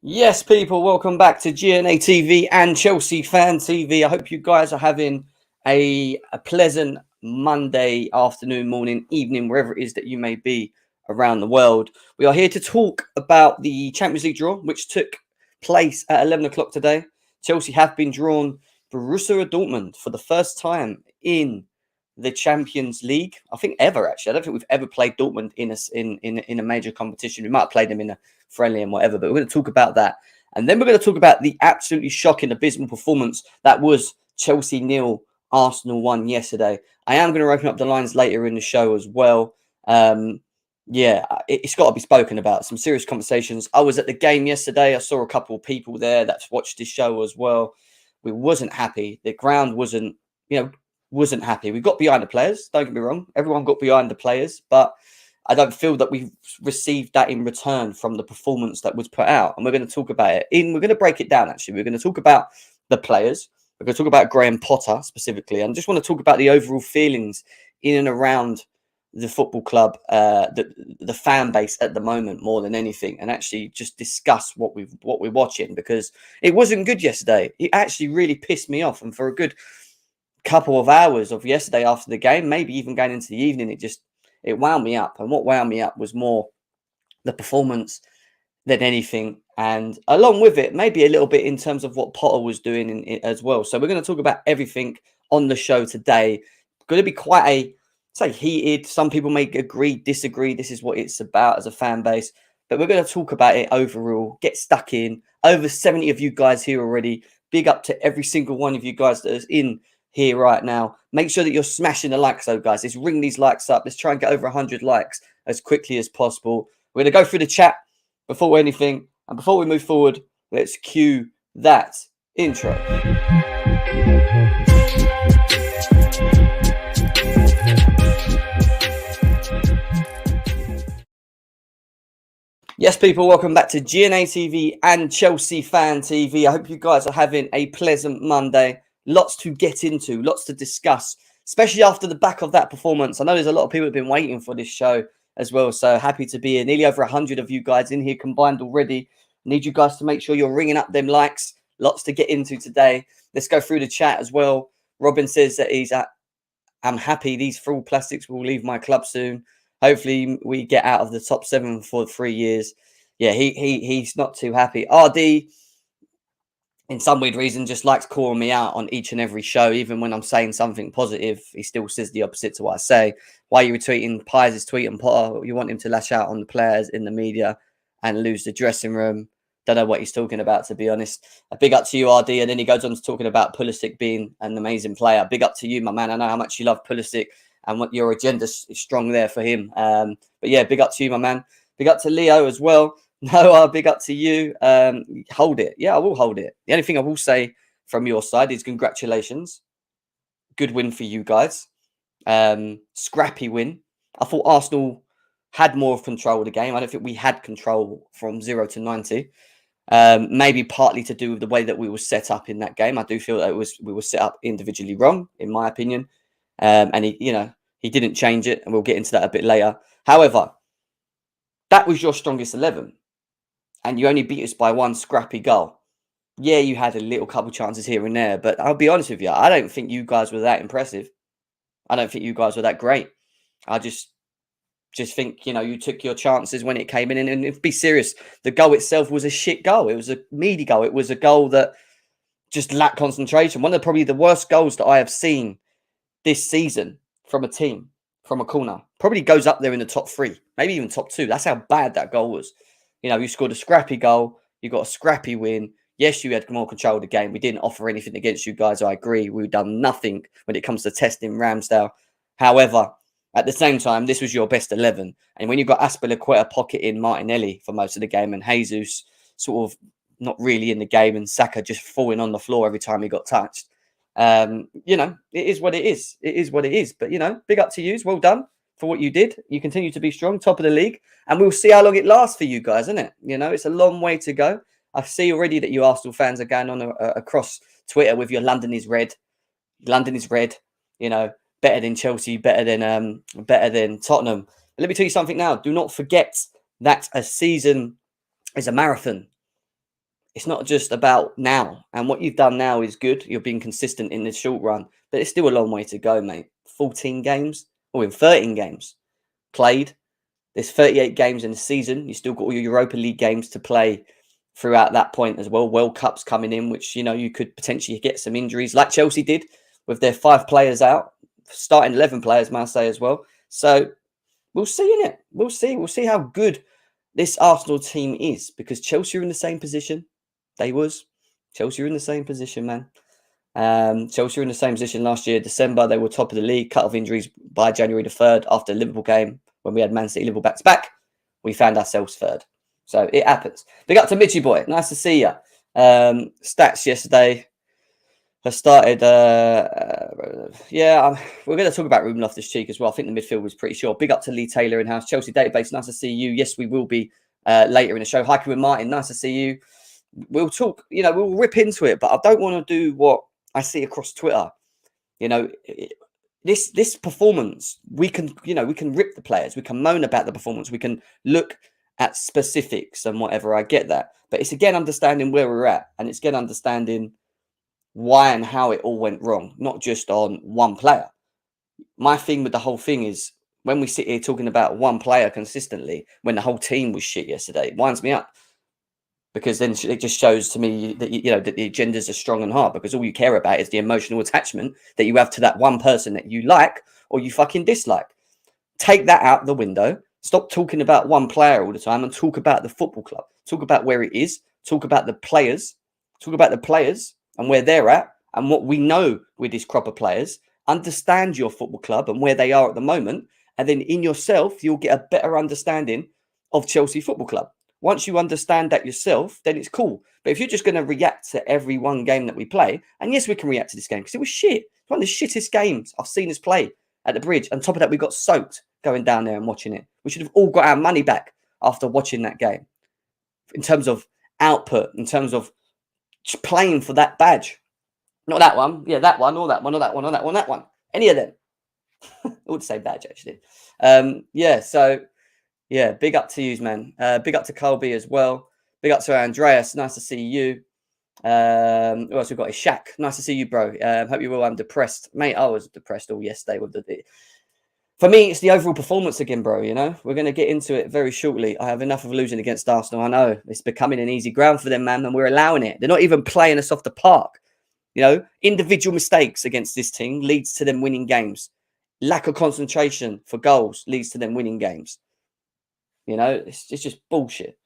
Yes, people, welcome back to GNA TV and Chelsea Fan TV. I hope you guys are having a pleasant Monday afternoon, morning, evening, wherever it is that you may be around the world. We are here to talk about the Champions League draw, which took place at 11 o'clock today. Chelsea have been drawn Borussia Dortmund for the first time in the Champions League. I think ever, actually. I don't think we've ever played Dortmund in a major competition. We might have played them in a friendly and whatever, but we're going to talk about that. And then we're going to talk about the absolutely shocking, abysmal performance that was Chelsea 0, Arsenal 1 yesterday. I am going to open up the lines later in the show as well. It's got to be spoken about. Some serious conversations. I was at the game yesterday. I saw a couple of people there that watched this show as well. We wasn't happy. The ground wasn't happy. We got behind the players. Don't get me wrong. Everyone got behind the players, but I don't feel that we've received that in return from the performance that was put out. And we're going to talk about it. We're going to break it down, actually. We're going to talk about the players. We're going to talk about Graham Potter specifically. And just want to talk about the overall feelings in and around the football club, the fan base at the moment, more than anything. And actually just discuss what we're watching, because it wasn't good yesterday. It actually really pissed me off. And for a good couple of hours of yesterday after the game, maybe even going into the evening, it wound me up. And what wound me up was more the performance than anything. And along with it, maybe a little bit in terms of what Potter was doing as well. So we're going to talk about everything on the show today. Going to be quite heated. Some people may agree, disagree. This is what it's about as a fan base. But we're going to talk about it overall. Get stuck in. Over 70 of you guys here already. Big up to every single one of you guys that is in here right now. Make sure that you're smashing the likes though, guys. Let's ring these likes up. Let's try and get over 100 likes as quickly as possible. We're going to go through the chat before anything. And before we move forward, let's cue that intro. Yes, people, welcome back to GNA TV and Chelsea Fan TV. I hope you guys are having a pleasant Monday. Lots to get into, lots to discuss, especially after the back of that performance. I know there's a lot of people who have been waiting for this show as well. So happy to be here. Nearly over 100 of you guys in here combined already. Need you guys to make sure you're ringing up them likes. Lots to get into today. Let's go through the chat as well. Robin says that I'm happy these full plastics will leave my club soon. Hopefully we get out of the top 7 for 3 years. Yeah, he's not too happy. RD, in some weird reason, just likes calling me out on each and every show. Even when I'm saying something positive, he still says the opposite to what I say. Why are you retweeting Pies' tweet and Potter? You want him to lash out on the players in the media and lose the dressing room. Don't know what he's talking about, to be honest. A big up to you, RD. And then he goes on to talking about Pulisic being an amazing player. Big up to you, my man. I know how much you love Pulisic and what your agenda is strong there for him. But yeah, big up to you, my man. Big up to Leo as well. No, big up to you. Hold it. Yeah, I will hold it. The only thing I will say from your side is congratulations. Good win for you guys. Scrappy win. I thought Arsenal had more of control of the game. I don't think we had control from 0 to 90. Maybe partly to do with the way that we were set up in that game. I do feel that we were set up individually wrong, in my opinion. And he didn't change it, and we'll get into that a bit later. However, that was your strongest 11. And you only beat us by one scrappy goal. Yeah, you had a little couple chances here and there, but I'll be honest with you, I don't think you guys were that impressive. I don't think you guys were that great. I just think, you took your chances when it came in. And if be serious, the goal itself was a shit goal. It was a meaty goal. It was a goal that just lacked concentration. One of probably the worst goals that I have seen this season from a team, from a corner. Probably goes up there in the top 3, maybe even top 2. That's how bad that goal was. You scored a scrappy goal. You got a scrappy win. Yes, you had more control of the game. We didn't offer anything against you guys. I agree. We've done nothing when it comes to testing Ramsdale. However, at the same time, this was your best 11. And when you've got Azpilicueta pocketing Martinelli for most of the game and Jesus sort of not really in the game and Saka just falling on the floor every time he got touched, it is what it is. It is what it is. But, big up to you. Well done for what you did. You continue to be strong, top of the league. And we'll see how long it lasts for you guys, isn't it? It's a long way to go. I see already that you Arsenal fans are going on across Twitter with your London is red. London is red. Better than Chelsea, better than Tottenham. But let me tell you something now. Do not forget that a season is a marathon. it's not just about now. And what you've done now is good. You're being consistent in the short run, but it's still a long way to go, mate. 14 games, or in 13 games played. There's 38 games in the season. You still got all your Europa League games to play throughout that point as well. World Cups coming in, which, you know, you could potentially get some injuries like Chelsea did with their 5 players out, starting 11 players, might I say, as well. So we'll see, innit? We'll see. We'll see how good this Arsenal team is, because Chelsea are in the same position. Chelsea are in the same position, man. Chelsea were in the same position last year. December, they were top of the league, cut off injuries by January the 3rd after the Liverpool game when we had Man City, Liverpool back-to-back. We found ourselves 3rd. So it happens. Big up to Mitchy boy. Nice to see you. Stats yesterday have started. We're going to talk about Ruben Loftus-Cheek as well. I think the midfield was pretty sure. Big up to Lee Taylor in-house. Chelsea Database, nice to see you. Yes, we will be later in the show. Hiking with Martin, nice to see you. We'll talk, you know, we'll rip into it, but I don't want to do what I see across Twitter. You know, this performance, we can rip the players, we can moan about the performance, we can look at specifics and whatever. I get that, but it's again understanding where we're at, and it's again understanding why and how it all went wrong, not just on one player. My thing with the whole thing is when we sit here talking about one player consistently when the whole team was shit yesterday, it winds me up. Because then it just shows to me that, you know, that the agendas are strong and hard, because all you care about is the emotional attachment that you have to that one person that you like or you fucking dislike. Take that out the window. Stop talking about one player all the time and talk about the football club. Talk about where it is. Talk about the players. Talk about the players and where they're at and what we know with this crop of players. Understand your football club and where they are at the moment. And then in yourself, you'll get a better understanding of Chelsea Football Club. Once you understand that yourself, then it's cool. But if you're just going to react to every one game that we play, and yes, we can react to this game because it was shit. It's one of the shittest games I've seen us play at the Bridge. On top of that, we got soaked going down there and watching it. We should have all got our money back after watching that game. In terms of output, in terms of playing for that badge. Not that one. Yeah, that one, or that one, or that one, or that one, that one. Any of them. All the same badge, actually. Yeah, big up to you, man. Big up to Colby as well. Big up to Andreas. Nice to see you. Who else we got? Is Shaq. Nice to see you, bro. Hope you're well. I'm depressed. Mate, I was depressed all yesterday. For me, it's the overall performance again, bro. You know, we're going to get into it very shortly. I have enough of losing against Arsenal. I know it's becoming an easy ground for them, man, and we're allowing it. They're not even playing us off the park. You know, individual mistakes against this team leads to them winning games. Lack of concentration for goals leads to them winning games. You know, it's just bullshit.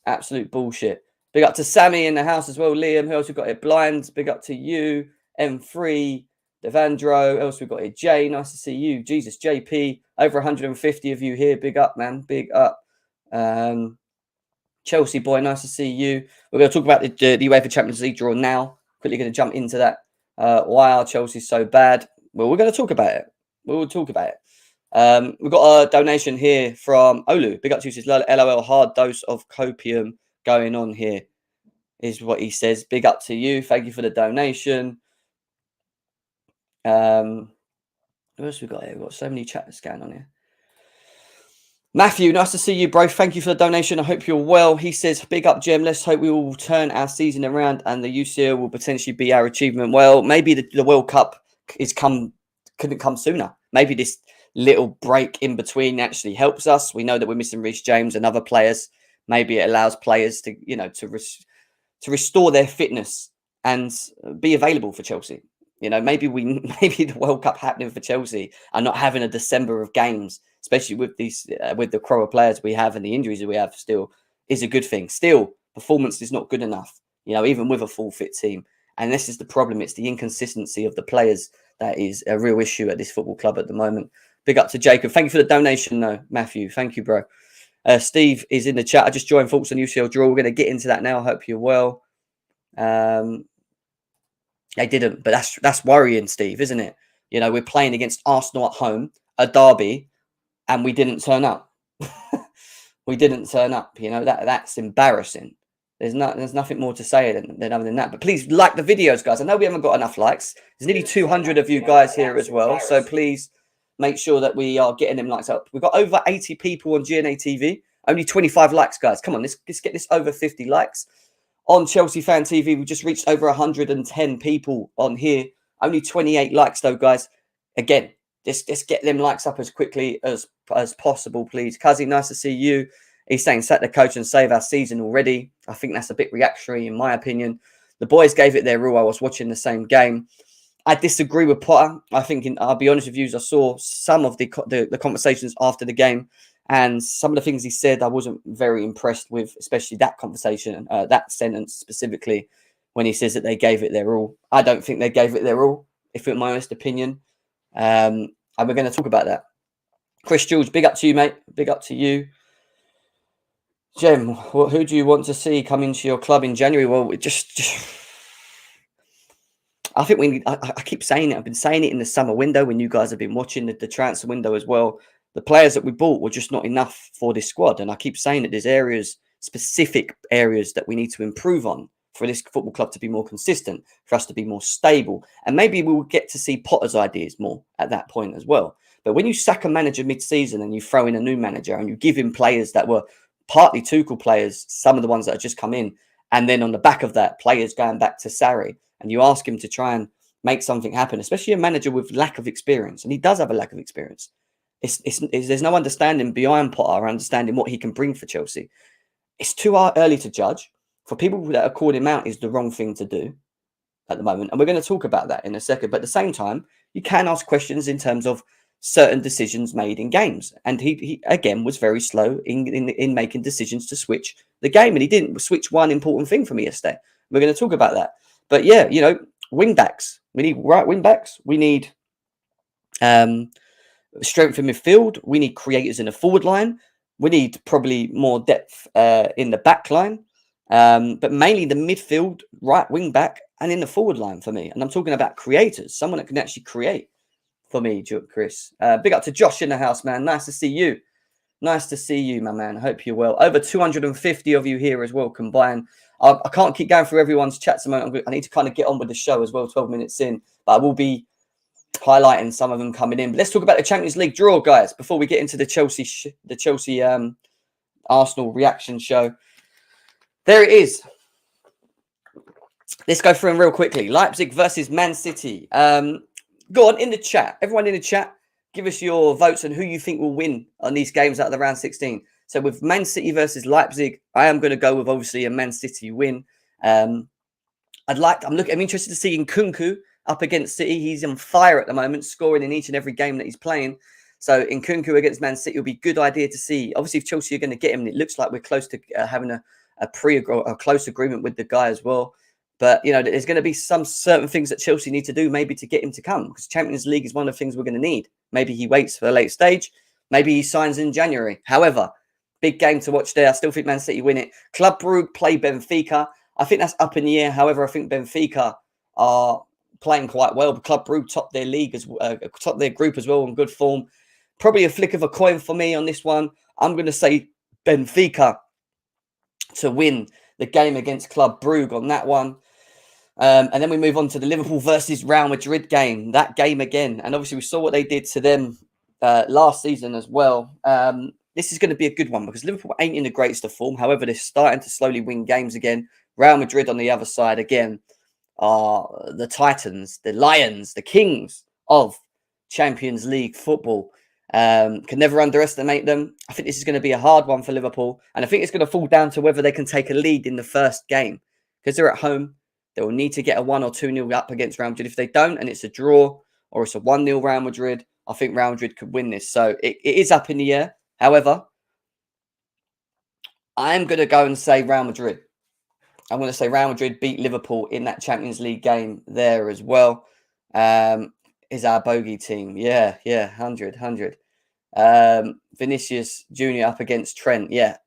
Absolute bullshit. Big up to Sammy in the house as well. Liam, who else we got here? Blinds, big up to you. M3, Devandro, who else we got here? Jay, nice to see you. Jesus, JP, over 150 of you here. Big up, man. Big up. Chelsea boy, nice to see you. We're going to talk about the UEFA Champions League draw now. Quickly going to jump into that. Why are Chelsea so bad? Well, we're going to talk about it. We'll talk about it. We've got a donation here from Olu. Big up to you, says LOL, hard dose of copium going on here, is what he says. Big up to you. Thank you for the donation. Who else we got here? We've got so many chats going on here. Matthew, nice to see you, bro. Thank you for the donation. I hope you're well. He says, big up, Jem. Let's hope we will turn our season around and the UCL will potentially be our achievement. Well, maybe the World Cup couldn't come sooner. Maybe this little break in between actually helps us. We know that we're missing Reece James and other players. Maybe it allows players to, you know, to restore their fitness and be available for Chelsea. You know, maybe the World Cup happening for Chelsea and not having a December of games, especially with these with the crop of players we have and the injuries that we have, still is a good thing. Still, performance is not good enough. You know, even with a full fit team, and this is the problem. It's the inconsistency of the players that is a real issue at this football club at the moment. Big up to Jacob. Thank you for the donation, though, Matthew. Thank you, bro. Steve is in the chat. I just joined thoughts on UCL draw. We're going to get into that now. I hope you're well. They didn't, but that's worrying, Steve, isn't it? You know, we're playing against Arsenal at home, a derby, and we didn't turn up. We didn't turn up. You know, that's embarrassing. There's nothing more to say than other than that. But please like the videos, guys. I know we haven't got enough likes. There's nearly 200 of you guys here as well. So please make sure that we are getting them likes up. We've got over 80 people on GNA TV. Only 25 likes, guys. Come on, let's get this over 50 likes. on Chelsea Fan TV. We just reached over 110 people on here. Only 28 likes though, guys. Again, just get them likes up as quickly as possible, please. Kazi, nice to see you. He's saying, sack the coach and save our season already. I think that's a bit reactionary, in my opinion. The boys gave it their all. I was watching the same game. I disagree with Potter. I think, I'll be honest with you, I saw some of the conversations after the game, and some of the things he said I wasn't very impressed with, especially that conversation, that sentence specifically, when he says that they gave it their all. I don't think they gave it their all, if in my honest opinion. And we're going to talk about that. Chris George, big up to you, mate. Big up to you. Jem, who do you want to see come into your club in January? Well, I think we need, I keep saying it. I've been saying it in the summer window when you guys have been watching the transfer window as well. The players that we bought were just not enough for this squad. And I keep saying that there's areas, specific areas that we need to improve on for this football club to be more consistent, for us to be more stable. And maybe we will get to see Potter's ideas more at that point as well. But when you sack a manager mid-season and you throw in a new manager and you give him players that were partly Tuchel players, some of the ones that have just come in, and then on the back of that, players going back to Sarri, and you ask him to try and make something happen, especially a manager with lack of experience, and he does have a lack of experience. There's no understanding behind Potter or understanding what he can bring for Chelsea. It's too early to judge. For people that are calling him out is the wrong thing to do at the moment. And we're going to talk about that in a second. But at the same time, you can ask questions in terms of certain decisions made in games. And he again, was very slow in making decisions to switch the game. And he didn't switch one important thing for me yesterday. We're going to talk about that. But yeah, you know, wing backs. We need right wing backs. We need strength in midfield. We need creators in the forward line. We need probably more depth in the back line. But mainly the midfield, right wing back, and in the forward line for me. And I'm talking about creators, someone that can actually create for me, Chris. Big up to Josh in the house, man. Nice to see you. Nice to see you, my man. Hope you're well. Over 250 of you here as well combined. I can't keep going through everyone's chats a moment. I need to kind of get on with the show as well, 12 minutes in. But I will be highlighting some of them coming in. But let's talk about the Champions League draw, guys, before we get into the Chelsea Arsenal reaction show. There it is. Let's go through them real quickly. Leipzig versus Man City. Go on in the chat. Everyone in the chat, give us your votes on who you think will win on these games out of the round 16. So with Man City versus Leipzig, I am going to go with obviously a Man City win. I'm interested to see Nkunku up against City. He's on fire at the moment, scoring in each and every game that he's playing. So Nkunku against Man City will be a good idea to see. Obviously, if Chelsea are going to get him, and it looks like we're close to having a close agreement with the guy as well. But, you know, there's going to be some certain things that Chelsea need to do maybe to get him to come, because Champions League is one of the things we're going to need. Maybe he waits for a late stage. Maybe he signs in January. However, big game to watch there. I still think Man City win it. Club Brugge play Benfica. I think that's up in the air. However, I think Benfica are playing quite well. Club Brugge top their league, top their group as well, on good form. Probably a flick of a coin for me on this one. I'm going to say Benfica to win the game against Club Brugge on that one. And then we move on to the Liverpool versus Real Madrid game. That game again. And obviously we saw what they did to them last season as well. This is going to be a good one because Liverpool ain't in the greatest of form. However, they're starting to slowly win games again. Real Madrid on the other side again are the Titans, the Lions, the Kings of Champions League football. Can never underestimate them. I think this is going to be a hard one for Liverpool. And I think it's going to fall down to whether they can take a lead in the first game. Because they're at home, they will need to get a 1 or 2-0 up against Real Madrid. If they don't, and it's a draw, or it's a 1-0 Real Madrid, I think Real Madrid could win this. So it is up in the air. However, I'm going to go and say Real Madrid. I'm going to say Real Madrid beat Liverpool in that Champions League game there as well. Is our bogey team. Yeah, 100. Vinicius Jr. up against Trent. Yeah,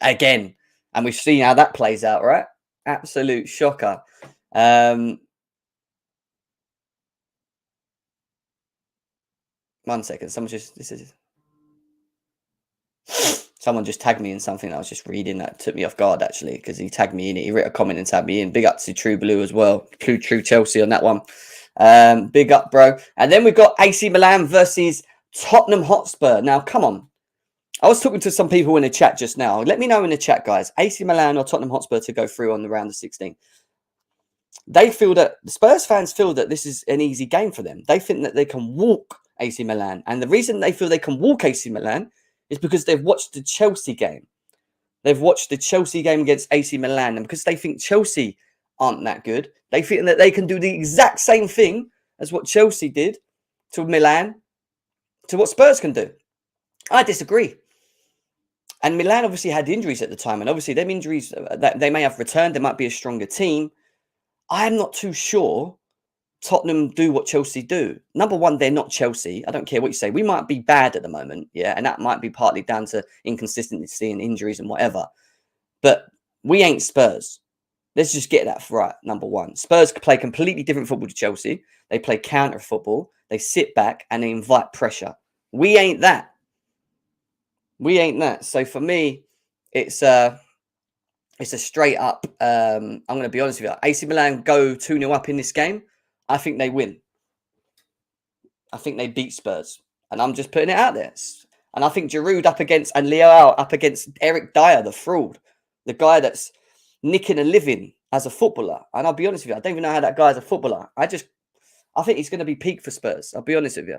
again. And we've seen how that plays out, right? Absolute shocker. One second. Someone just tagged me in something I was just reading that took me off guard, actually, because he tagged me in it. He wrote a comment and tagged me in. Big up to True Blue as well. True Chelsea on that one. Big up, bro. And then we've got AC Milan versus Tottenham Hotspur. Now, come on. I was talking to some people in the chat just now. Let me know in the chat, guys. AC Milan or Tottenham Hotspur to go through on the round of 16. They feel that the Spurs fans feel that this is an easy game for them. They think that they can walk AC Milan. And the reason they feel they can walk AC Milan is because they've watched the Chelsea game. They've watched the Chelsea game against AC Milan. And because they think Chelsea aren't that good, they think that they can do the exact same thing as what Chelsea did to Milan, to what Spurs can do. I disagree. And Milan obviously had injuries at the time. And obviously them injuries, that they may have returned. They might be a stronger team. I'm not too sure Tottenham do what Chelsea do. Number one, they're not Chelsea. I don't care what you say. We might be bad at the moment, yeah, and that might be partly down to inconsistency and injuries and whatever. But we ain't Spurs. Let's just get that right, number one. Spurs play completely different football to Chelsea. They play counter football. They sit back and they invite pressure. We ain't that. We ain't that. So for me, it's a straight up, I'm going to be honest with you. AC Milan go 2-0 up in this game. I think they win. I think they beat Spurs. And I'm just putting it out there. And I think Giroud up against, and Leao up against Eric Dyer, the fraud. The guy that's nicking a living as a footballer. And I'll be honest with you, I don't even know how that guy is a footballer. I think he's going to be peak for Spurs. I'll be honest with you.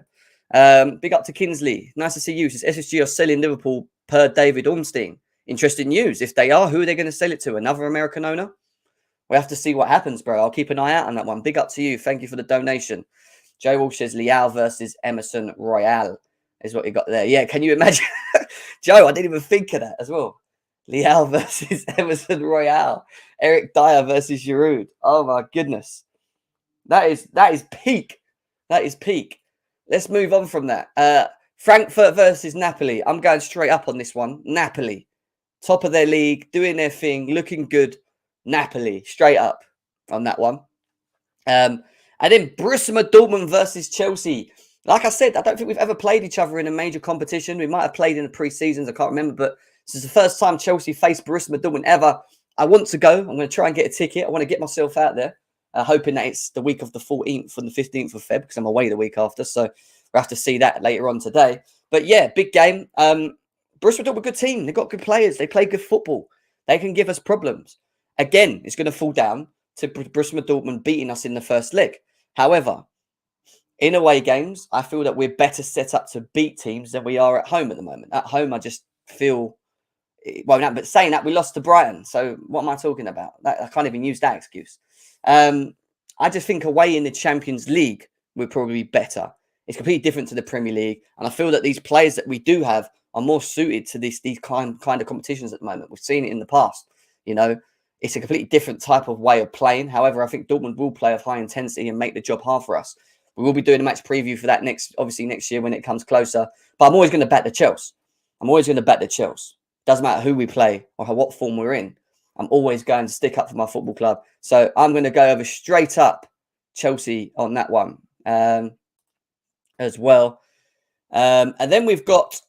Big up to Kinsley. Nice to see you. Says SSG are selling Liverpool per David Ormstein. Interesting news. If they are, who are they going to sell it to? Another American owner? We have to see what happens, bro. I'll keep an eye out on that one. Big up to you. Thank you for the donation. Joe Walsh says Leao versus Emerson Royale is what you got there. Yeah, can you imagine? Joe, I didn't even think of that as well. Leao versus Emerson Royale. Eric Dyer versus Giroud. Oh, my goodness. That is peak. That is peak. Let's move on from that. Frankfurt versus Napoli. I'm going straight up on this one. Napoli. Top of their league, doing their thing, looking good. Napoli, straight up on that one. And then Borussia Dortmund versus Chelsea. Like I said, I don't think we've ever played each other in a major competition. We might have played in the pre-seasons, I can't remember, but this is the first time Chelsea faced Borussia Dortmund ever. I want to go. I'm going to try and get a ticket. I want to get myself out there, hoping that it's the week of the 14th and the 15th of Feb, because I'm away the week after. So we'll have to see that later on today. But yeah, big game. Borussia Dortmund, a good team. They've got good players. They play good football. They can give us problems. Again, it's going to fall down to Borussia Dortmund beating us in the first leg. However, in away games, I feel that we're better set up to beat teams than we are at home at the moment. At home, I just feel... Well, no, but saying that, we lost to Brighton. So what am I talking about? I can't even use that excuse. I just think away in the Champions League, we're probably better. It's completely different to the Premier League. And I feel that these players that we do have are more suited to these kind of competitions at the moment. We've seen it in the past. You know, it's a completely different type of way of playing. However, I think Dortmund will play of high intensity and make the job hard for us. We will be doing a match preview for that next year when it comes closer. But I'm always going to back the Chelsea. I'm always going to back the Chelsea. Doesn't matter who we play or what form we're in. I'm always going to stick up for my football club. So I'm going to go over straight up Chelsea on that one as well. And then we've got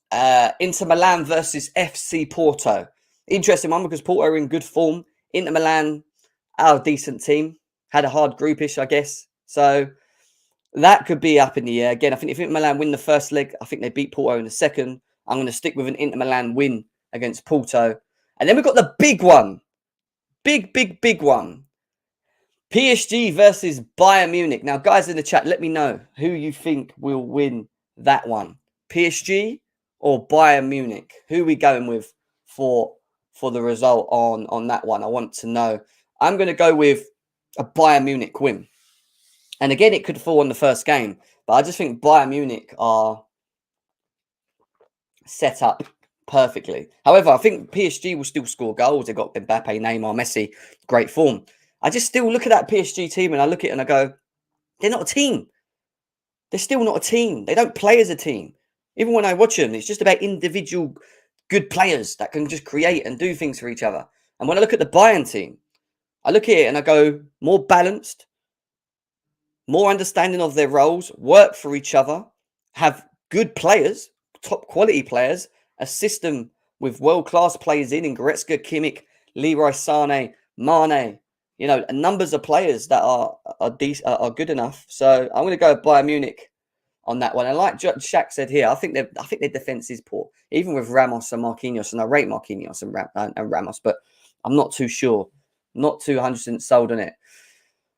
Inter Milan versus FC Porto. Interesting one because Porto are in good form. Inter Milan are a decent team. Had a hard groupish, I guess. So that could be up in the air. Again, I think if Inter Milan win the first leg, I think they beat Porto in the second. I'm going to stick with an Inter Milan win against Porto. And then we've got the big one. Big one. PSG versus Bayern Munich. Now, guys in the chat, let me know who you think will win that one. PSG or Bayern Munich? Who are we going with for the result on that one? I want to know. I'm going to go with a Bayern Munich win. And again, it could fall on the first game. But I just think Bayern Munich are set up perfectly. However, I think PSG will still score goals. They've got Mbappe, Neymar, Messi, great form. I just still look at that PSG team and I look at it and I go, they're not a team. They're still not a team. They don't play as a team. Even when I watch them, it's just about individual good players that can just create and do things for each other. And when I look at the Bayern team, I look at it and I go, more balanced, more understanding of their roles, work for each other, have good players, top quality players, a system with world-class players in Goretzka, Kimmich, Leroy Sané, Mane, you know, numbers of players that are good enough. So I'm going to go Bayern Munich on that one. And like Shaq said here, I think their defense is poor, even with Ramos and Marquinhos. And I rate Marquinhos and Ramos, but I'm not too sure, not too 100% sold on it.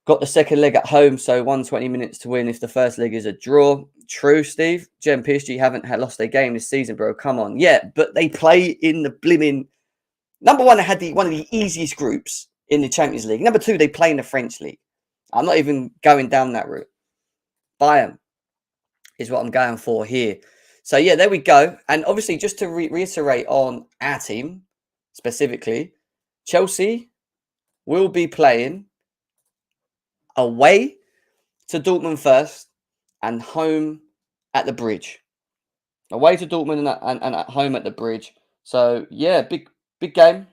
Got the second leg at home, so 120 minutes to win if the first leg is a draw. True, Steve. Gem PSG haven't lost their game this season, bro. Come on. Yeah, but they play in the blimmin'... Number one, they had one of the easiest groups in the Champions League. Number two, they play in the French League. I'm not even going down that route. Bayern is what I'm going for here. So, yeah, there we go. And obviously, just to reiterate on our team specifically, Chelsea will be playing away to Dortmund first and home at the Bridge. Away to Dortmund and at home at the Bridge. So, yeah, big game.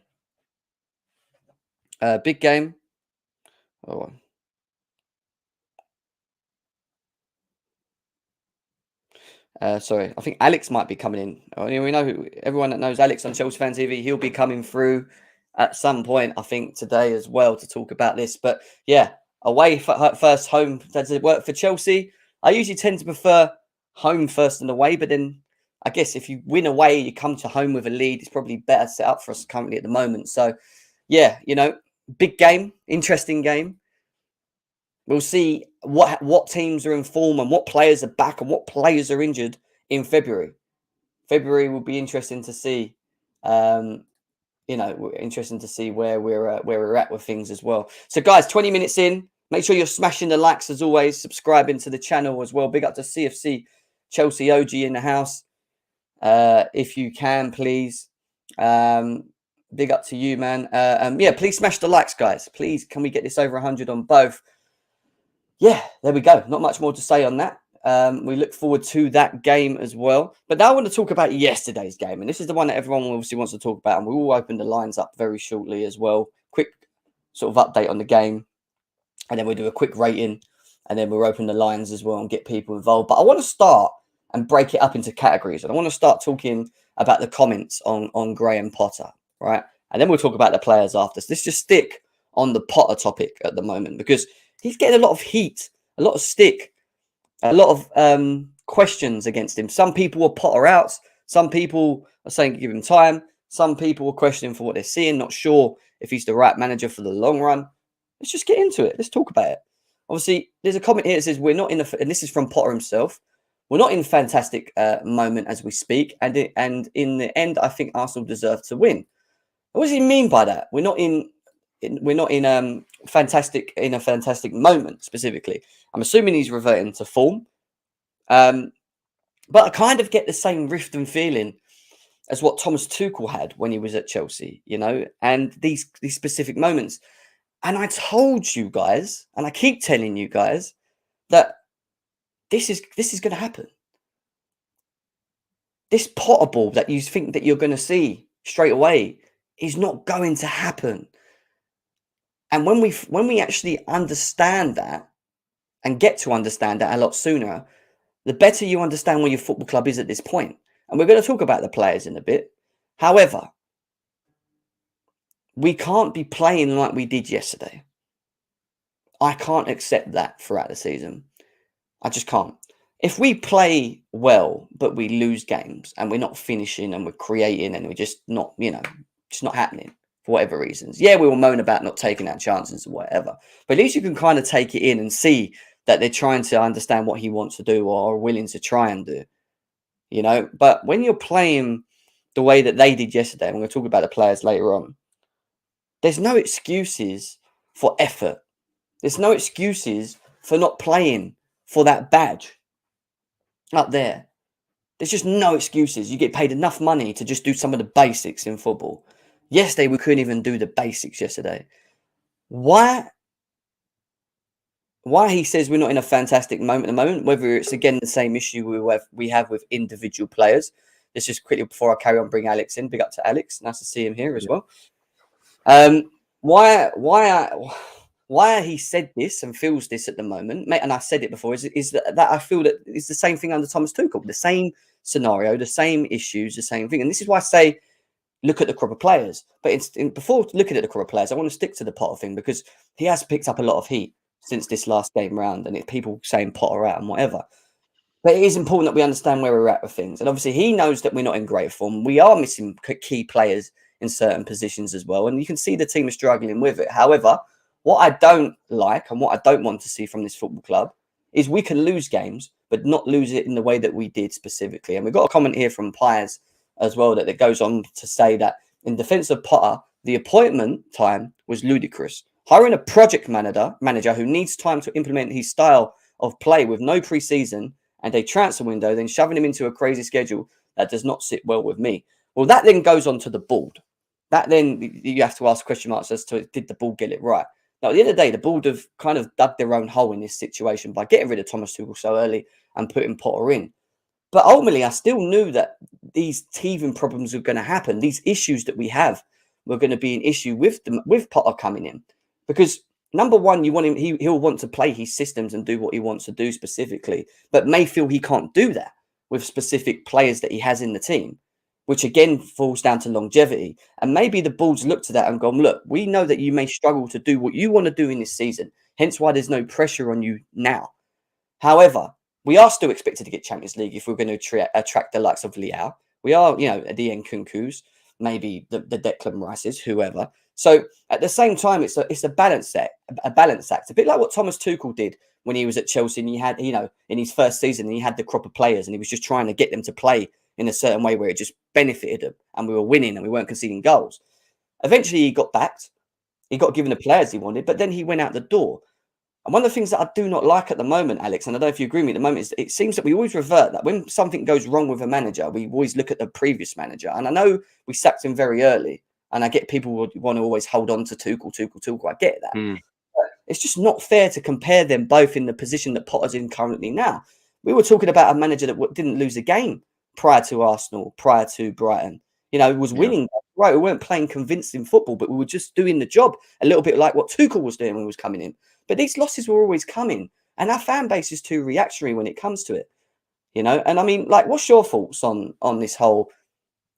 Big game. Oh. Sorry, I think Alex might be coming in. We know everyone that knows Alex on Chelsea Fan TV, he'll be coming through at some point, I think, today as well to talk about this. But, yeah, away first, home. Does it work for Chelsea? I usually tend to prefer home first and away, but then I guess if you win away, you come to home with a lead, it's probably better set up for us currently at the moment. So, yeah, big game, interesting game. We'll see what teams are in form and what players are back and what players are injured in February. February will be interesting to see. Interesting to see where we're at with things as well. So, guys, 20 minutes in. Make sure you're smashing the likes as always. Subscribing to the channel as well. Big up to CFC Chelsea OG in the house. If you can, please. Big up to you, man. Yeah, please smash the likes, guys. Please, can we get this over 100 on both? Yeah, there we go. Not much more to say on that. We look forward to that game as well. But now I want to talk about yesterday's game. And this is the one that everyone obviously wants to talk about. And we will open the lines up very shortly as well. Quick sort of update on the game. And then we'll do a quick rating. And then we'll open the lines as well and get people involved. But I want to start and break it up into categories. And I want to start talking about the comments on Graham Potter, right? And then we'll talk about the players after. So let's just stick on the Potter topic at the moment because he's getting a lot of heat, a lot of stick, a lot of questions against him. Some people are Potter out. Some people are saying give him time. Some people are questioning for what they're seeing, not sure if he's the right manager for the long run. Let's just get into it. Let's talk about it. Obviously, there's a comment here that says we're not in and this is from Potter himself. We're not in a fantastic moment as we speak, and in the end, I think Arsenal deserve to win. What does he mean by that? We're not in a fantastic moment specifically. I'm assuming he's reverting to form, but I kind of get the same rift and feeling as what Thomas Tuchel had when he was at Chelsea, and these specific moments. And I told you guys, and I keep telling you guys that this is going to happen. This Potter ball that you think that you're going to see straight away is not going to happen. And when we actually understand that and get to understand that a lot sooner, the better you understand where your football club is at this point. And we're going to talk about the players in a bit. However, we can't be playing like we did yesterday. I can't accept that throughout the season. I just can't. If we play well, but we lose games and we're not finishing and we're creating and we're just not, just not happening for whatever reasons. Yeah, we will moan about not taking our chances or whatever. But at least you can kind of take it in and see that they're trying to understand what he wants to do or are willing to try and do. But when you're playing the way that they did yesterday, and we're going to talk about the players later on, there's no excuses for effort. There's no excuses for not playing for that badge up there. There's just no excuses. You get paid enough money to just do some of the basics in football. Yesterday, we couldn't even do the basics yesterday. Why he says we're not in a fantastic moment at the moment, whether it's, again, the same issue we have with individual players. Let's just quickly, before I carry on, bring Alex in. Big up to Alex. Nice to see him here as well. Why he said this and feels this at the moment, mate, and I said it before, is that I feel that it's the same thing under Thomas Tuchel, the same scenario, the same issues, the same thing. And this is why I say look at the crop of players. But before looking at the crop of players, I want to stick to the Potter thing because he has picked up a lot of heat since this last game round, and people saying Potter out and whatever. But it is important that we understand where we're at with things. And obviously, he knows that we're not in great form. We are missing key players in certain positions as well. And you can see the team is struggling with it. However, what I don't like and what I don't want to see from this football club is we can lose games, but not lose it in the way that we did specifically. And we've got a comment here from Piers as well that goes on to say that in defense of Potter, the appointment time was ludicrous. Hiring a project manager who needs time to implement his style of play with no pre-season and a transfer window, then shoving him into a crazy schedule that does not sit well with me. Well, that then goes on to the board. That then you have to ask question marks as to did the board get it right? Now, at the end of the day, the board have kind of dug their own hole in this situation by getting rid of Thomas Tuchel so early and putting Potter in. But ultimately, I still knew that these teething problems were going to happen. These issues that we have were going to be an issue with Potter coming in. Because number one, you want him, he'll want to play his systems and do what he wants to do specifically, but may feel he can't do that with specific players that he has in the team, which again falls down to longevity. And maybe the board's looked at that and gone, look, we know that you may struggle to do what you want to do in this season, hence why there's no pressure on you now. However, we are still expected to get Champions League if we're going to attract the likes of Leao. We are, the Nkunkus, maybe the Declan Rices, whoever. So at the same time, it's a balance act, a bit like what Thomas Tuchel did when he was at Chelsea and he had, in his first season, and he had the crop of players and he was just trying to get them to play in a certain way where it just benefited them and we were winning and we weren't conceding goals. Eventually, he got backed. He got given the players he wanted, but then he went out the door. And one of the things that I do not like at the moment, Alex, and I don't know if you agree with me at the moment, is it seems that we always revert that when something goes wrong with a manager, we always look at the previous manager. And I know we sacked him very early, and I get people would want to always hold on to Tuchel. I get that. But it's just not fair to compare them both in the position that Potter's in currently now. We were talking about a manager that didn't lose a game prior to Arsenal, prior to Brighton. Was winning. Right, we weren't playing convincing football, but we were just doing the job a little bit like what Tuchel was doing when he was coming in. But these losses were always coming, and our fan base is too reactionary when it comes to it, And I mean, like, what's your thoughts on this whole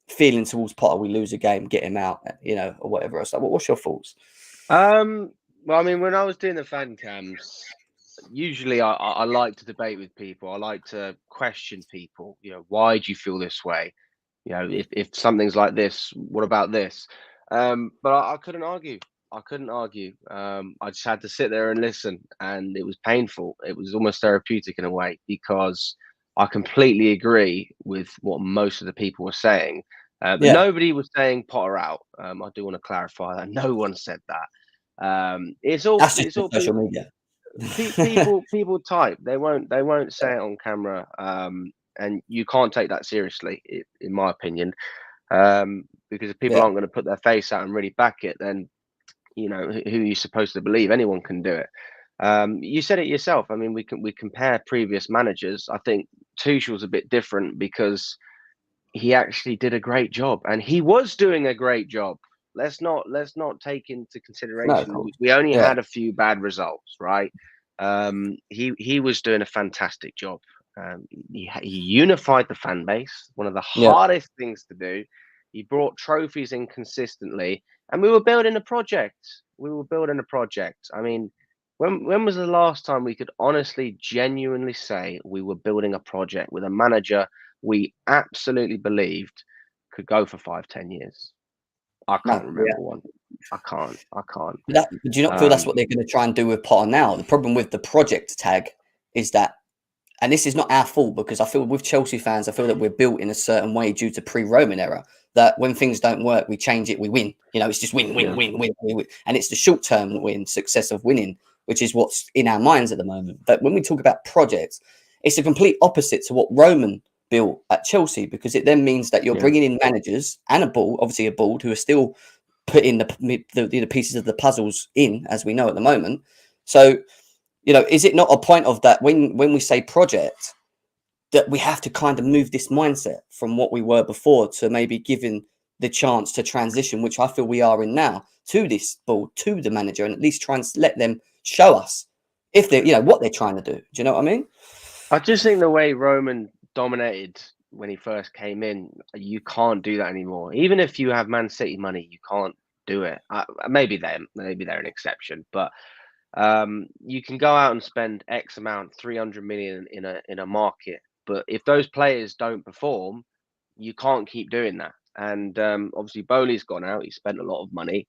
feeling towards Potter? We lose a game, get him out, or whatever else. Like, what's your thoughts? Well, I mean, when I was doing the fan cams, usually I like to debate with people. I like to question people. Why do you feel this way? If something's like this, what about this? But I couldn't argue. I couldn't argue. I just had to sit there and listen, and it was painful. It was almost therapeutic in a way because I completely agree with what most of the people were saying. But nobody was saying Potter out. I do want to clarify that no one said that. It's all social media. people type. They won't say it on camera. And you can't take that seriously, in my opinion, because if people aren't going to put their face out and really back it, then who are you supposed to believe? Anyone can do it. You said it yourself. I mean, we compare previous managers. I think Tuchel's a bit different because he actually did a great job, and he was doing a great job. Let's not take into consideration we only had a few bad results, right? He was doing a fantastic job. He unified the fan base, one of the hardest things to do. He brought trophies in consistently, and we were building a project. I mean, when was the last time we could honestly, genuinely say we were building a project with a manager we absolutely believed could go for 5-10 years? I can't remember one. I can't. Do you not feel that's what they're going to try and do with Potter now? The problem with the project tag is that, and this is not our fault, because I feel with Chelsea fans, I feel that we're built in a certain way due to pre-Roman era, that when things don't work, we change it, we win. It's just win. And it's the short-term win, success of winning, which is what's in our minds at the moment. But when we talk about projects, it's the complete opposite to what Roman built at Chelsea, because it then means that you're bringing in managers and a board who are still putting the pieces of the puzzles in, as we know at the moment. So, is it not a point of that when we say project, that we have to kind of move this mindset from what we were before to maybe giving the chance to transition, which I feel we are in now, to this board, to the manager, and at least try and let them show us if they, what they're trying to do. Do you know what I mean? I just think the way Roman dominated when he first came in, you can't do that anymore. Even if you have Man City money, you can't do it. Maybe they're an exception, but you can go out and spend X amount, 300 million in a market, But if those players don't perform, you can't keep doing that. And obviously, Bowley's gone out. He spent a lot of money.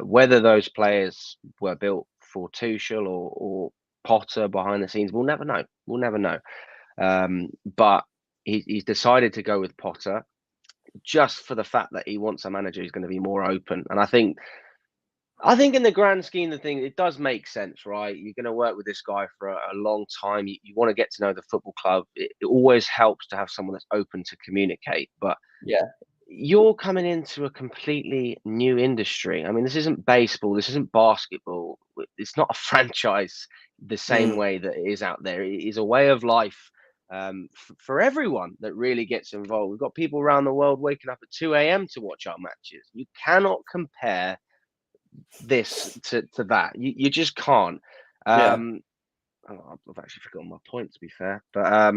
Whether those players were built for Tuchel or Potter behind the scenes, we'll never know. We'll never know. But he's decided to go with Potter just for the fact that he wants a manager who's going to be more open. And I think in the grand scheme of things, it does make sense, right? You're going to work with this guy for a long time. You want to get to know the football club. It always helps to have someone that's open to communicate. But yeah, you're coming into a completely new industry. I mean, this isn't baseball. This isn't basketball. It's not a franchise the same way that it is out there. It is a way of life for everyone that really gets involved. We've got people around the world waking up at 2 a.m. to watch our matches. You cannot compare this to that. You just can't. yeah. I've actually forgotten my point, to be fair. But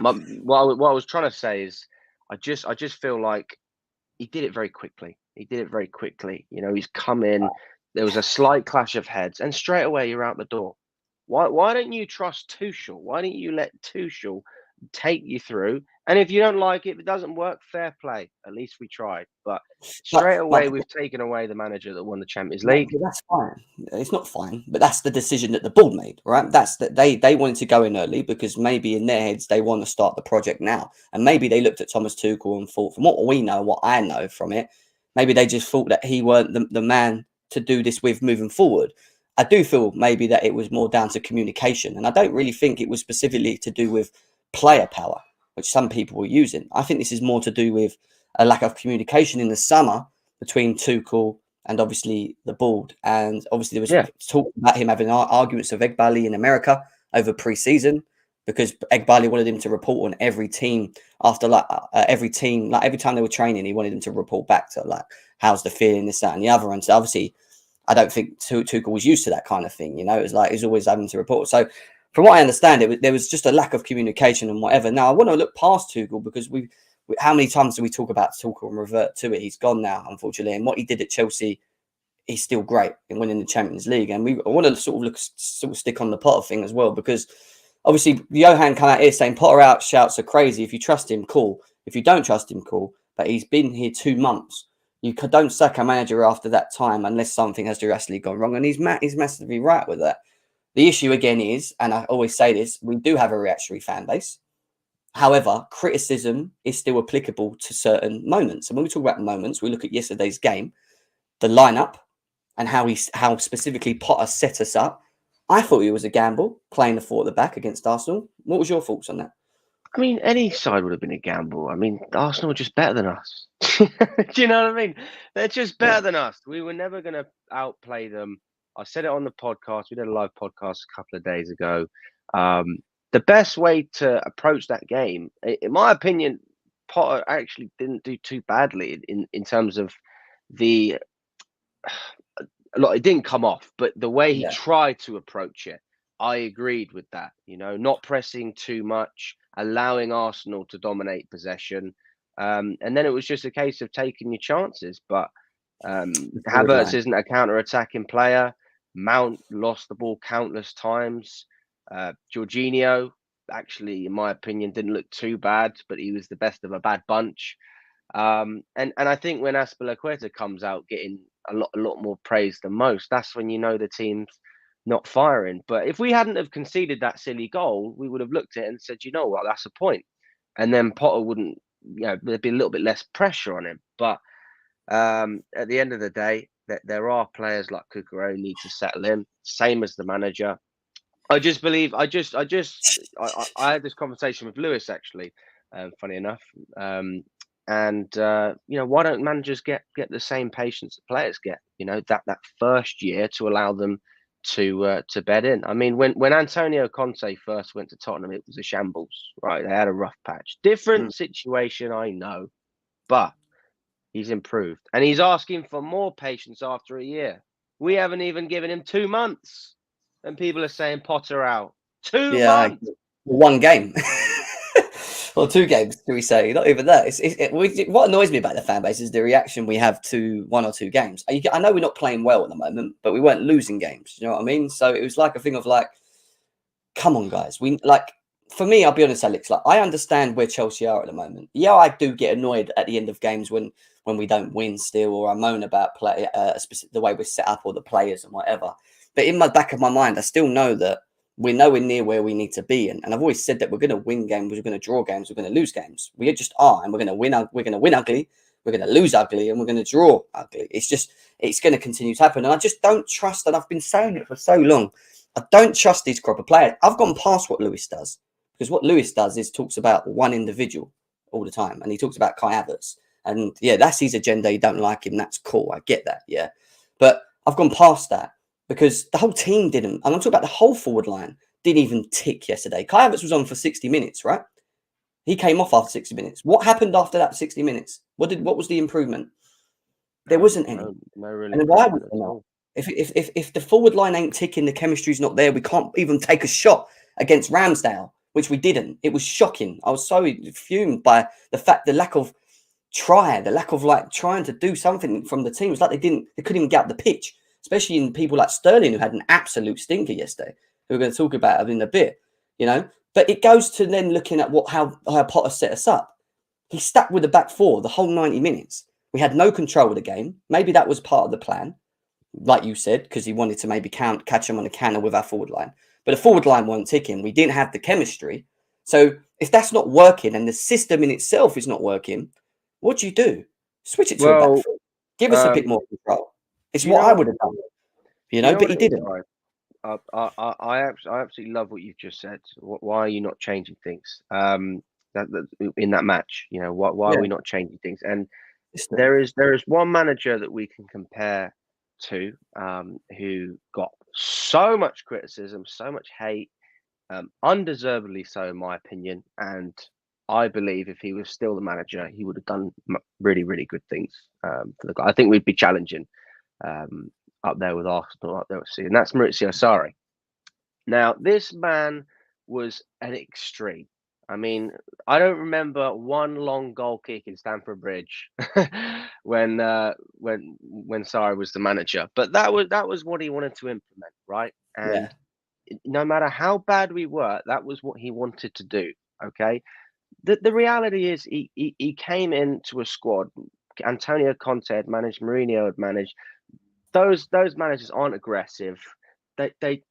what I was trying to say is, I just feel like he did it very quickly. You know, he's come in. There was a slight clash of heads, and straight away you're out the door. Why don't you trust Tuchel? Why don't you let Tuchel take you through? And if you don't like it, if it doesn't work, fair play. At least we tried. But straight away, we've taken away the manager that won the Champions League. That's fine. It's not fine, but that's the decision that the board made, right? That's that they wanted to go in early because maybe in their heads they want to start the project now, and maybe they looked at Thomas Tuchel and thought, from what we know, what I know from it, maybe they just thought that he weren't the man to do this with moving forward. I do feel maybe that it was more down to communication, and I don't really think it was specifically to do with player power, which some people were using. I think this is more to do with a lack of communication in the summer between Tuchel and obviously the board. And obviously there was talk about him having arguments with Egbali in America over pre-season because Egbali wanted him to report on every team after every time they were training, he wanted him to report back to like, how's the feeling, this, that, and the other. And so obviously I don't think Tuchel was used to that kind of thing. You know, it was like, he's always having to report. So from what I understand, there was just a lack of communication and whatever. Now I want to look past Tuchel because how many times do we talk about Tuchel and revert to it? He's gone now, unfortunately. And what he did at Chelsea, he's still great in winning the Champions League. And I want to sort of stick on the Potter thing as well, because obviously Johan come out here saying Potter out shouts are crazy. If you trust him, cool. If you don't trust him, cool. But he's been here 2 months. You don't sack a manager after that time unless something has drastically gone wrong. And he's massively right with that. The issue again is, and I always say this, we do have a reactionary fan base. However, criticism is still applicable to certain moments. And when we talk about moments, we look at yesterday's game, the lineup, and how specifically Potter set us up. I thought it was a gamble playing the 4 at the back against Arsenal. What was your thoughts on that? I mean, any side would have been a gamble. I mean, Arsenal are just better than us. Do you know what I mean? They're just better than us. We were never going to outplay them. I said it on the podcast. We did a live podcast a couple of days ago. The best way to approach that game, in my opinion, Potter actually didn't do too badly in terms of the. It didn't come off, but the way he tried to approach it, I agreed with that. You know, not pressing too much, allowing Arsenal to dominate possession, and then it was just a case of taking your chances. But Havertz isn't a counter-attacking player. Mount lost the ball countless times. Jorginho, actually, in my opinion, didn't look too bad, but he was the best of a bad bunch. And I think when Azpilicueta comes out getting a lot more praise than most, that's when you know the team's not firing. But if we hadn't have conceded that silly goal, we would have looked at it and said, you know what, that's a point. And then Potter wouldn't, there'd be a little bit less pressure on him. But at the end of the day, there are players like Cucurella who need to settle in, same as the manager. I just believe I had this conversation with Lewis actually, funny enough. And why don't managers get the same patience that players get? You know, that first year to allow them to bed in. I mean, when Antonio Conte first went to Tottenham, it was a shambles, right? They had a rough patch. Different situation, I know, but he's improved. And he's asking for more patience after a year. We haven't even given him 2 months. And people are saying Potter out. 2 months. 1 game. Well, 2 games, do we say? Not even that. What annoys me about the fan base is the reaction we have to 1 or 2 games. I know we're not playing well at the moment, but we weren't losing games. You know what I mean? So it was like a thing of like, come on, guys. for me, I'll be honest, Alex, like I understand where Chelsea are at the moment. Yeah, I do get annoyed at the end of games when we don't win still, or I moan about the way we're set up or the players and whatever. But in my back of my mind, I still know that we're nowhere near where we need to be. And I've always said that we're going to win games, we're going to draw games, we're going to lose games. We just are, and we're going to win. We're going to win ugly, we're going to lose ugly, and we're going to draw ugly. It's going to continue to happen. And I just don't trust, and I've been saying it for so long, I don't trust these crop of players. I've gone past what Lewis does. Because what Lewis does is talks about one individual all the time. And he talks about Kai Havertz. And yeah, that's his agenda. You don't like him. That's cool. I get that. Yeah. But I've gone past that because the whole team didn't. And I'm talking about the whole forward line didn't even tick yesterday. Kai Havertz was on for 60 minutes, right? He came off after 60 minutes. What happened after that 60 minutes? What was the improvement? There wasn't any. No really. And why was there not? If the forward line ain't ticking, the chemistry's not there, we can't even take a shot against Ramsdale, which we didn't. It was shocking. I was so fumed by the lack of like trying to do something from the team. It was like they couldn't even get up the pitch, especially in people like Sterling, who had an absolute stinker yesterday, who we're going to talk about in a bit, But it goes to then looking at how Potter set us up. He stuck with the back four the whole 90 minutes. We had no control of the game. Maybe that was part of the plan, like you said, because he wanted to maybe catch him on a counter with our forward line. But the forward line weren't ticking. We didn't have the chemistry. So if that's not working and the system in itself is not working, what do? Switch it to a back foot. Give us a bit more control. It's what I would have done, but he didn't. I absolutely love what you've just said. Why are you not changing things in that match? Why are we not changing things? And there is one manager that we can compare to who got so much criticism, so much hate, undeservedly so, in my opinion. And I believe if he was still the manager, he would have done really, really good things for the guy. I think we'd be challenging up there with Arsenal, up there with and that's Maurizio Sarri. Now, this man was an extreme. I mean, I don't remember one long goal kick in Stamford Bridge when Sarri was the manager, but that was what he wanted to implement, right? And no matter how bad we were, that was what he wanted to do. Okay, the reality is he came into a squad. Antonio Conte had managed, Mourinho had managed. Those managers aren't aggressive. They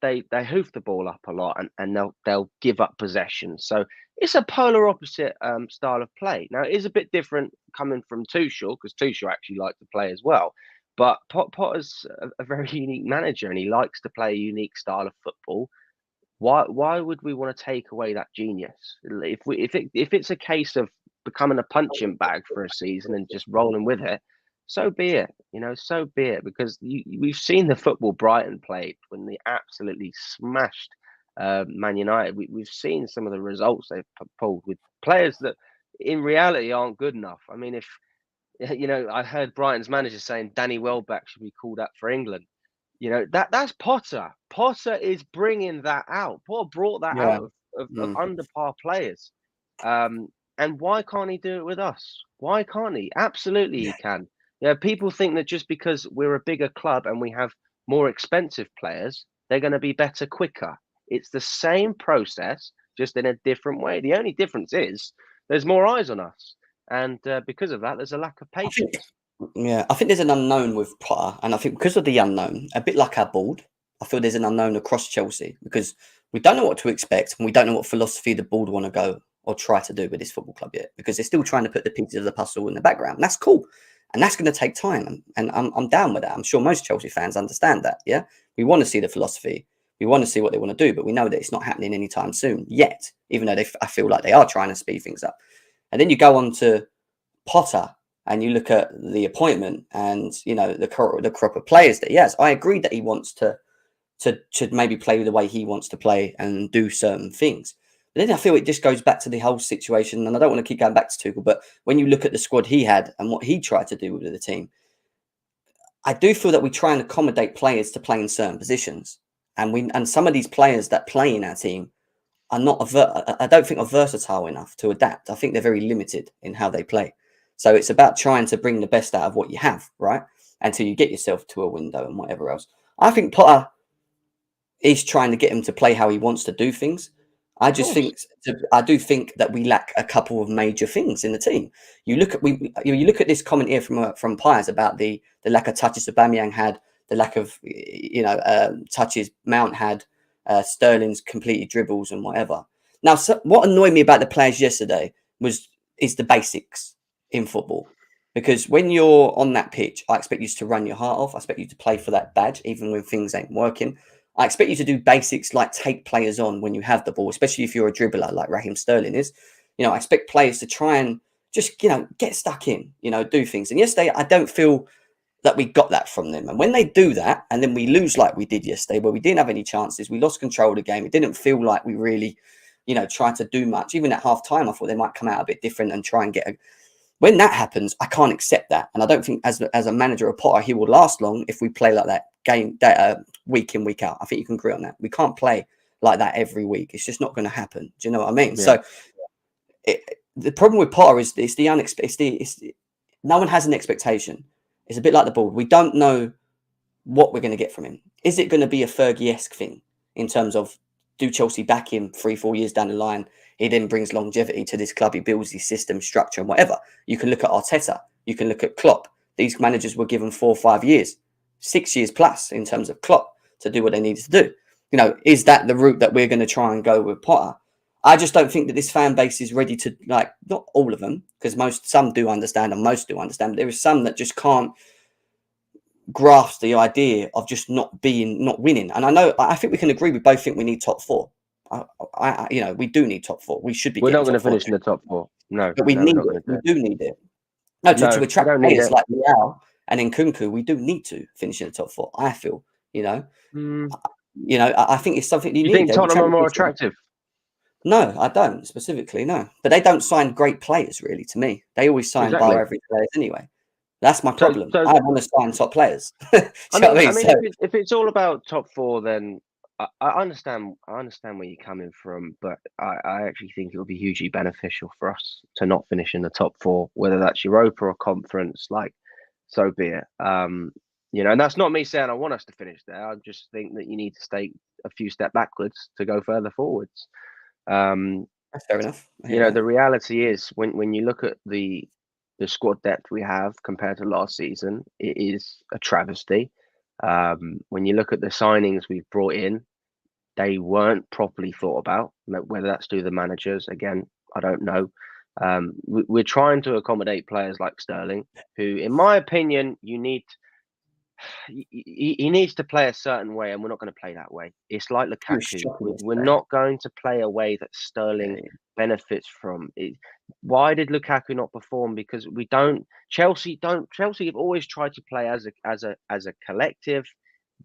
hoof the ball up a lot and they'll give up possession. So it's a polar opposite style of play. Now it is a bit different coming from Tuchel, because Tuchel actually likes to play as well. But Potter's a very unique manager and he likes to play a unique style of football. Why would we want to take away that genius? If it's a case of becoming a punching bag for a season and just rolling with it, so be it. So be it. Because we've seen the football Brighton played when they absolutely smashed Man United. We've seen some of the results they've pulled with players that in reality aren't good enough. I mean, if I heard Brighton's manager saying Danny Welbeck should be called up for England. That's Potter. Potter is bringing that out. Potter brought that out of under par players. And why can't he do it with us? Why can't he? Absolutely he can. People think that just because we're a bigger club and we have more expensive players, they're going to be better quicker. It's the same process, just in a different way. The only difference is there's more eyes on us. And because of that, there's a lack of patience. I think there's an unknown with Potter, and I think because of the unknown, a bit like our board, I feel there's an unknown across Chelsea because we don't know what to expect and we don't know what philosophy the board want to go or try to do with this football club yet, because they're still trying to put the pieces of the puzzle in the background. And that's cool, and that's going to take time, and I'm down with that. I'm sure most Chelsea fans understand that. Yeah, we want to see the philosophy, we want to see what they want to do, but we know that it's not happening anytime soon yet, even though I feel like they are trying to speed things up. And then you go on to Potter. And you look at the appointment and, the crop of players that he has. I agree that he wants to maybe play the way he wants to play and do certain things. But then I feel it just goes back to the whole situation. And I don't want to keep going back to Tuchel, but when you look at the squad he had and what he tried to do with the team, I do feel that we try and accommodate players to play in certain positions. And some of these players that play in our team are not, I don't think are versatile enough to adapt. I think they're very limited in how they play. So it's about trying to bring the best out of what you have, right? Until you get yourself to a window and whatever else. I think Potter is trying to get him to play how he wants to do things. I Of just course. think I do think that we lack a couple of major things in the team. You look at this comment here from Piers about the lack of touches Aubameyang had, the lack of touches Mount had, Sterling's completed dribbles and whatever. Now, what annoyed me about the players yesterday is the basics in football, because when you're on that pitch, I expect you to run your heart off. I expect you to play for that badge, even when things ain't working. I expect you to do basics like take players on when you have the ball, especially if you're a dribbler like Raheem Sterling is. I expect players to try and just, get stuck in, do things. And yesterday, I don't feel that we got that from them. And when they do that, and then we lose like we did yesterday, where we didn't have any chances, we lost control of the game. It didn't feel like we really, tried to do much. Even at half time, I thought they might come out a bit different and try and get when that happens, I can't accept that. And I don't think as a manager of Potter, he will last long if we play like that week in, week out. I think you can agree on that. We can't play like that every week. It's just not going to happen. Do you know what I mean? Yeah. So the problem with Potter is it's the unexpected. No one has an expectation. It's a bit like the ball. We don't know what we're going to get from him. Is it going to be a Fergie-esque thing in terms of do Chelsea back him 3-4 years down the line? He then brings longevity to this club. He builds his system, structure, and whatever. You can look at Arteta. You can look at Klopp. These managers were given 4 or 5 years, 6 years plus in terms of Klopp to do what they needed to do. Is that the route that we're going to try and go with Potter? I just don't think that this fan base is ready to, not all of them, because some do understand and most do understand, but there is some that just can't grasp the idea of just not winning. And I think we can agree. We both think we need top 4. We do need top 4. We should be. We're not going to finish in the top 4. No, but we need it. We do need it. No, to attract players like Leao and Nkunku, we do need to finish in the top 4. I feel. I think it's something you need. You think Tottenham are more attractive? No, I don't specifically. No, but they don't sign great players. Really, to me, they always sign bar average players anyway. That's my problem. I want to sign top players. If it's all about top 4, then I understand where you're coming from, but I actually think it would be hugely beneficial for us to not finish in the top 4, whether that's Europa or Conference. So be it. And that's not me saying I want us to finish there. I just think that you need to stay a few steps backwards to go further forwards. That's fair enough. The reality is when you look at the squad depth we have compared to last season, it is a travesty. When you look at the signings we've brought in, they weren't properly thought about. Whether that's due to the managers, again, I don't know. We're trying to accommodate players like Sterling, who, in my opinion, he needs to play a certain way, and we're not going to play that way. It's like Lukaku. We're not going to play a way that Sterling benefits from. Why did Lukaku not perform? Because we don't. Chelsea have always tried to play as a collective,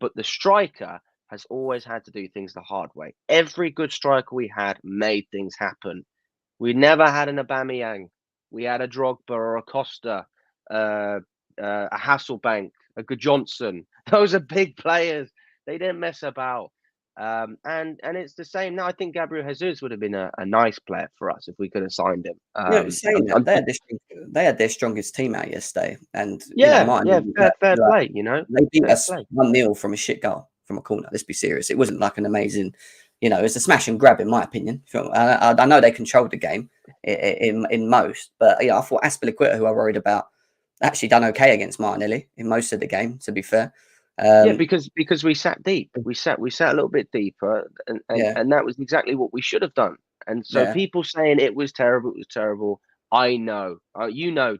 but the striker has always had to do things the hard way. Every good striker we had made things happen. We never had an Aubameyang. We had a Drogba or a Costa, a Hasselbank, a Good Johnson. Those are big players. They didn't mess about. And it's the same now. I think Gabriel Jesus would have been a nice player for us if we could have signed him. They had their strongest team out yesterday, and fair play. They beat us 1-0 from a shit goal from a corner. Let's be serious. It wasn't like an amazing, it's a smash and grab in my opinion. I know they controlled the game in most, but I thought Azpilicueta, who I worried about, actually done okay against Martinelli in most of the game, to be fair. Because we sat deep. We sat a little bit deeper, and that was exactly what we should have done. And so people saying it was terrible. I know,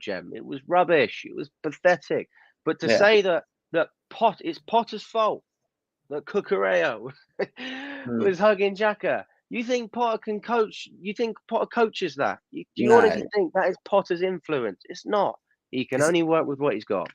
Jem, it was rubbish. It was pathetic. But to say that it's Potter's fault that Cucurella was hugging Xhaka. You think Potter can coach? You think Potter coaches that? Do you honestly think that is Potter's influence? It's not. He can only work with what he's got.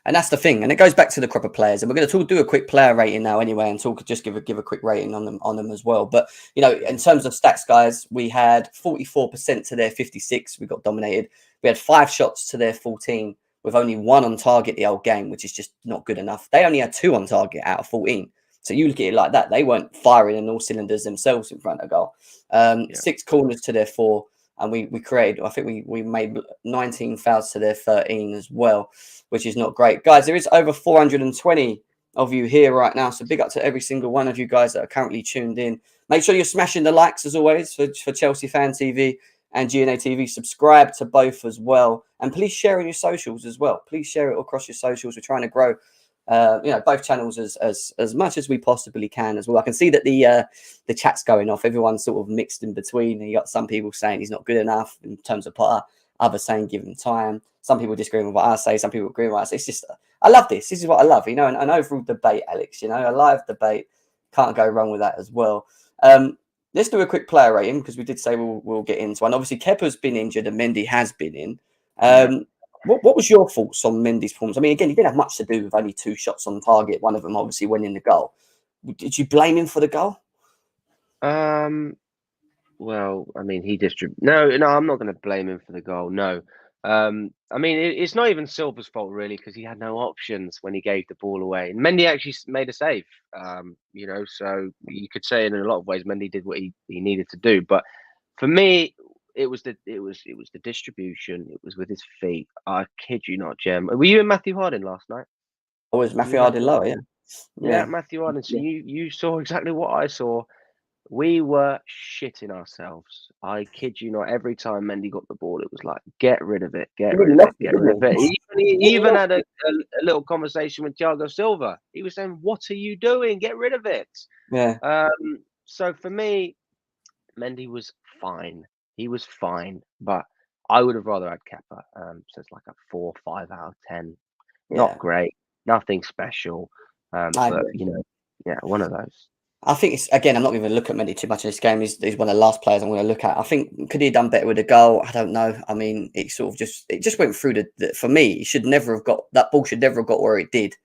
And that's the thing. And it goes back to the crop of players. And we're going to do a quick player rating now anyway, and just give a quick rating on them as well. But, in terms of stats, guys, we had 44% to their 56. We got dominated. We had 5 shots to their 14 with only 1 on target the whole game, which is just not good enough. They only had 2 on target out of 14. So you look at it like that. They weren't firing in all cylinders themselves in front of goal. 6 corners to their 4. And we created, I think we made 19 fouls to their 13 as well, which is not great. Guys, there is over 420 of you here right now. So big up to every single one of you guys that are currently tuned in. Make sure you're smashing the likes as always for Chelsea Fan TV and GNA TV. Subscribe to both as well. And please share on your socials as well. Please share it across your socials. We're trying to grow both channels as much as we possibly can as well. I can see that the chat's going off. Everyone's sort of mixed in between. And you got some people saying he's not good enough in terms of Potter, others saying give him time. Some people disagreeing with what I say, some people agree with what I say. It's just, I love this. This is what I love, and an overall debate, Alex, a live debate. Can't go wrong with that as well. Let's do a quick player rating because we did say we'll get into one. Obviously, Kepa's been injured and Mendy has been in. What was your thoughts on Mendy's performance? I mean, again, he didn't have much to do with only 2 shots on target. One of them obviously went in the goal. Did you blame him for the goal? Well, I mean, No, I'm not going to blame him for the goal. No. I mean, it's not even Silva's fault really because he had no options when he gave the ball away. And Mendy actually made a save. So you could say in a lot of ways Mendy did what he needed to do. But for me, it was the distribution. It was with his feet. I kid you not, Jem. Were you in Matthew Harding last night? Oh, was Matthew Harding lower? Yeah, Matthew Harding. So you saw exactly what I saw. We were shitting ourselves. I kid you not. Every time Mendy got the ball, it was like, get rid of it, get rid of it. He even had a little conversation with Thiago Silva. He was saying, "What are you doing? Get rid of it." Yeah. So for me, Mendy was fine. He was fine, but I would have rather had Kepa. So it's like a 4 or 5 out of 10. Not great, nothing special. But one of those. I think it's, again, I'm not going to look at Mendy too much in this game. He's one of the last players I'm going to look at. I think, could he have done better with a goal? I don't know. I mean, it sort of just went through for me, it should never have got, that ball should never have got where it did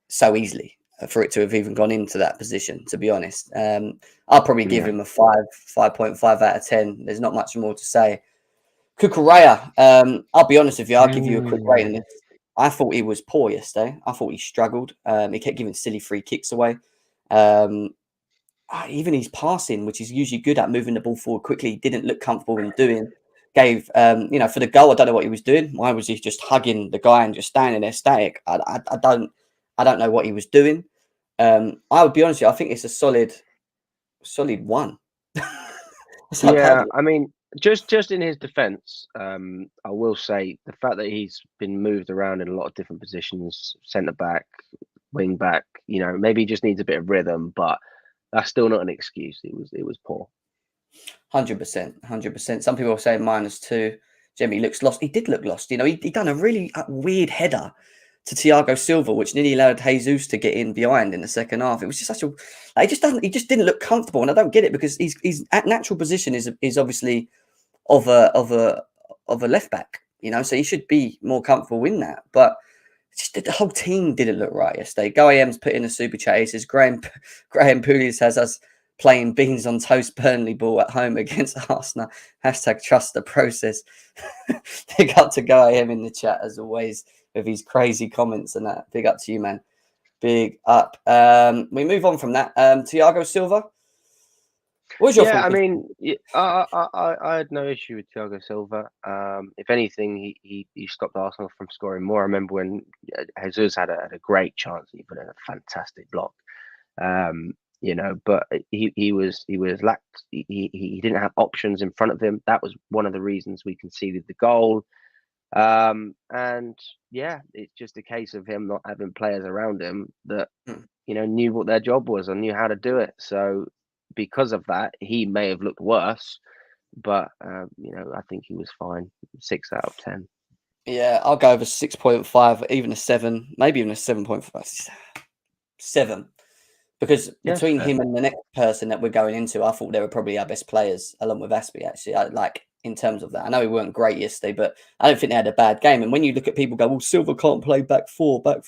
so easily for it to have even gone into that position, to be honest. I'll probably give him a 5.5 out of 10. There's not much more to say. Cucurella, I'll be honest with you, I'll give you a quick rating. I thought he was poor yesterday. I thought he struggled. He kept giving silly free kicks away. Even his passing, which he's usually good at, moving the ball forward quickly, he didn't look comfortable in doing. Gave, for the goal, I don't know what he was doing. Why was he just hugging the guy and just standing there static? I don't know what he was doing. I would be honest with you, I think it's a solid 1. I mean, just in his defence, I will say the fact that he's been moved around in a lot of different positions, centre back, wing back, maybe he just needs a bit of rhythm, but that's still not an excuse. It was poor. 100%. Some people are saying -2. Jimmy looks lost. He did look lost. He done a really weird header to Thiago Silva, which nearly allowed Jesus to get in behind in the second half. It was just he just didn't look comfortable, and I don't get it because he's at natural position is obviously of a left back, so he should be more comfortable in that, but just the whole team didn't look right yesterday. Goam's put in a super chat. He says Graham Pouliot has us playing beans on toast Burnley ball at home against Arsenal. # trust the process. Big up to Goam in the chat as always with his crazy comments and that. Big up to you, man. Big up. We move on from that. Thiago Silva. What was your thought? I mean, I had no issue with Thiago Silva. If anything, he stopped Arsenal from scoring more. I remember when Jesus had a great chance, he put in a fantastic block. But he was lacked. He didn't have options in front of him. That was one of the reasons we conceded the goal. It's just a case of him not having players around him that knew what their job was and knew how to do it. So because of that, he may have looked worse, but I think he was fine. 6 out of 10. Yeah, I'll go over 6.5, even a 7, maybe even a 7.5. 7. Because between him and the next person that we're going into, I thought they were probably our best players, along with Aspie, actually. In terms of that. I know he weren't great yesterday, but I don't think they had a bad game. And when you look at people go, well, Silva can't play back four, I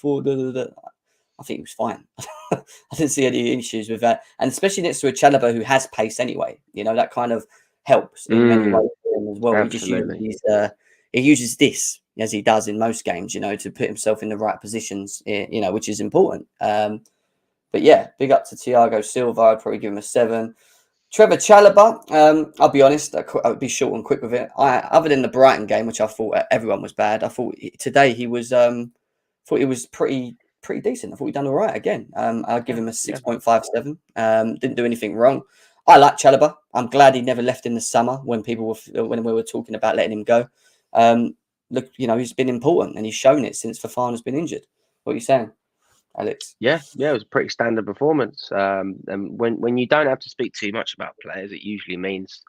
think he was fine. I didn't see any issues with that. And especially next to a Chalobah who has pace anyway. That kind of helps in many ways for him as well. Absolutely. He uses this, as he does in most games, to put himself in the right positions, which is important. But yeah, big up to Thiago Silva. I'd probably give him a 7. Trevor Chalobah, I'll be honest, I would be short and quick with it. Other than the Brighton game, which I thought everyone was bad, I thought today he was pretty pretty decent. I thought he'd done all right again. I'd give him a 6.57. Didn't do anything wrong. I like Chalobah. I'm glad he never left in the summer when when we were talking about letting him go. Look, he's been important and he's shown it since Fofana's been injured. What are you saying, Alex? Yeah, it was a pretty standard performance. And when you don't have to speak too much about players, it usually means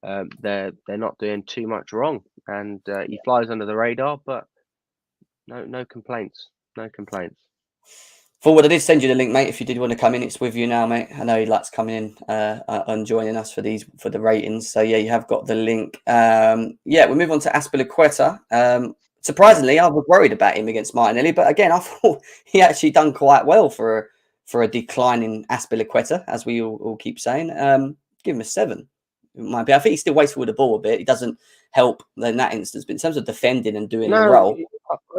they're not doing too much wrong, and he flies under the radar. But no complaints, no complaints. Forward, I did send you the link, mate. If you did want to come in, it's with you now, mate. I know he likes coming in and joining us for the ratings. So yeah, you have got the link. We'll move on to Azpilicueta. Surprisingly, I was worried about him against Martinelli, but again, I thought he actually done quite well for a declining Azpilicueta, as we all keep saying. Give him a 7. It might be. I think he still waits with the ball a bit. He doesn't help in that instance, but in terms of defending and doing the role,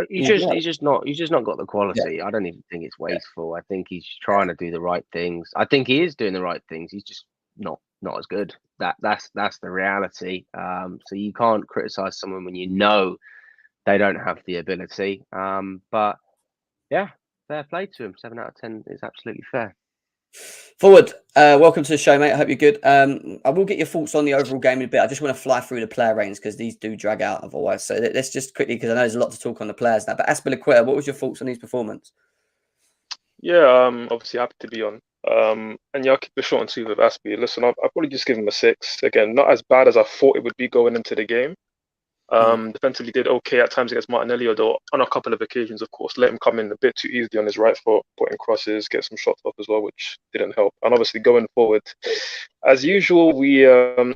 he's just not got the quality. I don't even think it's wasteful. I think he's trying to do the right things. I think he is doing the right things. He's just not as good. That's the reality. So you can't criticize someone when you know they don't have the ability. But yeah, fair play to him. 7 out of 10 is absolutely fair. Forward, welcome to the show, mate. I hope you're good. I will get your thoughts on the overall game in a bit. I just want to fly through the player ratings because these do drag out otherwise. So let's just quickly, because I know there's a lot to talk on the players now. But Azpilicueta, what was your thoughts on his performance? Yeah, obviously happy to be on. And yeah, I'll keep it short and sweet with Aspi. Listen, I'll probably just give him a 6. Again, not as bad as I thought it would be going into the game. Defensively did okay at times against Martinelli, although on a couple of occasions, of course, let him come in a bit too easily on his right foot, putting crosses, get some shots off as well, which didn't help. And obviously going forward, as usual,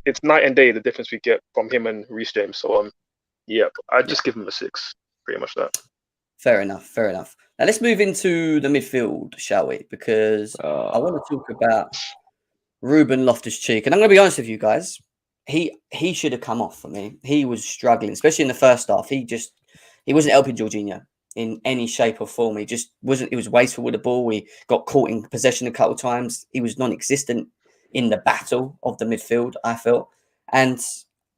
it's night and day the difference we get from him and Reece James. So I'd just give him a 6, pretty much that. Fair enough. Now let's move into the midfield, shall we? Because I want to talk about Ruben Loftus-Cheek, and I'm going to be honest with you guys. He should have come off for me. He was struggling, especially in the first half. He wasn't helping Jorginho in any shape or form. He just wasn't. He was wasteful with the ball. He got caught in possession a couple of times. He was non-existent in the battle of the midfield, I felt. And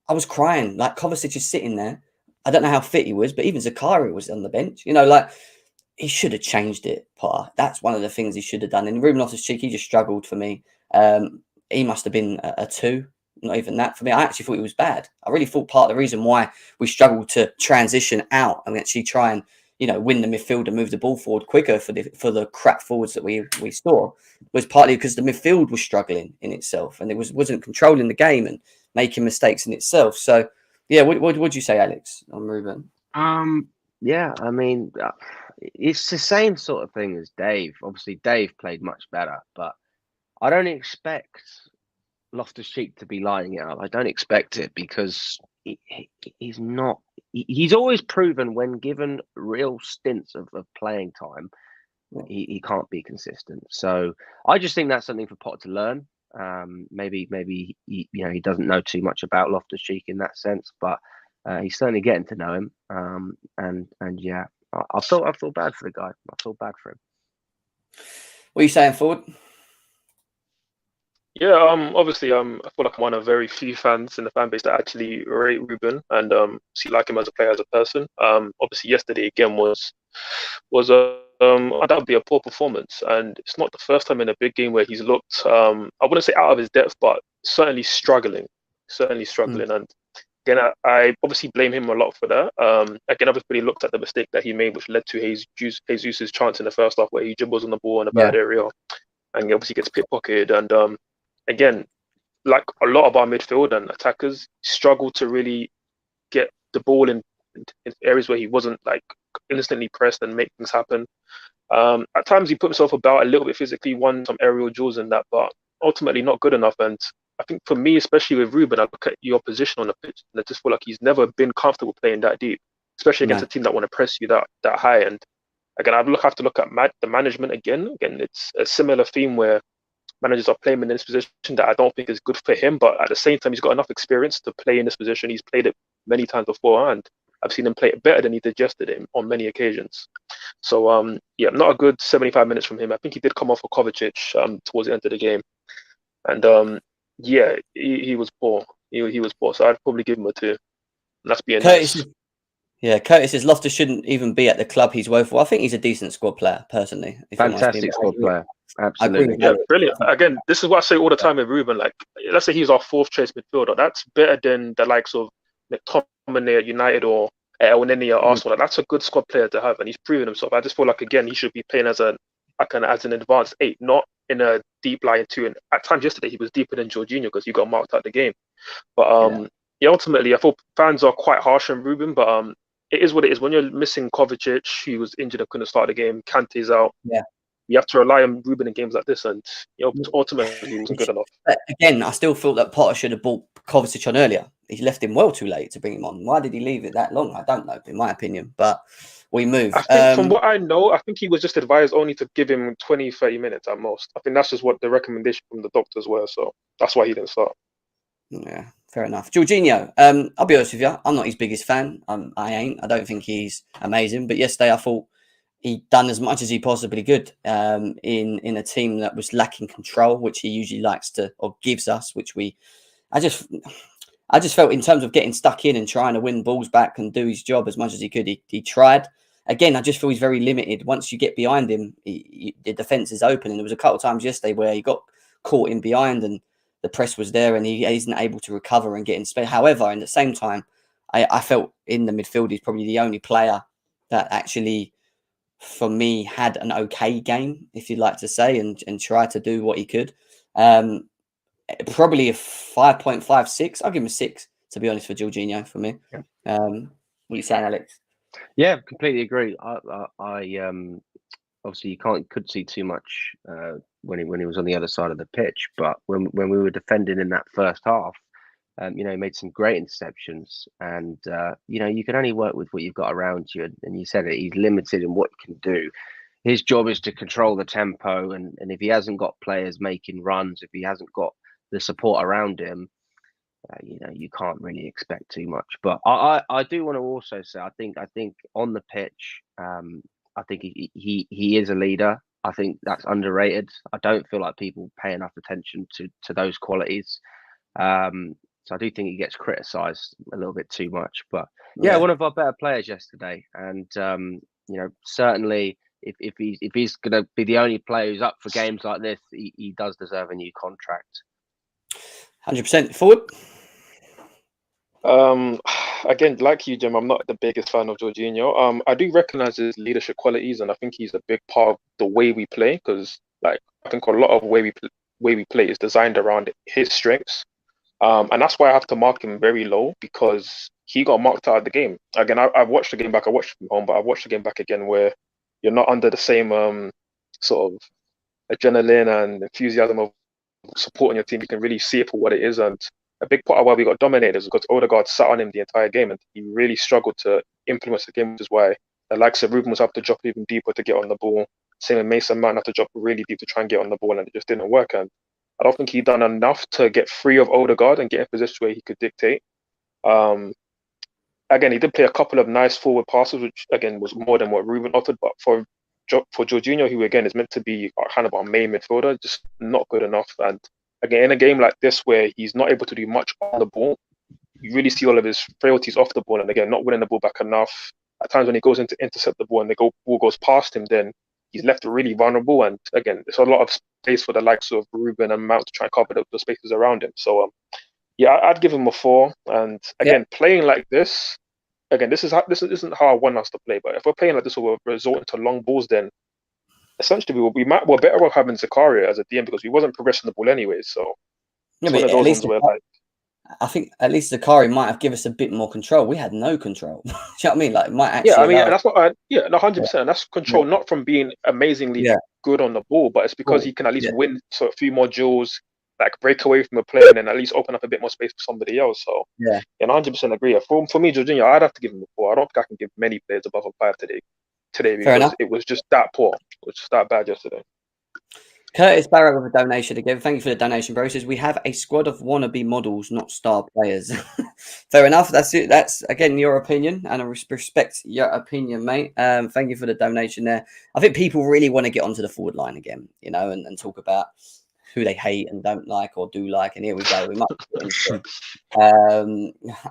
I was crying. Like, Kovacic is sitting there. I don't know how fit he was, but even Zakaria was on the bench. He should have changed it, Potter. That's one of the things he should have done. And Ruben Loftus-Cheek, he just struggled for me. He must have been a 2. Not even that for me. I actually thought he was bad. I really thought part of the reason why we struggled to transition out and actually try and win the midfield and move the ball forward quicker for the crap forwards that we saw was partly because the midfield was struggling in itself and it wasn't controlling the game and making mistakes in itself. So yeah, what would you say, Alex, on Ruben? Yeah, I mean, it's the same sort of thing as Dave. Obviously, Dave played much better, but I don't expect Loftus-Cheek to be lighting it up. I don't expect it because he's not. He's always proven when given real stints of playing time, he can't be consistent. So I just think that's something for Potter to learn. Maybe he doesn't know too much about Loftus-Cheek in that sense, but he's certainly getting to know him. And yeah, I feel bad for the guy. I feel bad for him. What are you saying, Ford? Yeah, obviously, I feel like I'm one of very few fans in the fan base that actually rate Ruben and see like him as a player, as a person. Obviously, yesterday again was undoubtedly a poor performance, and it's not the first time in a big game where he's looked, I wouldn't say out of his depth, but certainly struggling. And again, I obviously blame him a lot for that. Again, everybody looked at the mistake that he made, which led to Jesus' chance in the first half where he dribbles on the ball in a bad area, and he obviously gets pickpocketed. And again, like a lot of our midfield and attackers struggle to really get the ball in areas where he wasn't like instantly pressed and make things happen. At times he put himself about a little bit physically, won some aerial duels in that, but ultimately not good enough. And I think for me, especially with Ruben, I look at your position on the pitch and I just feel like he's never been comfortable playing that deep, especially against a team that want to press you that high. And again, I have to look at the management again. Again, it's a similar theme where managers are playing him in this position that I don't think is good for him, but at the same time, he's got enough experience to play in this position. He's played it many times before, and I've seen him play it better than he digested it on many occasions. So, not a good 75 minutes from him. I think he did come off for Kovacic towards the end of the game, and he was poor. He was poor. So I'd probably give him a 2. And that's being nice. Yeah, Curtis says Loftus shouldn't even be at the club he's woeful. I think he's a decent squad player, personally. Fantastic squad player. Absolutely. Yeah, brilliant. Again, this is what I say all the time with Ruben. Like, let's say he's our fourth choice midfielder. That's better than the likes of McTominay at United or El Neni at Arsenal. Like, that's a good squad player to have, and he's proven himself. I just feel like, again, he should be playing as an advanced 8, not in a deep lying 2. And at times yesterday, he was deeper than Jorginho because he got marked out the game. But ultimately, I thought fans are quite harsh on Ruben, but it is what it is. When you're missing Kovacic, he was injured and couldn't start the game. Kante's out. Yeah. You have to rely on Ruben in games like this, and ultimately he wasn't good enough. But again, I still feel that Potter should have brought Kovacic on earlier. He left him well too late to bring him on. Why did he leave it that long? I don't know, in my opinion. But we move. I think from what I know, I think he was just advised only to give him 20, 30 minutes at most. I think that's just what the recommendation from the doctors were. So that's why he didn't start. Yeah, fair enough. Jorginho, I'll be honest with you. I'm not his biggest fan. I ain't. I don't think he's amazing. But yesterday I thought he'd done as much as he possibly could in a team that was lacking control, which he usually likes to or gives us. I just felt in terms of getting stuck in and trying to win balls back and do his job as much as he could. He tried. Again, I just feel he's very limited. Once you get behind him, the defense is open. And there was a couple of times yesterday where he got caught in behind and the press was there and he isn't able to recover and get in space. However, in the same time, I felt in the midfield, he's probably the only player that actually, for me, had an okay game, if you'd like to say, and tried to do what he could. Probably a 5.56. I'll give him a 6, to be honest, for Jorginho, for me. Yeah. What are you saying, Alex? Yeah, completely agree. I obviously you could see too much when he was on the other side of the pitch, but when we were defending in that first half, he made some great interceptions, and you can only work with what you've got around you. And you said it, he's limited in what he can do. His job is to control the tempo, and if he hasn't got players making runs, if he hasn't got the support around him, you can't really expect too much. But I do want to also say I think on the pitch, I think he is a leader. I think that's underrated. I don't feel like people pay enough attention to those qualities. So I do think he gets criticised a little bit too much. But yeah, one of our better players yesterday, and certainly if he's going to be the only player who's up for games like this, he does deserve a new contract. 100% forward. Again, like you, Jim, I'm not the biggest fan of Jorginho. I do recognize his leadership qualities, and I think he's a big part of the way we play. Because, I think a lot of way we play is designed around his strengths, and that's why I have to mark him very low, because he got marked out of the game. Again, I've watched the game back. I watched it from home, but I've watched the game back again where you're not under the same sort of adrenaline and enthusiasm of supporting your team. You can really see it for what it is, and a big part of why we got dominated is because Odegaard sat on him the entire game, and he really struggled to influence the game, which is why the likes of Ruben was have to drop even deeper to get on the ball. Same with Mason Mount had to drop really deep to try and get on the ball, and it just didn't work. And I don't think he done enough to get free of Odegaard and get in a position where he could dictate. Again, he did play a couple of nice forward passes, which again was more than what Ruben offered. But for Jorginho, who again is meant to be kind of our main midfielder, just not good enough. And again, in a game like this where he's not able to do much on the ball, you really see all of his frailties off the ball. And again, not winning the ball back enough. At times when he goes in to intercept the ball and the ball goes past him, then he's left really vulnerable. And again, there's a lot of space for the likes of Ruben and Mount to try and cover the spaces around him. So yeah, I'd give him a 4. And again, playing like this, again, this isn't how I want us to play. But if we're playing like this, or we're resorting to long balls, then essentially we're better off having Zakaria as a DM, because we wasn't progressing the ball anyway. So it's one of those ones where I think at least Zakaria might have given us a bit more control. We had no control. Do you know what I mean? Like, might actually. Yeah, I mean, that's what. 100%. That's control, not from being amazingly good on the ball, but it's because he can at least win a few more duels, like break away from a player, and then at least open up a bit more space for somebody else. So yeah, 100% agree. For me, Jorginho, I'd have to give him a 4. I don't think I can give many players above a 5 today because it was just that poor. It was just that bad yesterday. Curtis Barrett with a donation again. Thank you for the donation, bro. Says we have a squad of wannabe models, not star players. Fair enough. That's it. That's again your opinion, and I respect your opinion, mate. Thank you for the donation there. I think people really want to get onto the forward line again, and talk about who they hate and don't like or do like. And here we go. We might.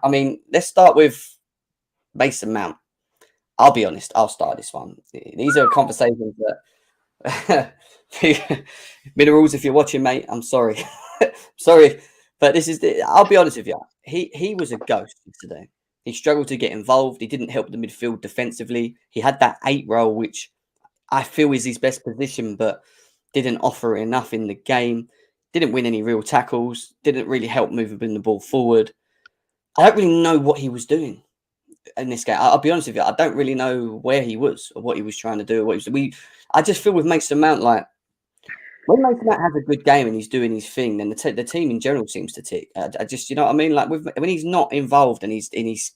I mean, let's start with Mason Mount. I'll be honest. I'll start this one. These are conversations that Minerals. If you're watching, mate, I'm sorry. Sorry, but this is. I'll be honest with you. He was a ghost today. He struggled to get involved. He didn't help the midfield defensively. He had that 8 role, which I feel is his best position, but didn't offer enough in the game. Didn't win any real tackles. Didn't really help moving the ball forward. I don't really know what he was doing in this game. I'll be honest with you. I don't really know where he was or what he was trying to do. I just feel with Mason Mount, like when Mason Mount has a good game and he's doing his thing, then the team in general seems to tick. I just, you know what I mean? Like when he's not involved and he's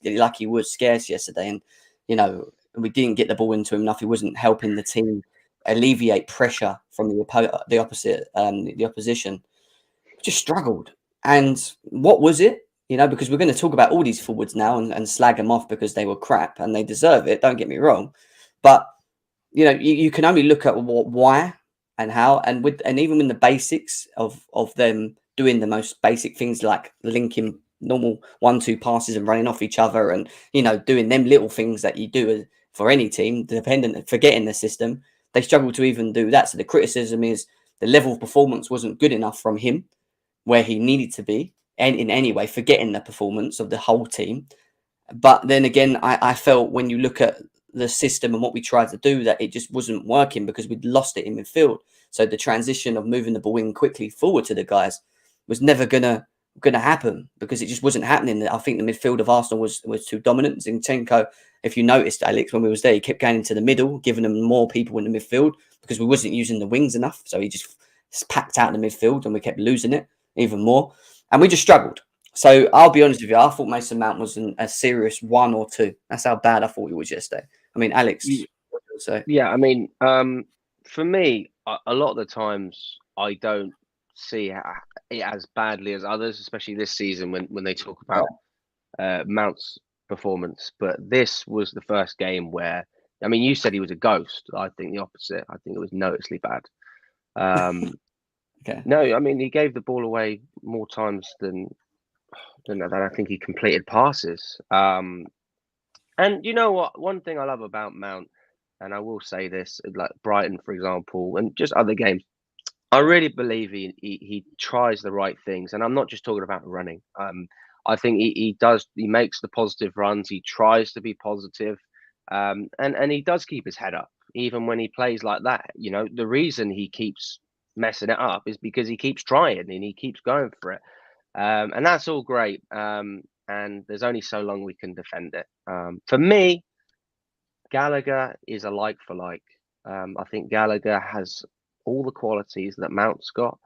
like he was scarce yesterday, and you know we didn't get the ball into him enough. He wasn't helping the team alleviate pressure from the opposition. Just struggled. And what was it? You know, because we're going to talk about all these forwards now and slag them off because they were crap and they deserve it. Don't get me wrong, but you know you can only look at why and how, and even in the basics of them doing the most basic things like linking normal 1-2 passes and running off each other, and you know doing them little things that you do for any team, forgetting the system. They struggle to even do that. So the criticism is the level of performance wasn't good enough from him where he needed to be, and in any way forgetting the performance of the whole team. But then again, I felt when you look at the system and what we tried to do, that it just wasn't working because we'd lost it in midfield. So the transition of moving the ball in quickly forward to the guys was never gonna happen because it just wasn't happening. I think the midfield of Arsenal was too dominant. Zinchenko, if you noticed, Alex, when we was there, he kept going into the middle, giving them more people in the midfield because we wasn't using the wings enough. So he just packed out the midfield and we kept losing it even more. And we just struggled. So I'll be honest with you, I thought Mason Mount was a serious 1 or 2. That's how bad I thought he was yesterday. I mean, Alex, what do you say? Yeah, I mean, for me, a lot of the times I don't see it as badly as others, especially this season when they talk about Mount's performance. But this was the first game where, I mean, you said he was a ghost. I think the opposite. I think it was noticeably bad. Okay. No, I mean, he gave the ball away more times than I think he completed passes. And you know what? One thing I love about Mount, and I will say this, like Brighton, for example, and just other games, I really believe he tries the right things. And I'm not just talking about running. I think he makes the positive runs. He tries to be positive. And he does keep his head up, even when he plays like that. You know, the reason he keeps messing it up is because he keeps trying and he keeps going for it. And that's all great. And there's only so long we can defend it. For me, Gallagher is a like for like. I think Gallagher has all the qualities that Mount's got.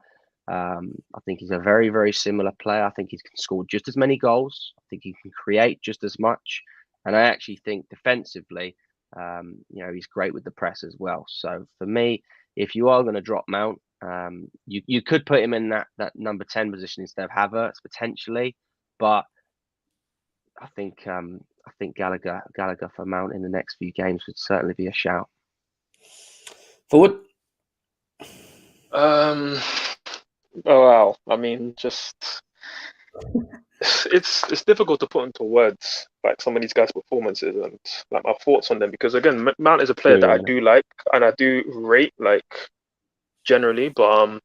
I think he's a very, very similar player. I think he can score just as many goals. I think he can create just as much. And I actually think defensively, you know, he's great with the press as well. So for me, if you are going to drop Mount, you could put him in that number 10 position instead of Havertz potentially, but I think Gallagher for Mount in the next few games would certainly be a shout. Forward. Oh wow! I mean, just it's difficult to put into words like some of these guys' performances and like my thoughts on them, because again, Mount is a player that I do like and I do rate like generally, but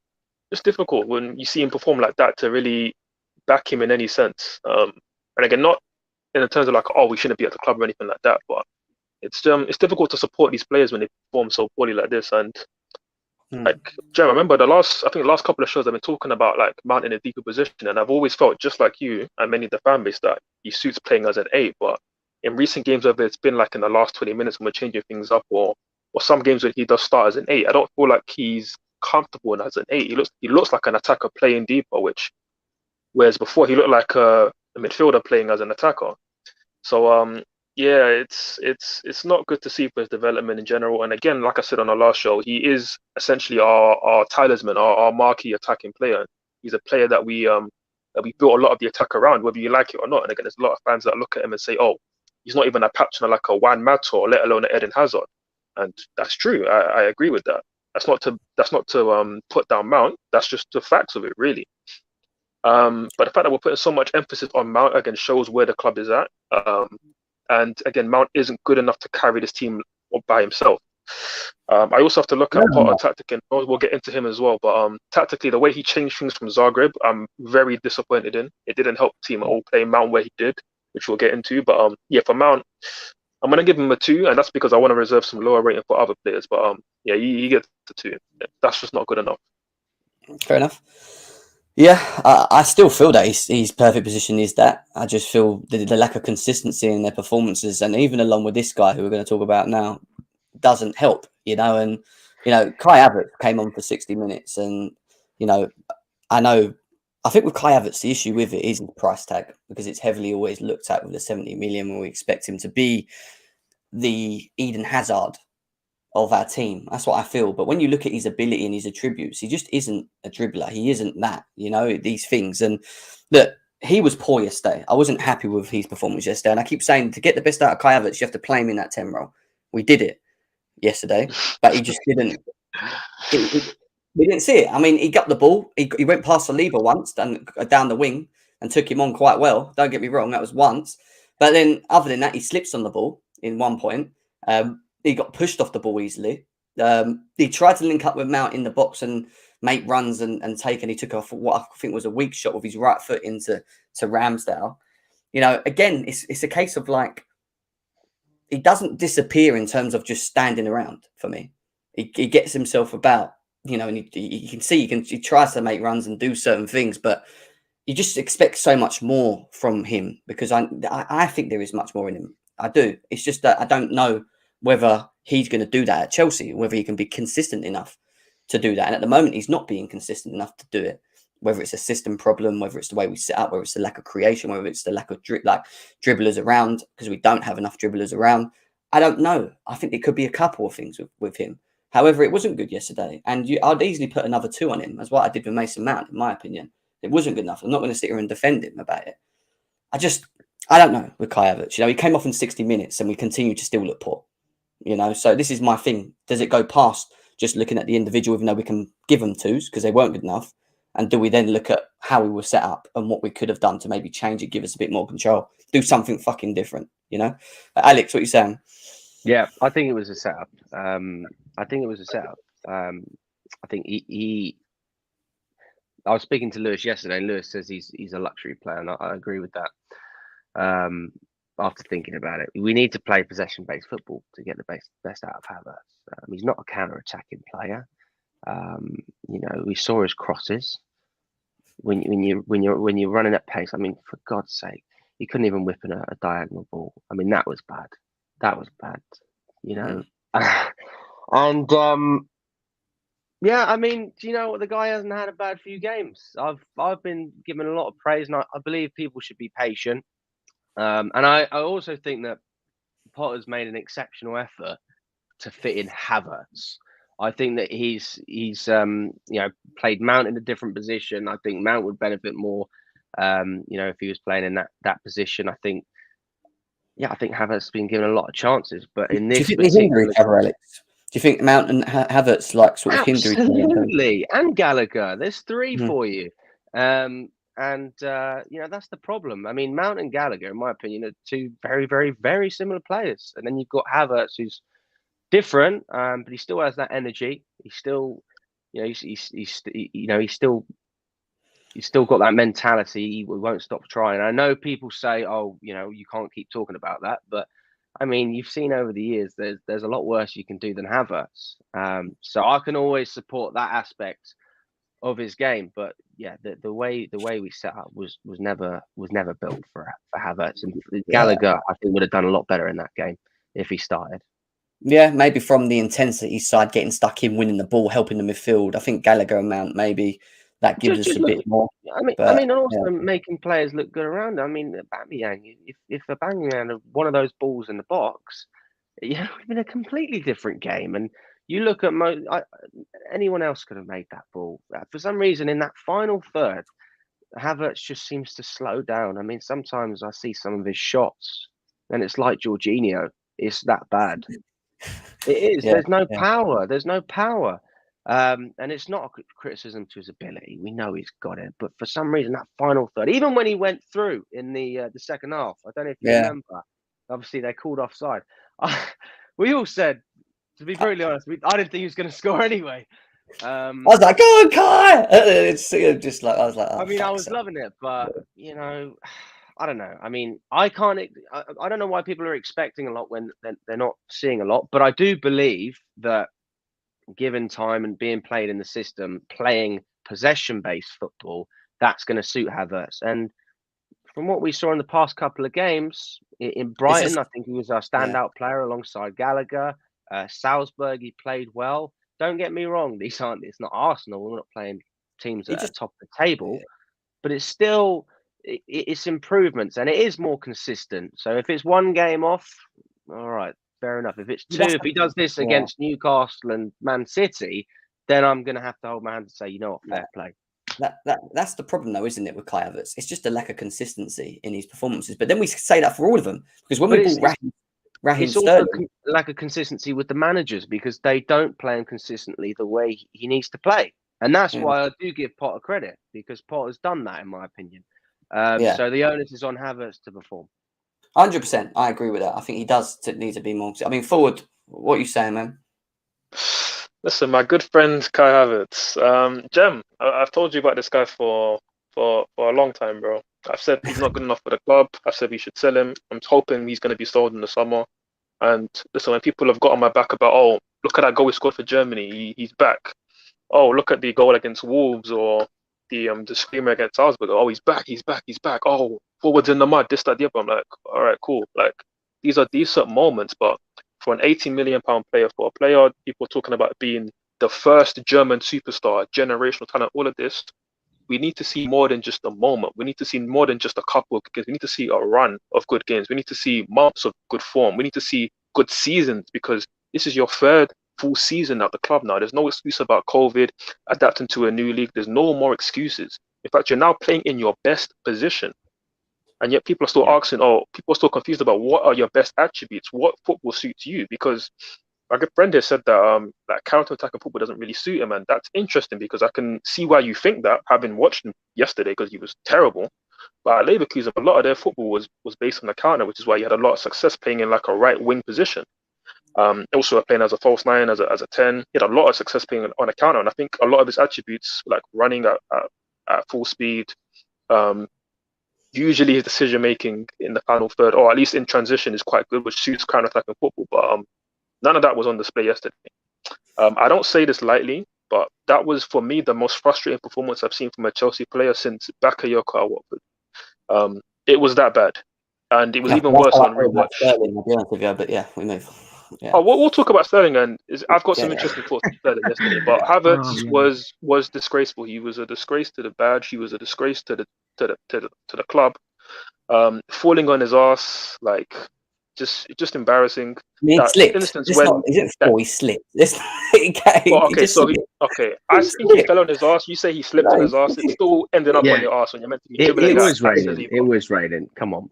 it's difficult when you see him perform like that to really back him in any sense. And again, not in terms of like, oh, we shouldn't be at the club or anything like that, but it's difficult to support these players when they perform so poorly like this. And like, Jem, I remember the last couple of shows I've been talking about like Mount in a deeper position, and I've always felt just like you and many of the fan base that he suits playing as an 8. But in recent games, whether it's been like in the last 20 minutes when we're changing things up, or some games when he does start as an 8, I don't feel like he's comfortable as an 8. He looks like an attacker playing deeper, whereas before he looked like a midfielder playing as an attacker. So yeah, it's not good to see for his development in general. And again, like I said on our last show, he is essentially our talisman, our marquee attacking player. He's a player that we built a lot of the attack around, whether you like it or not. And again, there's a lot of fans that look at him and say, oh, he's not even a patron like a Juan Mata, let alone an Eden Hazard. And that's true. I agree with that. That's not to put down Mount. That's just the facts of it, really. But the fact that we're putting so much emphasis on Mount again shows where the club is at. And again, Mount isn't good enough to carry this team by himself. I also have to look at Potter tactic, and we'll get into him as well. But tactically, the way he changed things from Zagreb, I'm very disappointed in. It didn't help the team at all play Mount where he did, which we'll get into. But yeah, for Mount, I'm gonna give him a 2, and that's because I want to reserve some lower rating for other players. But yeah, he gets a 2. That's just not good enough. Fair enough. Yeah, I still feel that his perfect position is that. I just feel the lack of consistency in their performances, and even along with this guy who we're going to talk about now, doesn't help, you know. And Kai Havertz came on for 60 minutes, and I think with Kai Havertz, the issue with it is the price tag, because it's heavily always looked at with the 70 million, when we expect him to be the Eden Hazard of our team. That's what I feel. But when you look at his ability and his attributes, he just isn't a dribbler. He isn't that, these things. And look, he was poor yesterday. I wasn't happy with his performance yesterday. And I keep saying, to get the best out of Kai Havertz, you have to play him in that 10 role. We did it yesterday, but he just didn't. We didn't see it. I mean, he got the ball. He went past Saliba once and down the wing and took him on quite well. Don't get me wrong, that was once. But then other than that, he slips on the ball in one point. He got pushed off the ball easily. He tried to link up with Mount in the box and make runs and take, and he took off what I think was a weak shot with his right foot into Ramsdale. Again, it's a case of like, he doesn't disappear in terms of just standing around for me. He gets himself about, and you can see he tries to make runs and do certain things, but you just expect so much more from him, because I think there is much more in him. I do. It's just that I don't know whether he's going to do that at Chelsea, whether he can be consistent enough to do that. And at the moment, he's not being consistent enough to do it. Whether it's a system problem, whether it's the way we set up, whether it's the lack of creation, whether it's the lack of dribblers around, because we don't have enough dribblers around. I don't know. I think it could be a couple of things with him. However, it wasn't good yesterday. And I'd easily put another 2 on him, as what I did with Mason Mount, in my opinion. It wasn't good enough. I'm not going to sit here and defend him about it. I don't know with Kai Havertz. He came off in 60 minutes and we continue to still look poor. So this is my thing. Does it go past just looking at the individual, even though we can give them 2s because they weren't good enough? And do we then look at how we were set up and what we could have done to maybe change it, give us a bit more control, do something fucking different, Alex, what are you saying? Yeah, I think it was a setup. I think I was speaking to Lewis yesterday, and Lewis says he's a luxury player, and I agree with that. After thinking about it, we need to play possession-based football to get the best out of Havertz. He's not a counter-attacking player. We saw his crosses when you're running at pace. I mean, for God's sake, he couldn't even whip in a diagonal ball. I mean, that was bad. That was bad. And yeah, I mean, do you know what? The guy hasn't had a bad few games. I've been given a lot of praise, and I believe people should be patient. And I also think that Potter's made an exceptional effort to fit in Havertz. I think that he's played Mount in a different position. I think Mount would benefit more, if he was playing in that position. I think Havertz has been given a lot of chances, but in this, do you think they hinder each other, Alex? Do you think Mount and Havertz sort of hinder each other? Absolutely, and Gallagher. There's 3 for you. That's the problem. I mean, Mount and Gallagher, in my opinion, are 2 very, very, very similar players. And then you've got Havertz, who's different, but he still has that energy. He's still, he's still got that mentality. He won't stop trying. I know people say, "Oh, you can't keep talking about that," but I mean, you've seen over the years there's a lot worse you can do than Havertz. So I can always support that aspect of his game, but yeah, the way we set up was never built for Havertz. And Gallagher, I think, would have done a lot better in that game if he started. Yeah, maybe from the intensity side, getting stuck in, winning the ball, helping the midfield. I think Gallagher and Mount, maybe that gives us a bit more. I mean, also making players look good around. I mean, Aubameyang, if Aubameyang had one of those balls in the box, it would have been a completely different game. And you look at anyone else could have made that ball. For some reason, in that final third, Havertz just seems to slow down. I mean, sometimes I see some of his shots, and it's like Jorginho. It's that bad. It is. There's no power. There's no power. And it's not a criticism to his ability. We know he's got it, but for some reason, that final third, even when he went through in the second half, I don't know if you remember, Obviously, they called offside. We all said, to be brutally honest, I didn't think he was going to score anyway. I was like, "Go on, Kai!" It's just like I was like, oh, I mean, I fuck's was sake. loving it, but you know, I don't know. I mean, I can't. I don't know why people are expecting a lot when they're not seeing a lot. But I do believe that, given time and being played in the system, playing possession-based football, that's going to suit Havertz. And from what we saw in the past couple of games in Brighton, just- I think he was our Yeah. standout player alongside Gallagher. Salzburg, he played well. Don't get me wrong; it's not Arsenal. We're not playing teams He at the just top of the table, but it's still it's improvements and it is more consistent. So if it's one game off, all right, fair enough. If it's two, That's if he does this yeah. against Newcastle and Man City, then I'm going to have to hold my hand and say, you know what, fair play. That's the problem, though, isn't it, with Kai Havertz? It's just a lack of consistency in his performances. But then we say that for all of them, because when But we bought Raheem it's also Sterling, lack of consistency with the managers because they don't play him consistently the way he needs to play. And that's why I do give Potter credit, because Potter's done that, in my opinion. Yeah. So the onus is on Havertz to perform. 100%, I agree with that. I think he does need to be more. I mean, forward. What are you saying, man? Listen, my good friend Kai Havertz. Jem, I've told you about this guy for a long time, bro. I've said he's not good enough for the club. I've said we should sell him. I'm hoping he's going to be sold in the summer. And listen, when people have got on my back about, oh, look at that goal he scored for Germany, he's back. Oh, look at the goal against Wolves or the screamer against Salzburg. Oh, he's back, he's back, he's back. Oh, forwards in the mud, this, that, the other. I'm like, all right, cool. Like, these are decent moments, but for an 18 million pound player, for a player, people are talking about being the first German superstar, generational talent, all of this. We need to see more than just a moment. We need to see more than just a couple of games. We need to see a run of good games. We need to see months of good form. We need to see good seasons, because this is your third full season at the club now. There's no excuse about COVID, adapting to a new league. There's no more excuses. In fact, you're now playing in your best position. And yet people are still asking, people are still confused about what are your best attributes? What football suits you? Because my good friend here said that counter-attacking football doesn't really suit him, and that's interesting because I can see why you think that, having watched him yesterday, because he was terrible. But at Leverkusen, a lot of their football was based on the counter, which is why he had a lot of success playing in like a right wing position. Also playing as a false nine, as a 10. He had a lot of success playing on a counter, and I think a lot of his attributes, like running at full speed, usually his decision making in the final third, or at least in transition, is quite good, which suits counter-attacking football. But none of that was on display yesterday. I don't say this lightly, but that was, for me, the most frustrating performance I've seen from a Chelsea player since Bakayoko at Watford. It was that bad. And it was even worse on rewatch. Sterling, I'll be honest with you, but yeah, we move. Yeah. Oh, we'll talk about Sterling, and I've got some interesting thoughts on Sterling yesterday. But Havertz was disgraceful. He was a disgrace to the badge. He was a disgrace to the club. Falling on his ass, like just embarrassing. I mean, he slipped. Instance It's when not, he didn't fall, he slipped. I think he fell on his ass. You say he slipped on his ass. It's still ending up on your ass when you're meant to be dribbling. It was raining. It was raining. Come on.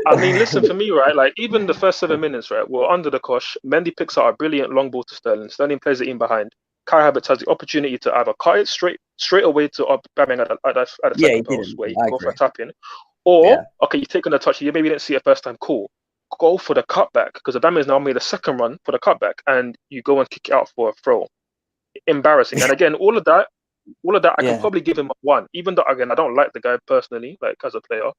I mean, listen, for me, right? Like, even the first 7 minutes, right? We're under the cosh. Mendy picks out a brilliant long ball to Sterling. Sterling plays it in behind. Kai Havertz has the opportunity to either cut it straight away to Aubameyang at the second post, where you go for a tap in, or okay, you've taken the touch. You maybe didn't see it first time. Cool. Go for the cutback, because Aubameyang's now made a second run for the cutback, and you go and kick it out for a throw. Embarrassing. And again, all of that, I can probably give him a 1, even though, again, I don't like the guy personally, like as a player.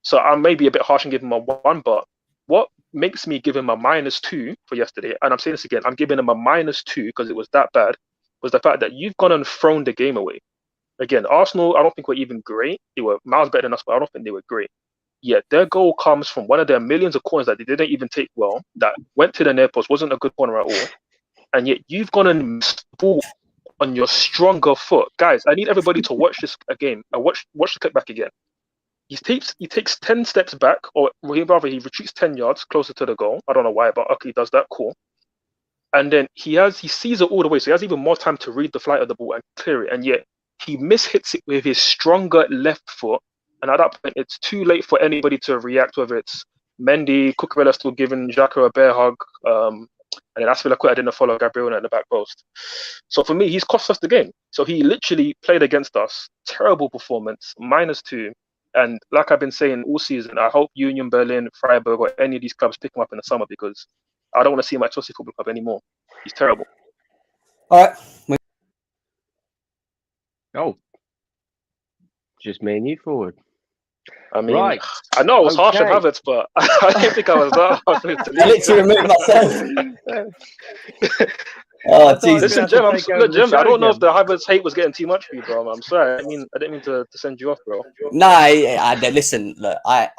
So I may be a bit harsh and give him a 1, but what makes me give him a -2 for yesterday, and I'm saying this again, I'm giving him a -2 because it was that bad, was the fact that you've gone and thrown the game away. Again, Arsenal, I don't think were even great. They were miles better than us, but I don't think they were great. Yet their goal comes from one of their millions of corners that they didn't even take well, that went to the near post, wasn't a good corner at all. And yet you've gone and missed the ball on your stronger foot. Guys, I need everybody to watch this again. Watch the clip back again. He takes 10 steps back, or rather he retreats 10 yards closer to the goal. I don't know why, but okay, he does that, cool. And then he sees it all the way, so he has even more time to read the flight of the ball and clear it. And yet he mishits it with his stronger left foot. And at that point, it's too late for anybody to react, whether it's Mendy, Cucurella still giving Xhaka a bear hug, and then Aspilicueta didn't follow Gabriel at the back post. So for me, he's cost us the game. So he literally played against us. Terrible performance, -2. And like I've been saying all season, I hope Union Berlin, Freiburg, or any of these clubs pick him up in the summer, because I don't want to see him at Chelsea Football Club anymore. He's terrible. All right. Oh, just me and you forward. I mean, Right. I know I was harsh on Okay. Havertz, but I didn't think I was that harsh. I literally removed myself. Oh, Jesus. Listen, Jem, I don't know if the Havertz hate was getting too much for you, bro. I'm sorry. I didn't mean to send you off, bro. No, listen, look, I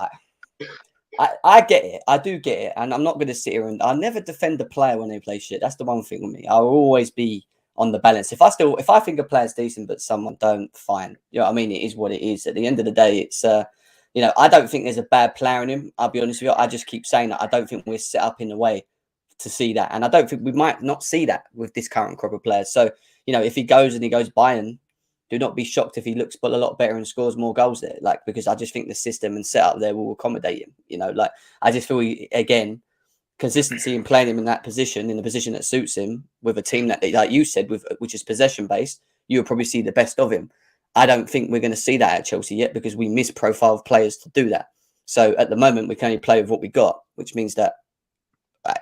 get it. I do get it. And I'm not going to sit here and I'll never defend a player when they play shit. That's the one thing with me. I'll always be on the balance. If I think a player's decent, but someone don't, fine. You know what I mean? It is what it is. At the end of the day, it's, I don't think there's a bad player in him. I'll be honest with you. I just keep saying that I don't think we're set up in a way to see that. And I don't think we might not see that with this current crop of players. So, if he goes Bayern, do not be shocked if he looks a lot better and scores more goals there. Because I just think the system and setup there will accommodate him. I just feel, again, consistency in playing him in that position, in the position that suits him, with a team that, like you said, which is possession-based, you'll probably see the best of him. I don't think we're going to see that at Chelsea yet, because we miss profile of players to do that. So at the moment, we can only play with what we got, which means that,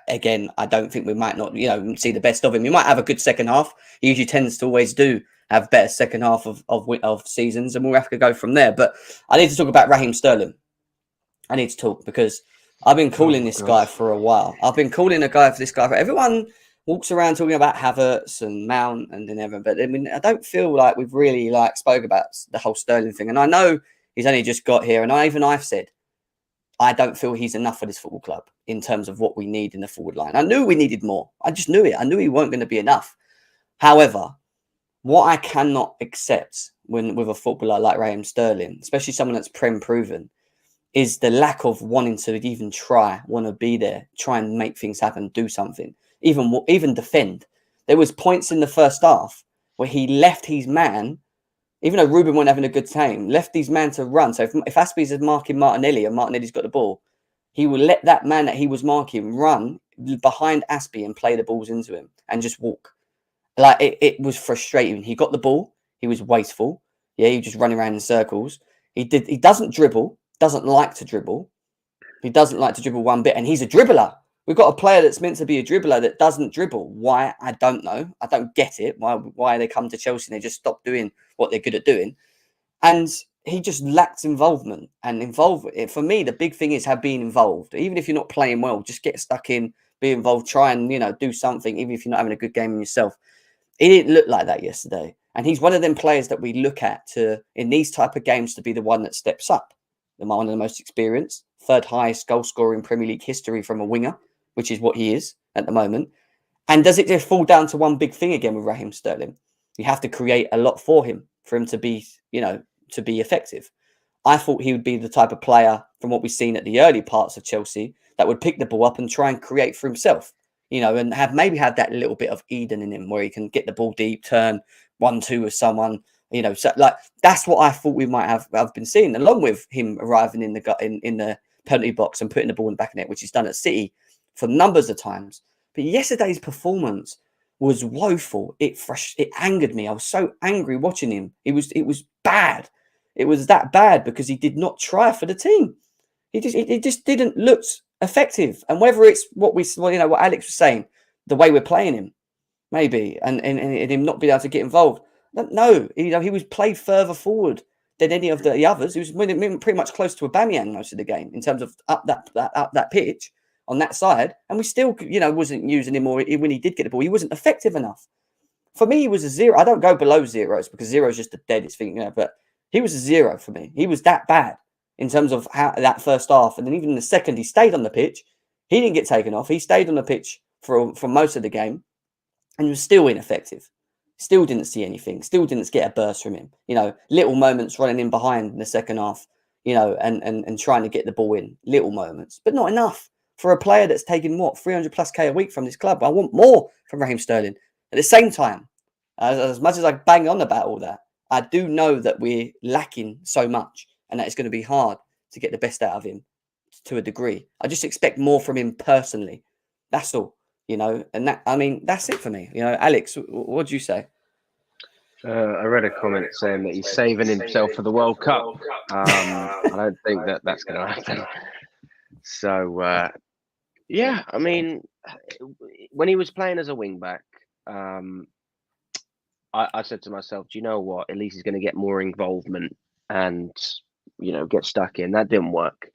again, I don't think we might not, see the best of him. He might have a good second half. He usually tends to always do have better second half of seasons, and we'll have to go from there. But I need to talk about Raheem Sterling. I need to talk because I've been calling this guy for a while. I've been calling this guy for everyone walks around talking about Havertz and Mount and everything, but I don't feel like we've really spoke about the whole Sterling thing. And I know he's only just got here, and I've said I don't feel he's enough for this football club in terms of what we need in the forward line. I knew we needed more. I just knew it. I knew he weren't going to be enough. However, what I cannot accept with a footballer like Raheem Sterling, especially someone that's Prem proven, is the lack of wanting to even want to be there, try and make things happen, do something, even defend. There was points in the first half where he left his man, even though Ruben wasn't having a good time, left his man to run. So if Aspie's marking Martinelli and Martinelli's got the ball, he will let that man that he was marking run behind Aspie and play the balls into him and just walk. It was frustrating. He got the ball. He was wasteful. Yeah, he was just running around in circles. He doesn't dribble. Doesn't like to dribble. He doesn't like to dribble one bit. And he's a dribbler. We've got a player that's meant to be a dribbler that doesn't dribble. Why? I don't know. I don't get it. Why they come to Chelsea and they just stop doing what they're good at doing. And he just lacks involvement. And for me, the big thing is being involved. Even if you're not playing well, just get stuck in, be involved, try and, do something, even if you're not having a good game in yourself. It didn't look like that yesterday. And he's one of them players that we look at in these type of games to be the one that steps up. One of the most experienced, third highest goal scorer in Premier League history from a winger, which is what he is at the moment. And does it just fall down to one big thing again with Raheem Sterling? You have to create a lot for him to be, to be effective. I thought he would be the type of player, from what we've seen at the early parts of Chelsea, that would pick the ball up and try and create for himself. And maybe have that little bit of Eden in him where he can get the ball deep, turn 1-2 with someone, so that's what I thought we might have been seeing, along with him arriving in the penalty box and putting the ball in the back of net, which he's done at City for numbers of times. But yesterday's performance was woeful. It angered me. I was so angry watching him. It was bad. It was that bad because he did not try for the team. It just didn't look effective. And whether it's what Alex was saying, the way we're playing him, maybe, and him not being able to get involved. No, he was played further forward than any of the others. He was pretty much close to Aubameyang most of the game in terms of up that pitch on that side. And we still, wasn't using him, or when he did get the ball, he wasn't effective enough. For me, he was a 0. I don't go below zeros because 0 is just the deadest thing, but he was a 0 for me. He was that bad in terms of how that first half. And then even in the second, he stayed on the pitch. He didn't get taken off. He stayed on the pitch for most of the game and he was still ineffective. Still didn't see anything. Still didn't get a burst from him. Little moments running in behind in the second half, and trying to get the ball in. Little moments, but not enough for a player that's taking 300+ a week from this club. I want more from Raheem Sterling. At the same time, as much as I bang on about all that, I do know that we're lacking so much and that it's going to be hard to get the best out of him to a degree. I just expect more from him personally. That's all, and that's it for me. Alex, what do you say? I read a comment saying that he's saving himself for the World Cup. I don't think that that's going to happen. So, yeah, I mean, when he was playing as a wing back, I said to myself, do you know what? At least he's going to get more involvement and, get stuck in. That didn't work.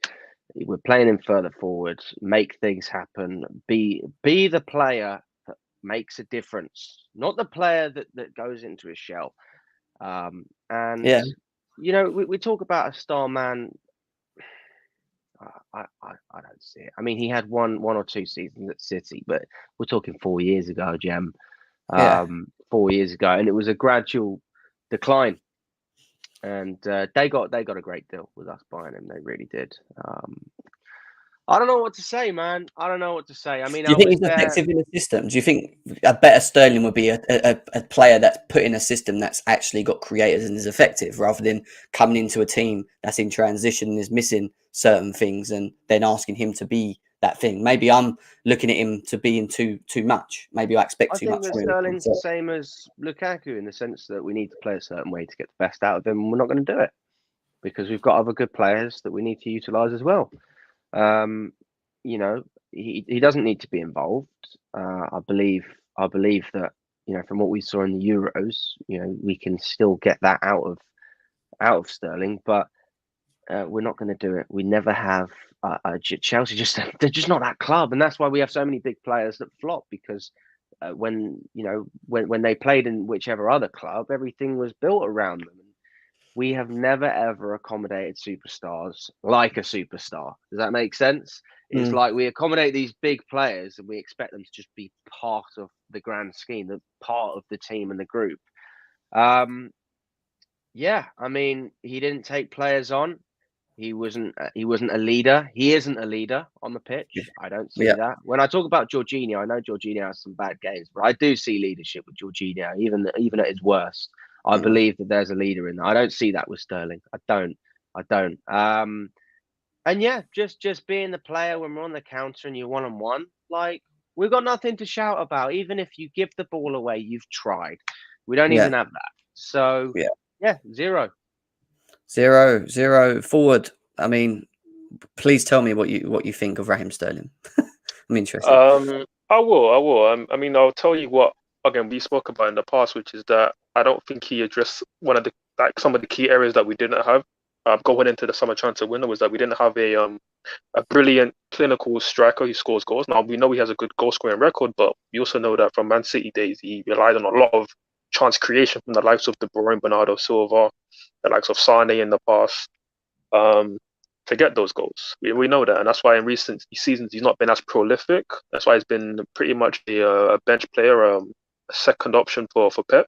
We're playing him further forward, make things happen, be the player that makes a difference, not the player that goes into his shell. And we talk about a star man. I don't see it. I mean, he had one or two seasons at City, but we're talking 4 years ago, Jem. 4 years ago, and it was a gradual decline. And they got a great deal with us buying him. They really did. I don't know what to say, man. I don't know what to say. I mean, do you think he's effective in a system? Do you think a better Sterling would be a player that's put in a system that's actually got creators and is effective, rather than coming into a team that's in transition and is missing certain things and then asking him to be that thing? Maybe I'm looking at him to being too much. Maybe I expect too much. I think that Sterling's the same as Lukaku in the sense that we need to play a certain way to get the best out of him, and we're not going to do it because we've got other good players that we need to utilise as well. He doesn't need to be involved. I believe that, from what we saw in the Euros, we can still get that out of Sterling, but we're not going to do it. We never have. Chelsea they're just not that club, and that's why we have so many big players that flop, because when they played in whichever other club, everything was built around them. We have never ever accommodated superstars like a superstar. Does that make sense? It's like we accommodate these big players and we expect them to just be part of the grand scheme, the part of the team and the group. Yeah, I mean, he didn't take players on. He wasn't a leader. He isn't a leader on the pitch. I don't see that. When I talk about Jorginho, I know Jorginho has some bad games, but I do see leadership with Jorginho, even at his worst. I believe that there's a leader in there. I don't see that with Sterling. I don't. And yeah, just being the player when we're on the counter and you're 1-on-1, like, we've got nothing to shout about. Even if you give the ball away, you've tried. We don't even have that. So yeah, 0 forward. I mean, please tell me what you think of Raheem Sterling. I'm interested. I will. I mean, I'll tell you what. Again, we spoke about in the past, which is that I don't think he addressed some of the key areas that we didn't have going into the summer transfer window, was that we didn't have a brilliant clinical striker who scores goals. Now, we know he has a good goal scoring record, but we also know that from Man City days, he relied on a lot of chance creation from the likes of De Bruyne, Bernardo Silva, the likes of Sane in the past, to get those goals. We know that, and that's why in recent seasons he's not been as prolific. That's why he's been pretty much a bench player, a second option for Pep.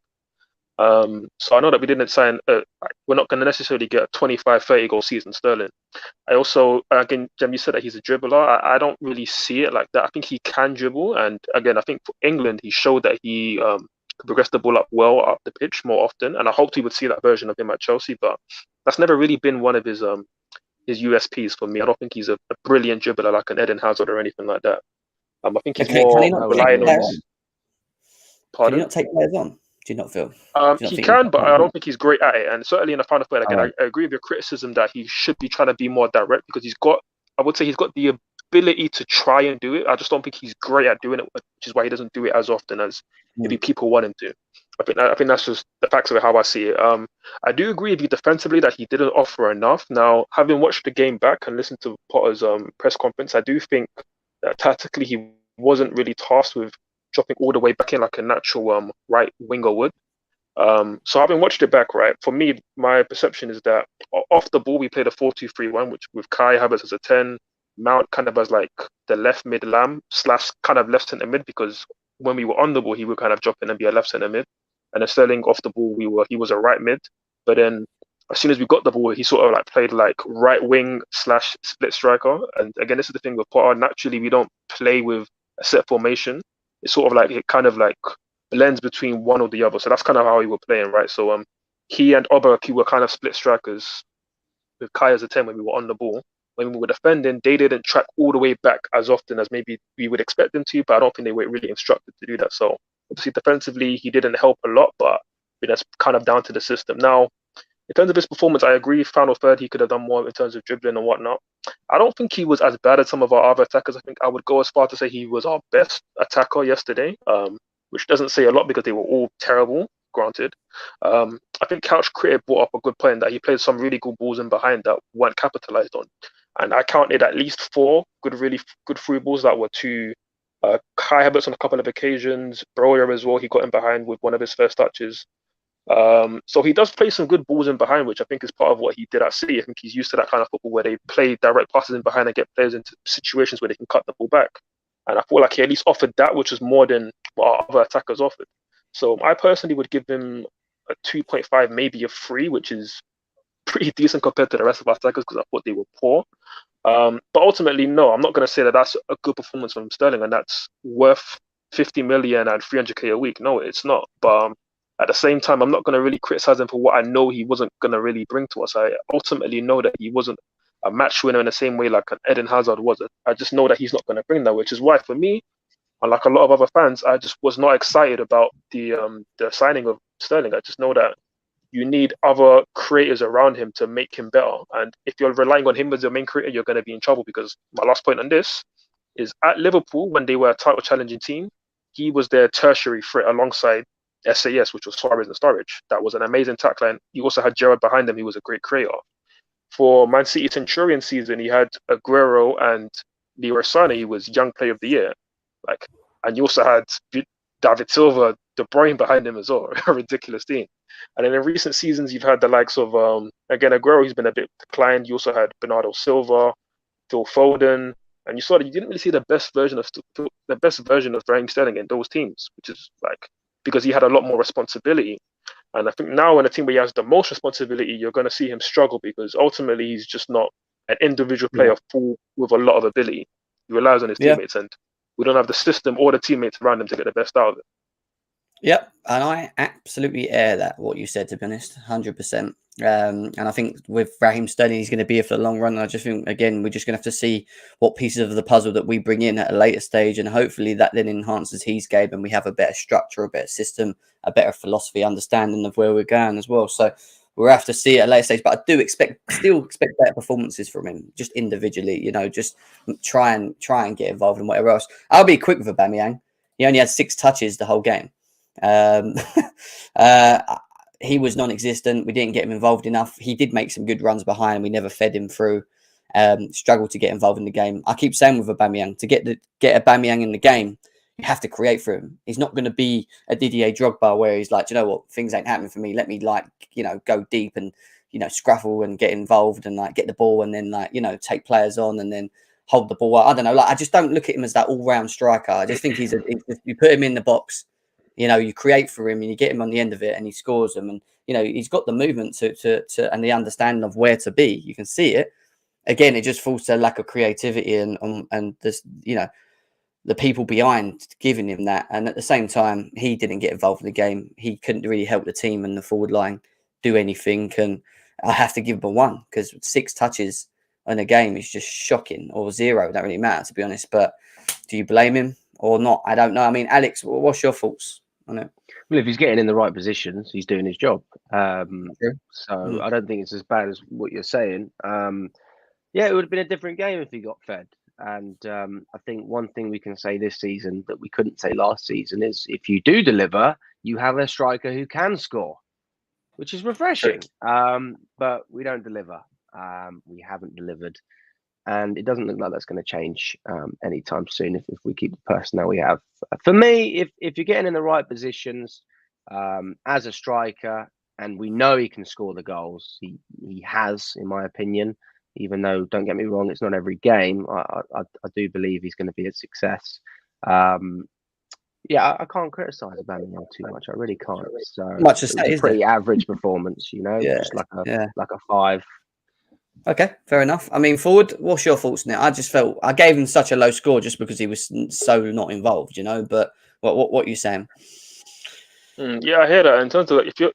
So I know that we didn't sign. We're not going to necessarily get a 25-30 goal season, Sterling. I also, again, Jem, you said that he's a dribbler. I don't really see it like that. I think he can dribble, and again, I think for England he showed that he could progress the ball up the pitch more often, and I hoped we would see that version of him at Chelsea. But that's never really been one of his USPs for me. I don't think he's a brilliant dribbler like an Eden Hazard or anything like that. I think he's more relying on his. Pardon? Can he not take players on? Do you not feel? He can, but I don't think he's great at it. And certainly in the final third, again, I agree with your criticism that he should be trying to be more direct, because he's got the ability to try and do it. I just don't think he's great at doing it, which is why he doesn't do it as often as maybe people want him to. I think that's just the facts of it, how I see it. I do agree with you defensively that he didn't offer enough. Now, having watched the game back and listened to Potter's press conference, I do think that tactically he wasn't really tasked with dropping all the way back in like a natural right winger would. So having watched it back, right, for me, my perception is that off the ball we played a 4-2-3-1, which with Kai Havertz as a 10, Mount kind of as like the left mid lamb / kind of left centre mid, because when we were on the ball he would kind of drop in and be a left centre mid, and then Sterling off the ball he was a right mid. But then as soon as we got the ball, he sort of like played like right wing / split striker. And again, this is the thing with Potter. Naturally, we don't play with a set formation. It's sort of like it kind of like blends between one or the other. So that's kind of how we were playing, right? So he and Oberke were kind of split strikers with Kai as a 10 when we were on the ball. When we were defending, they didn't track all the way back as often as maybe we would expect them to, but I don't think they were really instructed to do that. So obviously defensively, he didn't help a lot, but but that's kind of down to the system. Now, in terms of his performance, I agree. Final third, he could have done more in terms of dribbling and whatnot. I don't think he was as bad as some of our other attackers. I think I would go as far to say he was our best attacker yesterday, which doesn't say a lot because they were all terrible, granted. I think Couch Critic brought up a good point that he played some really good balls in behind that weren't capitalized on. And I counted at least 4 really good through balls that were to Kai Havertz on a couple of occasions, Broyer as well. He got in behind with one of his first touches. So he does play some good balls in behind, which I think is part of what he did at City. I think he's used to that kind of football where they play direct passes in behind and get players into situations where they can cut the ball back. And I feel like he at least offered that, which is more than what our other attackers offered. So I personally would give him a 2.5, maybe a 3, which is pretty decent compared to the rest of our attackers because I thought they were poor. But ultimately, no, I'm not going to say that that's a good performance from Sterling and that's worth 50 million and 300k a week. No, it's not. But at the same time, I'm not going to really criticize him for what I know he wasn't going to really bring to us. I ultimately know that he wasn't a match winner in the same way like an Eden Hazard was. I just know that he's not going to bring that, which is why for me, unlike a lot of other fans, I just was not excited about the signing of Sterling. I just know that you need other creators around him to make him better. And if you're relying on him as your main creator, you're going to be in trouble because my last point on this is at Liverpool, when they were a title challenging team, he was their tertiary threat alongside SAS, which was Suarez and Sturridge. That was an amazing tackline. You also had Gerrard behind him. He was a great creator. For Man City Centurion season, he had Aguero and Leroy Sané. He was Young Player of the Year. And you also had David Silva, De Bruyne behind him as well. A ridiculous team. And then in recent seasons, you've had the likes of, again, Aguero, he's been a bit declined. You also had Bernardo Silva, Phil Foden. And you saw that you didn't really see the best version of Raheem Sterling in those teams, which is because he had a lot more responsibility. And I think now in a team where he has the most responsibility, you're going to see him struggle because ultimately he's just not an individual player full with a lot of ability. He relies on his teammates, and we don't have the system or the teammates around him to get the best out of it. Yep, and I absolutely air that, what you said, to be honest, 100%. And I think with Raheem Sterling, he's going to be here for the long run. And I just think, again, we're just going to have to see what pieces of the puzzle that we bring in at a later stage. And hopefully that then enhances his game and we have a better structure, a better system, a better philosophy, understanding of where we're going as well. So we'll have to see at a later stage. But I do still expect better performances from him, just individually, just try and get involved in whatever else. I'll be quick with Aubameyang. He only had 6 touches the whole game. He was non-existent. We didn't get him involved enough. He did make some good runs behind. We never fed him through. Struggled to get involved in the game. I keep saying with Aubameyang, to get Aubameyang in the game, you have to create for him. He's not going to be a Didier Drogba where he's like, do you know what, things ain't happening for me. Let me go deep and scruffle and get involved and get the ball and then take players on and then hold the ball. I don't know. I just don't look at him as that all-round striker. I just think you put him in the box. You create for him and you get him on the end of it and he scores them. And, he's got the movement to and the understanding of where to be. You can see it. Again, it just falls to lack of creativity and this, the people behind giving him that. And at the same time, he didn't get involved in the game. He couldn't really help the team and the forward line do anything. And I have to give him a 1 because 6 touches in a game is just shocking, or 0. It don't really matter, to be honest. But do you blame him or not? I don't know. I mean, Alex, what's your thoughts on it? Well, if he's getting in the right positions, he's doing his job. I don't think it's as bad as what you're saying. It would have been a different game if he got fed. And I think one thing we can say this season that we couldn't say last season is if you do deliver, you have a striker who can score, which is refreshing. But we don't deliver. We haven't delivered. And it doesn't look like that's going to change anytime soon if we keep the personnel we have. For me, if you're getting in the right positions as a striker, and we know he can score the goals, he has, in my opinion, even though, don't get me wrong, it's not every game. I do believe he's going to be a success. I can't criticise Aubameyang too much. I really can't. So much to say, it's a pretty average performance, just like a 5. Okay, fair enough. I mean, forward, what's your thoughts now? I just felt I gave him such a low score just because he was so not involved, But what are you saying? I hear that. In terms of if you're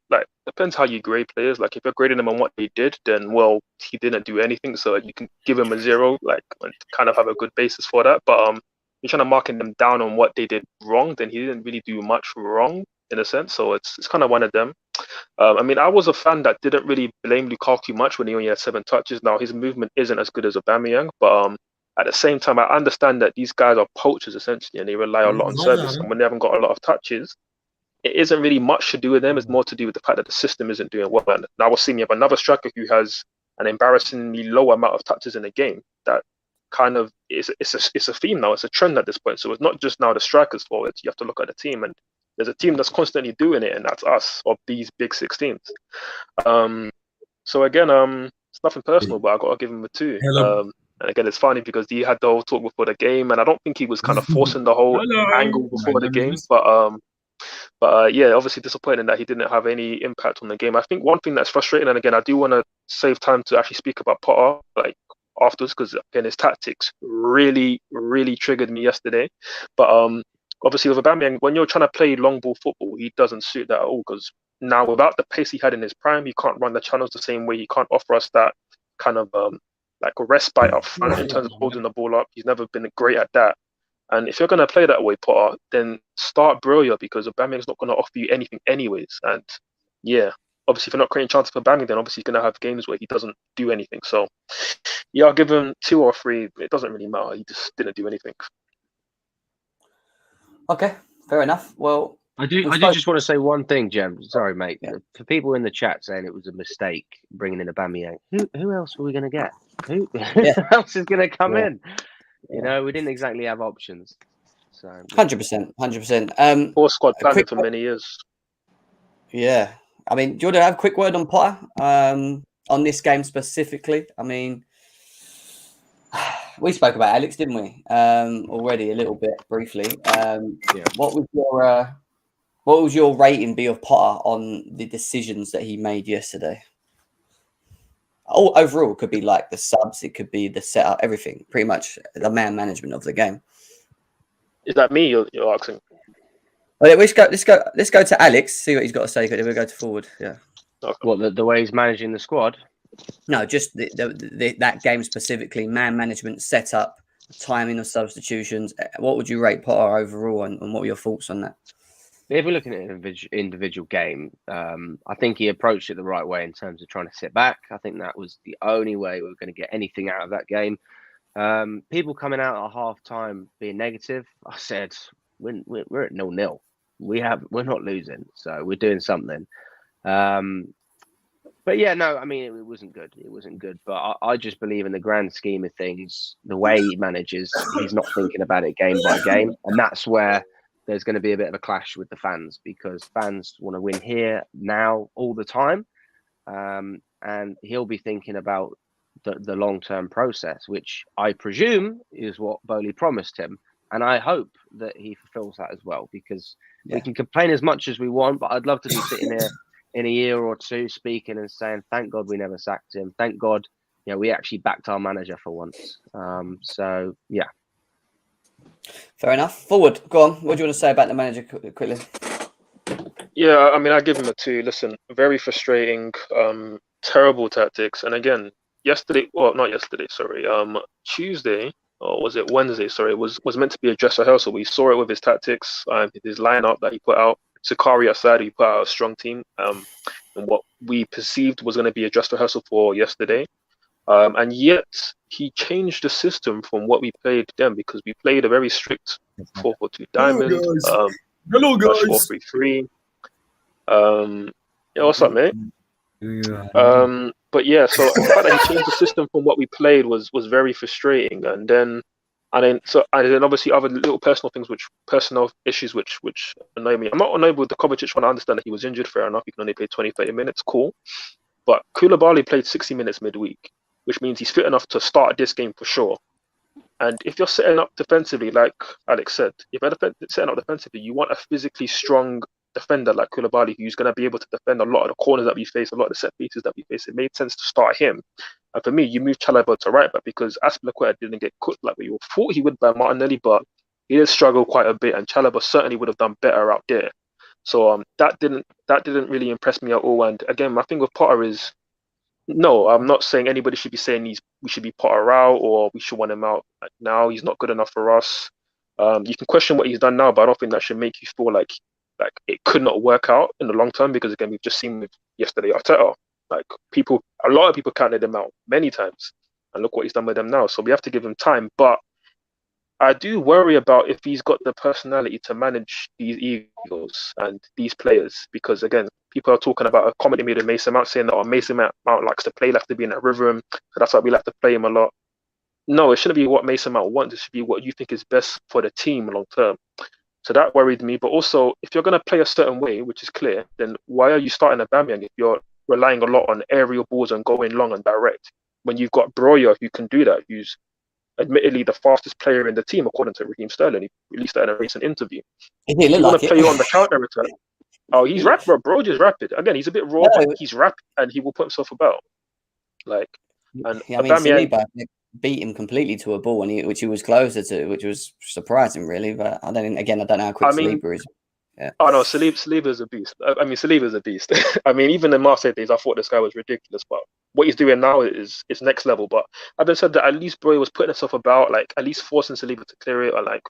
depends how you grade players. If you're grading them on what they did, then he didn't do anything, so you can give him a 0, and kind of have a good basis for that. But you're trying to marking them down on what they did wrong, then he didn't really do much wrong in a sense. So it's kind of one of them. I mean, I was a fan that didn't really blame Lukaku much when he only had 7 touches. Now his movement isn't as good as Aubameyang, but at the same time, I understand that these guys are poachers essentially, and they rely a lot on service. And when they haven't got a lot of touches, it isn't really much to do with them. It's more to do with the fact that the system isn't doing well. And now we're seeing you have another striker who has an embarrassingly low amount of touches in a game. That kind of it's a theme now. It's a trend at this point. So it's not just now the strikers forwards. You have to look at the team, and there's a team that's constantly doing it, and that's us, of these big 6 teams. So again, it's nothing personal, but I got to give him a 2. And again, it's funny because he had the whole talk before the game, and I don't think he was kind of forcing the whole angle before the game. But yeah, obviously disappointing that he didn't have any impact on the game. I think one thing that's frustrating, and again, I do want to save time to actually speak about Potter like afterwards, because again, his tactics really, really triggered me yesterday. But obviously with Aubameyang, when you're trying to play long ball football, he doesn't suit that at all, because now without the pace he had in his prime, he can't run the channels the same way. He can't offer us that kind of like a respite up front in terms of holding the ball up. He's never been great at that. And if you're going to play that way, Potter, then start Broja, because Aubameyang's not going to offer you anything anyways. And yeah, obviously if you're not creating chances for Aubameyang, then obviously he's going to have games where he doesn't do anything. So yeah, I'll give him 2 or 3. It doesn't really matter. He just didn't do anything. Okay, fair enough. Well, I do just want to say one thing, Jem. Sorry, mate. Yeah. For people in the chat saying it was a mistake bringing in Aubameyang, who else were we going to get? Who else is going to come in? You know, we didn't exactly have options. So 100%. Poor squad planning for many years. Yeah, I mean, do you want to have a quick word on Potter on this game specifically? I mean, we spoke about Alex, didn't we? Already a little bit briefly. What was your rating be of Potter on the decisions that he made yesterday? Overall, it could be like the subs, it could be the setup, everything, pretty much the man management of the game. Is that me you're asking? Well, let's go to Alex. See what he's got to say. Then we'll go to forward. Yeah. Okay. What the way he's managing the squad? No, just that game specifically, man management, setup, timing of substitutions. What would you rate Potter overall, and what were your thoughts on that? If we're looking at an individual game, I think he approached it the right way in terms of trying to sit back. I think that was the only way we were going to get anything out of that game. People coming out at half time being negative, I said, we're at 0-0. We're not losing, so we're doing something. But yeah, no, I mean, it wasn't good. It wasn't good. But I just believe in the grand scheme of things, the way he manages, he's not thinking about it game by game. And that's where there's going to be a bit of a clash with the fans, because fans want to win here, now, all the time. And he'll be thinking about the long-term process, which I presume is what Bowley promised him. And I hope that he fulfills that as well, because we can complain as much as we want, but I'd love to be sitting here in a year or two speaking and saying, thank God we never sacked him. Thank God, we actually backed our manager for once. So, yeah. Fair enough. Forward, go on. What do you want to say about the manager quickly? Yeah, I mean, I give him a 2. Listen, very frustrating, terrible tactics. And again, Tuesday, or was it Wednesday? Sorry, was meant to be a dress rehearsal. We saw it with his tactics, his lineup that he put out. Sakari aside, he put out a strong team, and what we perceived was going to be a dress rehearsal for yesterday. And yet he changed the system from what we played then, because we played a very strict 4-4-2 diamond. Hello guys. 4-3-3. Yeah, what's up, mate? But yeah, so the fact that he changed the system from what we played was very frustrating. And then obviously other little personal issues which annoy me. I'm not annoyed with the Kovacic one. I understand that he was injured, fair enough. He can only play 20-30 minutes, cool. But Koulibaly played 60 minutes midweek, which means he's fit enough to start this game for sure. And if you're setting up defensively, like Alex said, if you're setting up defensively, you want a physically strong defender like Koulibaly, who's going to be able to defend a lot of the corners that we face, a lot of the set pieces that we face. It made sense to start him. And for me, you move Chalobah to right back, because Azpilicueta didn't get cooked like we thought he would by Martinelli, but he did struggle quite a bit, and Chalobah certainly would have done better out there. So that didn't really impress me at all. And again, my thing with Potter is, no, I'm not saying anybody should be saying we should be Potter out or we should want him out now. He's not good enough for us. You can question what he's done now, but I don't think that should make you feel like like it could not work out in the long term because again we've just seen with yesterday Arteta, like a lot of people counted him out many times, and look what he's done with them now. So we have to give him time, but I do worry about if he's got the personality to manage these egos and these players, because again, people are talking about a comment made with Mason Mount saying that Mason Mount likes to play, like to be in that rhythm, so that's why we like to play him a lot. No, it shouldn't be what Mason Mount wants. It should be what you think is best for the team long term. So that worried me. But also, if you're going to play a certain way, which is clear, then why are you starting Aubameyang if you're relying a lot on aerial balls and going long and direct? When you've got Broja who can do that, who's admittedly the fastest player in the team, according to Raheem Sterling. He released that in a recent interview. He You look want to like play it. on the counter attack. Oh, he's rapid, bro. Broja's rapid. Again, he's a bit raw, but he's rapid and he will put himself about. Like, and I mean, Aubameyang Saliba beat him completely to a ball, which he was closer to, which was surprising, really. But I don't know how quick Saliba is. Yeah. Oh no, Saliba is a beast. I mean, Saliba is a beast. I mean, even in Marseille days, I thought this guy was ridiculous, but what he's doing now is next level. But I've been said that at least Broja was putting himself about, like at least forcing Saliba to clear it, or like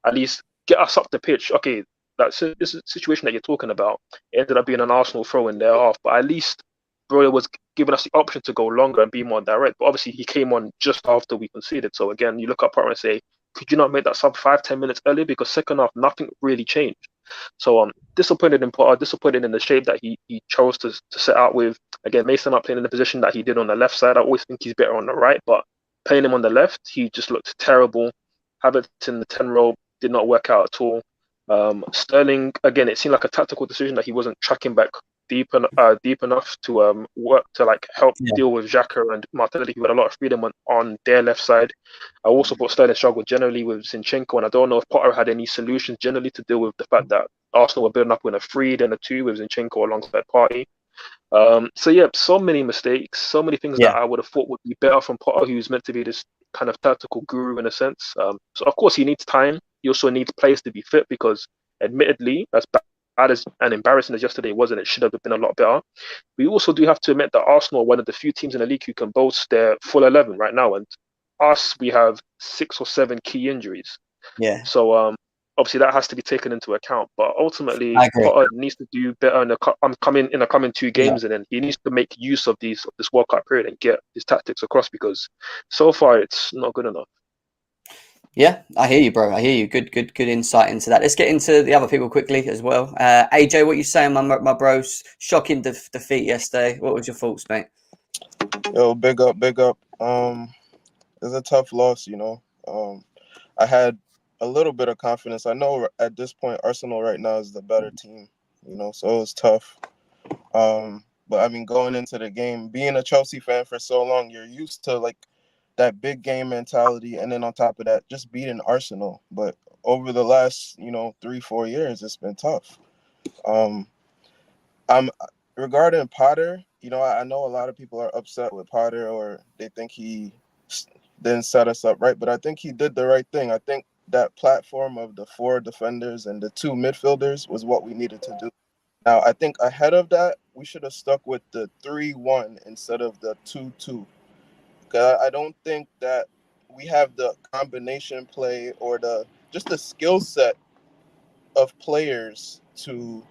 at least get us up the pitch. Okay, this situation that you're talking about, it ended up being an Arsenal throw in their half, but at least Broja was giving us the option to go longer and be more direct. But obviously, he came on just after we conceded. So again, you look up Potter and say, could you not make that sub 5-10 minutes earlier? Because second half, nothing really changed. So disappointed in Potter, disappointed in the shape that he chose to set out with. Again, Mason not playing in the position that he did on the left side. I always think he's better on the right, but playing him on the left, he just looked terrible. Havertz in the 10 role did not work out at all. Sterling, again, it seemed like a tactical decision that he wasn't tracking back deep enough to work to like help deal with Xhaka and Martinelli, who had a lot of freedom on their left side. I also thought Sterling struggled generally with Zinchenko, and I don't know if Potter had any solutions generally to deal with the fact that Arsenal were building up with a 3 then a 2 with Zinchenko alongside Partey. So yeah, so many mistakes, so many things that I would have thought would be better from Potter, who's meant to be this kind of tactical guru in a sense. So of course he needs time. He also needs players to be fit because, admittedly, as bad as and embarrassing as yesterday was, and it should have been a lot better. We also do have to admit that Arsenal are one of the few teams in the league who can boast their full 11 right now, and us, we have 6 or 7 key injuries. Yeah. So obviously that has to be taken into account. But ultimately, Potter needs to do better in the coming 2 games, and then he needs to make use of this World Cup period and get his tactics across because so far it's not good enough. Yeah, I hear you, bro. I hear you. Good insight into that. Let's get into the other people quickly as well. AJ, what you saying, my bros? Shocking defeat yesterday. What was your thoughts, mate? Yo, big up. It's a tough loss, I had a little bit of confidence. I know at this point Arsenal right now is the better team, so it was tough. But I mean, going into the game, being a Chelsea fan for so long, you're used to like that big game mentality, and then on top of that, just beating Arsenal. But over the last, 3-4 years, it's been tough. I'm regarding Potter, I know a lot of people are upset with Potter or they think he didn't set us up right, but I think he did the right thing. I think that platform of the 4 defenders and the 2 midfielders was what we needed to do. Now, I think ahead of that, we should have stuck with the 3-1 instead of the 2-2. Because I don't think that we have the combination play or just the skill set of players to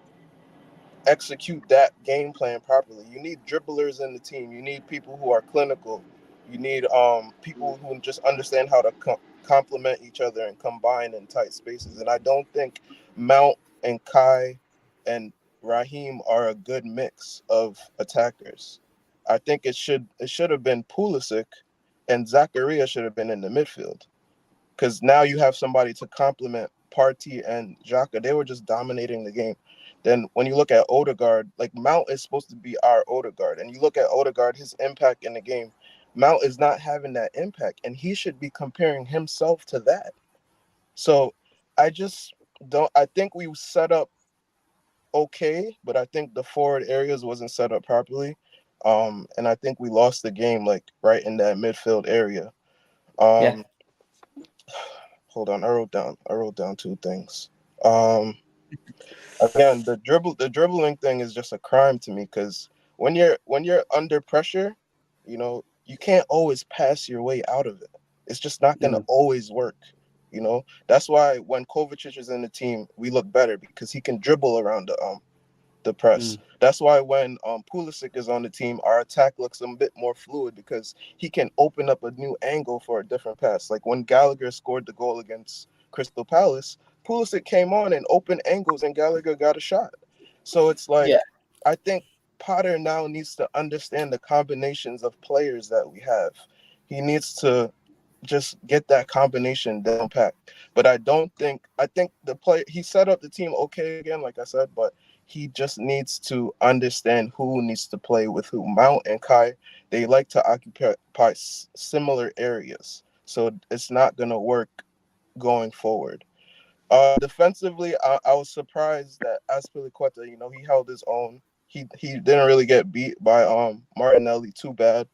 execute that game plan properly. You need dribblers in the team. You need people who are clinical. You need people who just understand how to complement each other and combine in tight spaces. And I don't think Mount and Kai and Raheem are a good mix of attackers. I think it should have been Pulisic and Zakaria should have been in the midfield, because now you have somebody to complement Partey and Xhaka. They were just dominating the game. Then when you look at Odegaard, like Mount is supposed to be our Odegaard, and you look at Odegaard, his impact in the game, Mount is not having that impact, and he should be comparing himself to that. So I think we set up okay, but I think the forward areas wasn't set up properly. And I think we lost the game like right in that midfield area. Hold on, I wrote down 2 things. Again, the dribbling thing is just a crime to me, because when you're under pressure, you can't always pass your way out of it. It's just not gonna always work. You know, that's why when Kovacic is in the team, we look better because he can dribble around the press. That's why when Pulisic is on the team, our attack looks a bit more fluid because he can open up a new angle for a different pass. Like when Gallagher scored the goal against Crystal Palace, Pulisic came on and opened angles and Gallagher got a shot. So it's like, I think Potter now needs to understand the combinations of players that we have. He needs to just get that combination down pat. But I think the play, he set up the team okay again, like I said, but he just needs to understand who needs to play with who. Mount and Kai, they like to occupy similar areas. So it's not going to work going forward. Defensively, I was surprised that Azpilicueta, you know, he held his own. He didn't really get beat by Martinelli too bad.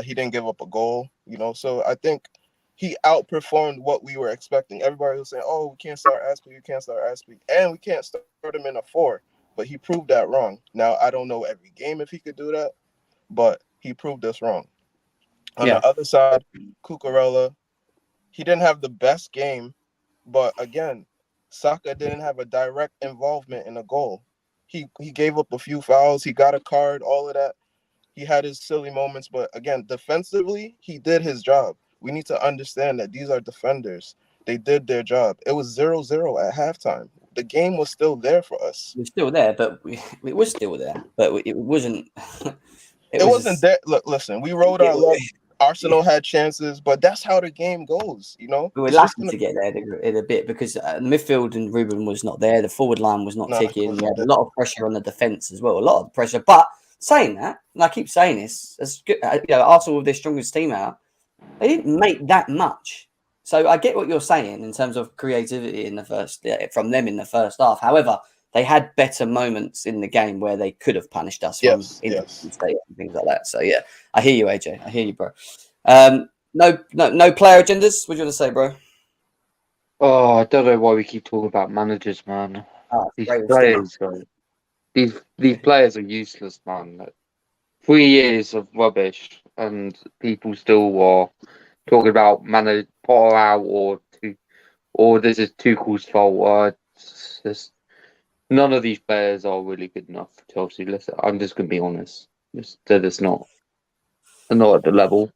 He didn't give up a goal, you know. So I think he outperformed what we were expecting. Everybody was saying, "Oh, we can't start Azpi, and we can't start him in a 4." But he proved that wrong. Now I don't know every game if he could do that, but he proved us wrong. On the other side, Cucurella, he didn't have the best game, but again, Saka didn't have a direct involvement in a goal. He gave up a few fouls. He got a card, all of that. He had his silly moments, but again, defensively, he did his job. We need to understand that these are defenders. They did their job. It was 0-0 at halftime. The game was still there for us. It was still there, but it was still there, but it wasn't. It wasn't there. Look, listen, we rode our luck. Arsenal had chances, but that's how the game goes, you know. We were lucky to get there in a bit because the midfield and Ruben was not there. The forward line was not ticking. We had a lot of pressure on the defence as well. A lot of pressure. But saying that, and I keep saying this, as good, you know, Arsenal with their strongest team out, they didn't make that much. So I get what you're saying in terms of creativity in the first from them in the first half. However, they had better moments in the game where they could have punished us from state and things like that. So yeah, I hear you, AJ. I hear you, bro. No player agendas. What do you want to say, bro? Oh, I don't know why we keep talking about managers, man. These players, these players are useless, man. Like, 3 years of rubbish, and people still are talking about Potter out or this is Tuchel's fault. None of these players are really good enough for Chelsea. Listen, I'm just going to be honest. They're just not. They're not at the level.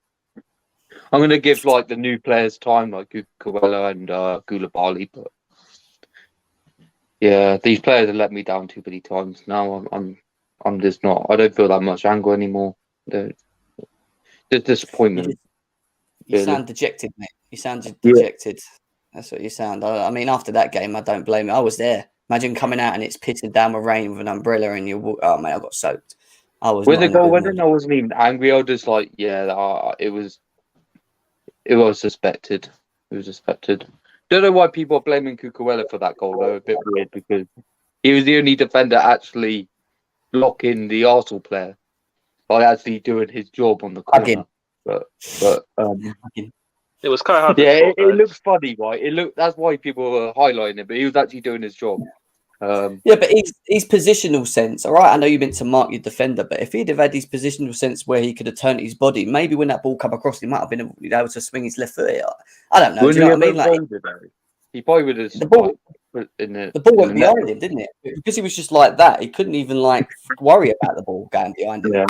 I'm going to give like the new players time, like Cucurella and Koulibaly, but yeah, these players have let me down too many times. Now I'm just not. I don't feel that much anger anymore. There's disappointment. You sound dejected, mate. You sound dejected. That's what you sound. I mean, after that game, I don't blame you. I was there. Imagine coming out and it's pitted down with rain with an umbrella and you walk. Oh, mate, I got soaked. I was. When the goal went in, I wasn't even angry. I was just like, it was suspected. It was suspected. Don't know why people are blaming Cucurella for that goal, though. A bit weird because he was the only defender actually blocking the Arsenal player by actually doing his job on the corner. But it was kind of hard. Yeah, it looks funny, right? That's why people were highlighting it, but he was actually doing his job. Yeah, but his positional sense, all right. I know you meant to mark your defender, but if he'd have had his positional sense where he could have turned his body, maybe when that ball come across, he might have been able to swing his left foot. I don't know. Do you know what I mean? Like, he probably would have. The ball went behind him, didn't it? Because he was just like that. He couldn't even like worry about the ball going behind him. Yeah.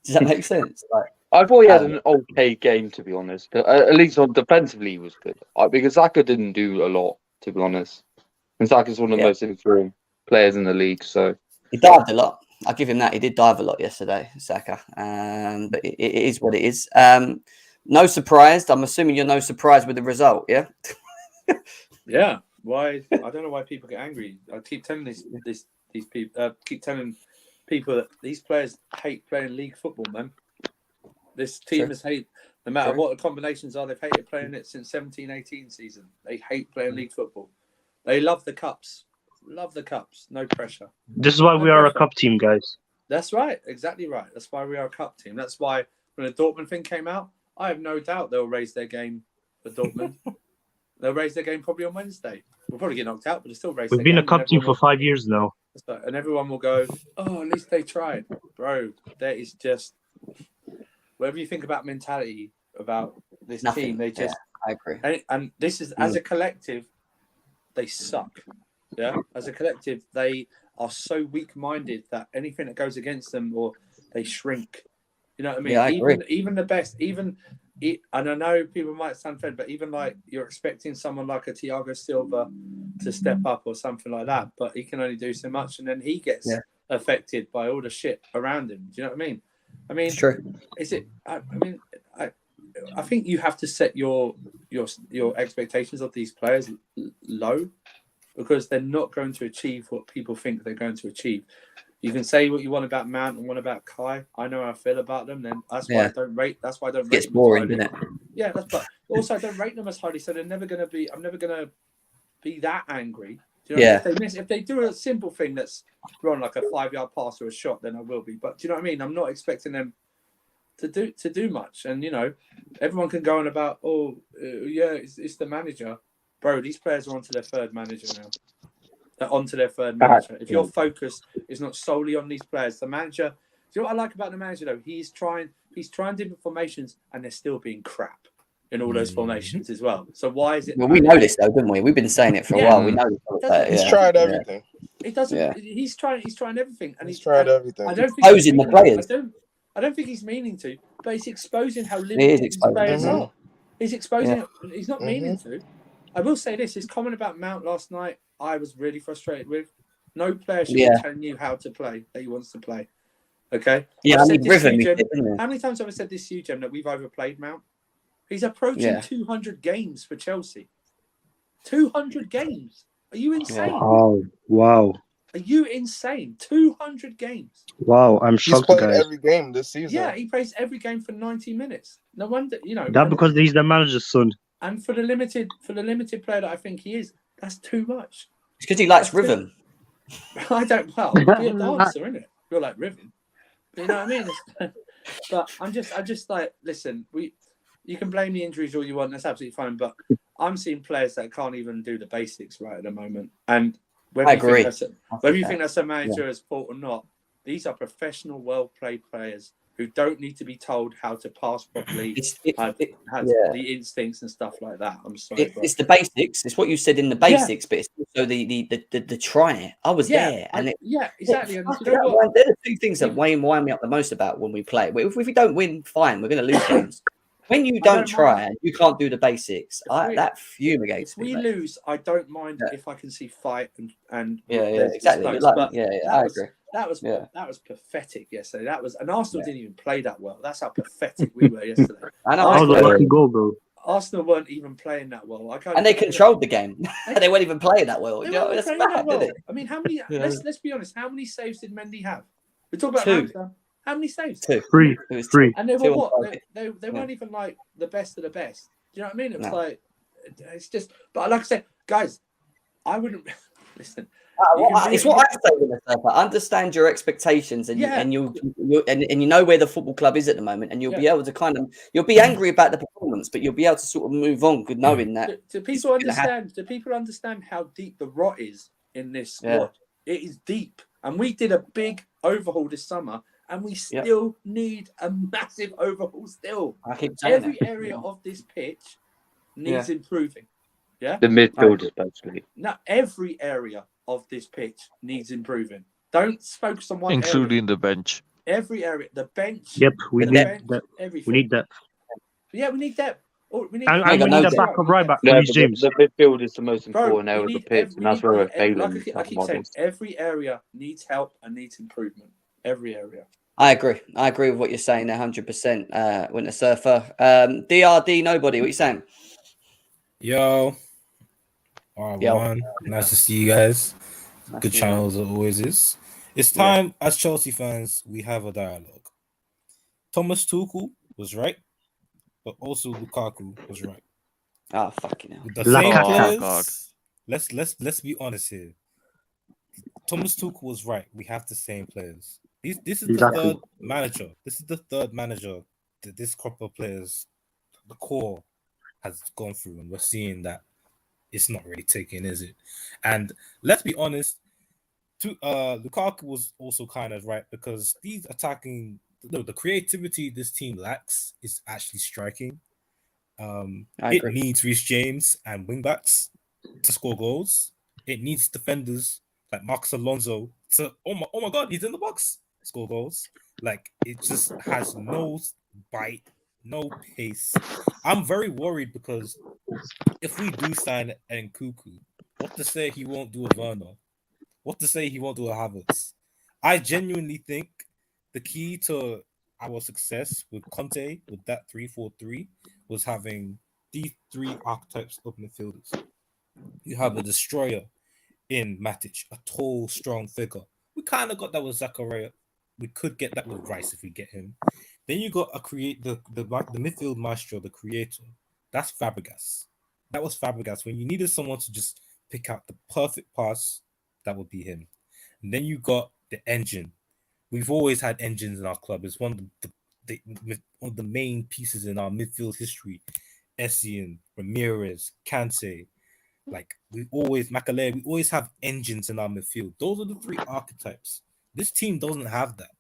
Does that make sense? Like, I thought he had an okay game, to be honest. At least on defensively, he was good. Because Saka didn't do a lot, to be honest. And Saka's one of the most informed players in the league. So he dived a lot. I'll give him that. He did dive a lot yesterday, Saka. But it is what it is. No surprise. I'm assuming you're no surprise with the result, yeah? Yeah. Why? I don't know why people get angry. I keep telling these people. Keep telling people that these players hate playing league football, man. This team has hate, no matter what the combinations are, they've hated playing it since 17-18 season. They hate playing league football. They love the cups. Love the cups. No pressure. This is why we are a cup team, guys. That's right. Exactly right. That's why we are a cup team. That's why when the Dortmund thing came out, I have no doubt they'll raise their game for Dortmund. They'll raise their game probably on Wednesday. We'll probably get knocked out, but they'll still raise their game. We've been a cup team for 5 years now. And everyone will go, oh, at least they tried. Bro, that is just... Whatever you think about mentality about this team, they just I agree. And this is, as a collective, they suck. Yeah, as a collective, they are so weak-minded that anything that goes against them, or they shrink. You know what I mean? Yeah, I agree. Even the best, and I know people might sound fed, but even like you're expecting someone like a Thiago Silva to step up or something like that, but he can only do so much, and then he gets affected by all the shit around him. Do you know what I mean? I mean, It's true. is it? I think you have to set your expectations of these players low, because they're not going to achieve what people think they're going to achieve. You can say what you want about Mount and what about Kai. I know how I feel about them. Then that's why I don't rate. That's why I don't rate Gets them boring, as doesn't highly. it? Yeah, but also I don't rate them as highly, so they're never going to be. I'm never going to be that angry. Do you know what I mean? If they do a simple thing that's wrong, like a 5-yard pass or a shot, then I will be. But do you know what I mean? I'm not expecting them to do much. And everyone can go on about, it's the manager, bro. These players are onto their third manager now. They're onto their third manager. If your focus is not solely on these players, the manager. Do you know what I like about the manager though? He's trying different formations, and they're still being crap in all those formations as well. So why is it? Well, we know this though, didn't we? We've been saying it for a while. We know this. He's tried everything. It doesn't. Yeah. He's trying everything, and he's tried everything. I don't think exposing the players. I don't think he's meaning to, but he's exposing how limited these exposing. players are. He's exposing. He's not meaning to. I will say this: his comment about Mount last night, I was really frustrated with. No player should be telling you how to play that he wants to play. Okay. Yeah, I've I mean, said this to you, Jem, how many times have I said this to you, Jem, that we've overplayed Mount? He's approaching 200 games for Chelsea. 200 games. Are you insane? Oh, wow. Are you insane? 200 games. Wow, I'm shocked, He's played guys. every game this season. Yeah, he plays every game for 90 minutes. No wonder, That because he's the manager's son. And for the limited player that I think he is, that's too much. It's because he likes rhythm. I don't. Well, be a dancer, innit? You're like rhythm. You know what I mean? But I'm just like, listen, you can blame the injuries all you want. That's absolutely fine. But I'm seeing players that can't even do the basics right at the moment. And I agree. Whether you think that's a manager's fault or not, these are professional, well-played players who don't need to be told how to pass properly, the instincts and stuff like that. I'm sorry. It's the basics. It's what you said in the basics, but it's also the try it. I was there. And exactly. And they're the two things that wind me up the most about when we play. If we don't win, fine, we're going to lose games. When you don't try and you can't do the basics, that fumigates me. We lose. I don't mind if I can see fight and exactly. I agree. That was pathetic yesterday. And Arsenal didn't even play that well. That's how pathetic we were yesterday. I know. Arsenal weren't even playing that well. And they controlled the game. They weren't even playing that well. That's mad, isn't it? I mean, how many? Let's be honest. How many saves did Mendy have? We talk about Ramsdale. How many saves? 2. 3. It was 3. And they were what? They weren't even like the best of the best. Do you know what I mean? It was like, it's just. But like I said, guys, I wouldn't listen. It's what I say with myself. I understand your expectations, and you know where the football club is at the moment, and you'll be able to you'll be angry about the performance, but you'll be able to sort of move on, knowing that. Do people understand? Do people understand how deep the rot is in this squad? It is deep, and we did a big overhaul this summer, and we still need a massive overhaul. Still, I keep saying every area of this pitch needs improving. Yeah, the midfield especially. Now, every area of this pitch needs improving. Don't focus on one including area. the bench. Every area, the bench. Yep, we need that. Everything. We need that. Yeah, we need that. We need we need a backup right back. No, James. The midfield is the most important area of the pitch, and that's where we're failing. Like I keep saying, every area needs help and needs improvement. Every area. I agree with what you're saying 100%. Winter Surfer. DRD nobody. What are you saying? Yo. R1. Nice to see you guys. Good channel as it always is. It's time as Chelsea fans, we have a dialogue. Thomas Tuchel was right, but also Lukaku was right. Oh, fucking hell. With the same players, let's be honest here. Thomas Tuchel was right. We have the same players. This is the third manager. This is the third manager that this crop of players, the core, has gone through, and we're seeing that it's not really taking, is it? And let's be honest, Lukaku was also kind of right, because these attacking, the creativity this team lacks is actually striking. It needs Reece James and wingbacks to score goals. It needs defenders like Marcus Alonso to oh my god, he's in the box, score goals. Like it just has no bite, no pace. I'm very worried because if we do sign Nkunku, what to say he won't do a Werner? What to say he won't do a Havertz? I genuinely think the key to our success with Conte, with that 3-4-3, was having these three archetypes of midfielders. You have a destroyer in Matic, a tall, strong figure. We kind of got that with Zakaria. We could get that with Rice if we get him. Then you got the midfield maestro, the creator. That's Fabregas. That was Fabregas. When you needed someone to just pick out the perfect pass, that would be him. And then you got the engine. We've always had engines in our club. It's one of the main pieces in our midfield history. Essien, Ramirez, Kante, like we always have engines in our midfield. Those are the three archetypes. This team doesn't have that.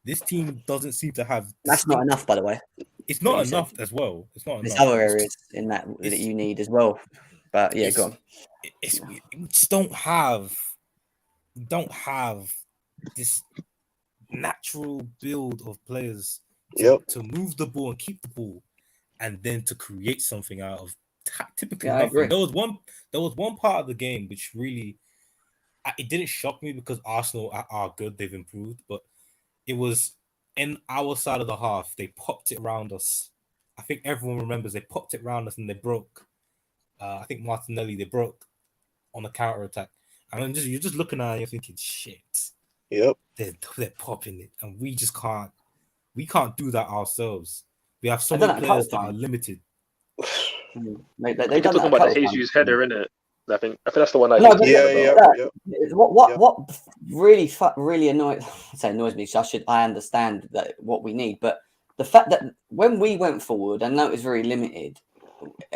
This team doesn't seem to have. That's not enough, by the way. It's not enough as well. It's not enough. There's other areas in that you need as well. But yeah, go on. We just don't have this natural build of players to move the ball and keep the ball, and then to create something out of typically nothing. There was one part of the game which really it didn't shock me because Arsenal are good, they've improved, but it was in our side of the half. They popped it around us. I think everyone remembers they popped it around us and they broke. I think Martinelli, they broke on a counter attack, and then you're just looking at it and you're thinking, shit. Yep. They're popping it, and we just can't. We can't do that ourselves. We have so many players that are limited. They're talking about the Jesus header, innit? I think that's the one I What really annoys me. So I understand that what we need, but the fact that when we went forward, I know it was very limited.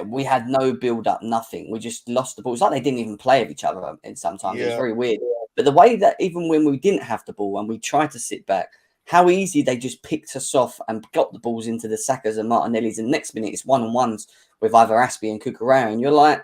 We had no build up, nothing. We just lost the ball. It's like they didn't even play with each other. And sometimes it was very weird. But the way that even when we didn't have the ball and we tried to sit back, how easy they just picked us off and got the balls into the Sakas and Martinellis. And next minute it's 1-on-1s with either Aspie and Cucurella. And you're like,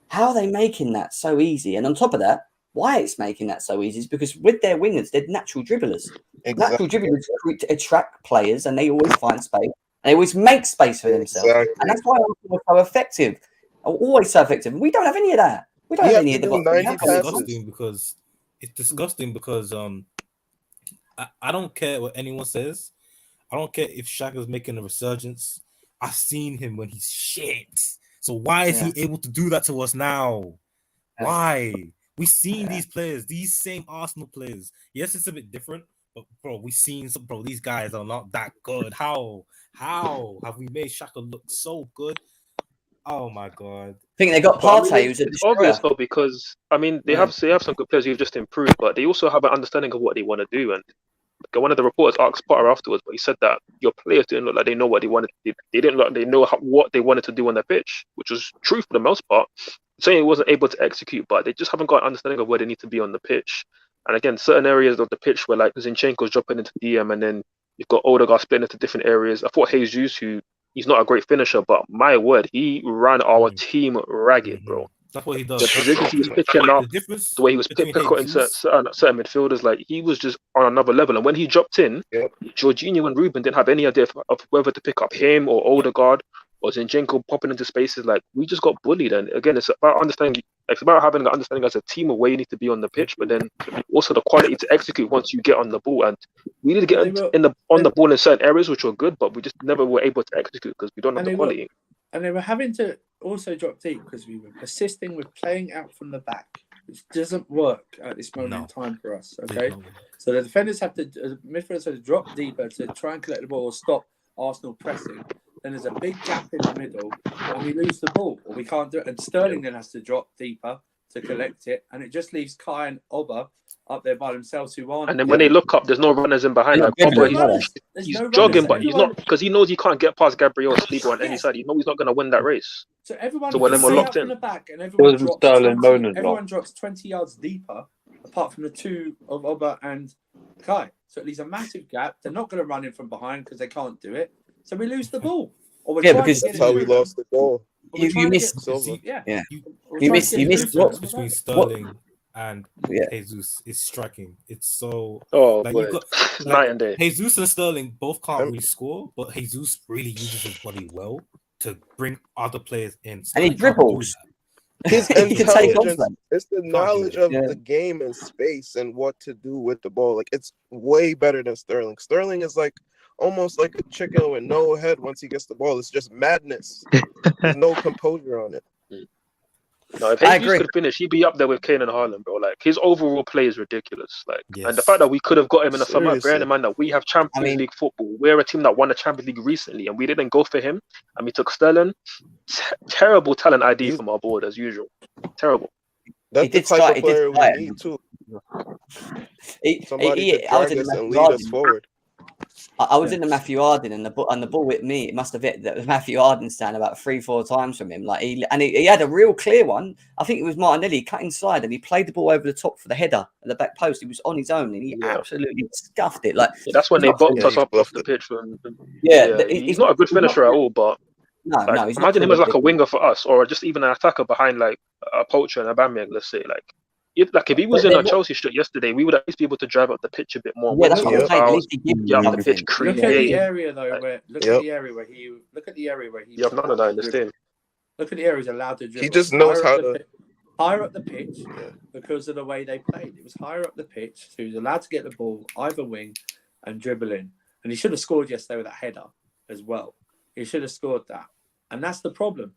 how are they making that so easy? And on top of that, why it's making that so easy is because with their wingers, they're natural dribblers. Natural dribblers attract players and they always find space. They always make space for themselves. And that's why we're so effective. Always so effective. And we don't have any of that. We don't have any of the It's disgusting because I don't care what anyone says. I don't care if Xhaka's making a resurgence. I've seen him when he's shit. So why is he able to do that to us now? Why? We've seen these players, these same Arsenal players. Yes, it's a bit different, but bro, we've seen some these guys are not that good. How have we made Xhaka look so good? Oh my god! I think they got Partey, who's it's obvious though, because I mean they have some good players who've just improved, but they also have an understanding of what they want to do. And one of the reporters asked Potter afterwards, but he said that your players didn't look like they know what they wanted. They didn't look like they know what they wanted to do on the pitch, which was true for the most part. Saying he wasn't able to execute, but they just haven't got an understanding of where they need to be on the pitch. And again, certain areas of the pitch where like Zinchenko's dropping into DM, and then you've got Odegaard splitting into different areas. I thought Jesus, he's not a great finisher, but my word, he ran our team ragged, bro. That's what he does. The positions he was picking up, the way he was picking certain midfielders, like he was just on another level. And when he dropped in, Jorginho and Ruben didn't have any idea of whether to pick up him or Odegaard or Zinchenko popping into spaces. Like we just got bullied. And again, it's about understanding. It's about having an understanding as a team of where you need to be on the pitch, but then also the quality to execute once you get on the ball. And we need to get on the ball in certain areas, which were good, but we just never were able to execute because we don't have the quality. And they were having to also drop deep because we were assisting with playing out from the back, which doesn't work at this moment in time for us. Okay, so the defenders midfielders have to drop deeper to try and collect the ball or stop Arsenal pressing. Then there's a big gap in the middle, and we lose the ball, or we can't do it. And Sterling then has to drop deeper to collect it, and it just leaves Kai and Oba up there by themselves who aren't. And then when they look up, there's no runners in behind. Like Oba, he's jogging, but he's not because he knows he can't get past Gabriel or Saliba on any side. He knows he's not going to win that race. So everyone when we're locked in the back, and everyone drops 20 yards deeper, apart from the two of Oba and Kai. So it leaves a massive gap. They're not going to run in from behind because they can't do it. So we lose the ball. Yeah, because that's how we lost the goal. you missed. Silva. Yeah. We're You trying missed. to You get missed the what? Difference between What? Sterling and Yeah. Jesus is striking. It's so Oh, like boy. you've got Night and day. Jesus and Sterling both can't Um, really score, but Jesus really uses his body well to bring other players in. And he Sterling can't do dribbles. that. His He can take off, intelligence, man. it's the do knowledge it. of Yeah. the game and space and what to do with the ball. Like, it's way better than Sterling. Sterling is like almost like a chicken with no head once he gets the ball. It's just madness. There's no composure on it. No, if I Jesus agree. could finish, he'd be up there with Kane and Haaland, bro. Like his overall play is ridiculous. Like, and the Yes. fact that we could have got him in the summer, bearing Seriously. in mind that we have Champions I mean- League football. We're a team that won the Champions League recently, and we didn't go for him, and we took Sterling. Terrible talent ID You- from our board as usual. Terrible. That's the did type start- of he did player we start. need too. He, Somebody to I was drag in us the and Matthew lead Arden. us forward. I was in the Matthew Arden, and the ball hit me. It must have hit the Matthew Arden stand about 3-4 times from him. Like he had a real clear one. I think it was Martinelli cut inside, and he played the ball over the top for the header at the back post. He was on his own, and he Yeah. absolutely scuffed it. Like Yeah, that's when he's they not boxed Yeah, us he up off bluffed the it. pitch. From Yeah, he's not a good finisher at all, but No, like, no, he's not imagine him as like a terrible. winger for us, or just even an attacker behind like a Poacher and Aubameyang. Let's say if he was But in a then what- Chelsea shirt yesterday, we would at least be able to drive up the pitch a bit more. Yeah, win that's some what I'm saying. At fouls, least he gives get up the something. pitch, Look create. at the area though, Like, where look Yep. at the area where he You have none of that in this team. Look at the area he's allowed to dribble. He just knows Higher how up the to. pi- higher up the pitch Yeah. because of the way they played. It was higher up the pitch, so he was allowed to get the ball either wing and dribble in. And he should have scored yesterday with that header as well. He should have scored that, and that's the problem.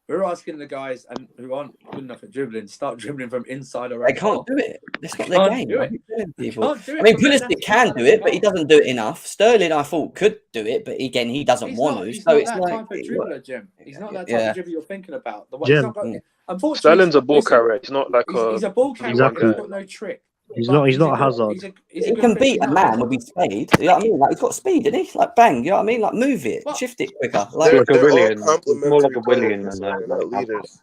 We're asking the guys who aren't good enough at dribbling to start dribbling from inside or They can't do it. That's not their Can't game. do Why it. are you doing, They people? can't do it I mean, from their Pulisic natural can side do of it, the but he ball. doesn't do it enough. Sterling, I thought, could do it, but again, he doesn't He's want not, to. he's So not it's that like, type of dribbler, Jim. He's not that type Yeah. of dribbler you're thinking about. He's Jim. not got, unfortunately, Sterling's a ball listen, carrier. He's not like he's a ball carrier. Exactly. He's got no trick. He's But not a good- Hazard. he's a he good can fit- beat he's a not man Hazard. with his speed. You know what I mean? Like he's got speed, isn't he? Like bang, you know what I mean? Like move it, What? shift it quicker. They're, Like like a they're all Willian. More like complementary a Willian players. than They're not leaders.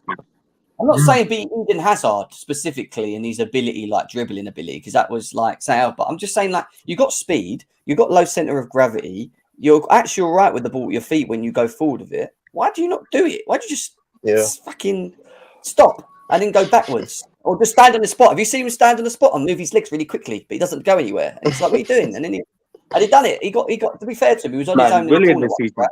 I'm not saying be Eden Hazard specifically and his ability, like dribbling ability, because that was like say, but I'm just saying like you got speed, you got low center of gravity, you're actually all right with the ball at your feet when you go forward with it. Why do you not do it? Why do you just Yeah. fucking stop and then go backwards? Or just stand on the spot. Have you seen him stand on the spot and move his legs really quickly, but he doesn't go anywhere? And it's like, what are you doing? And then he done it. He got. To be fair to him, he was on his own. Man, In the Willian corner this once, right?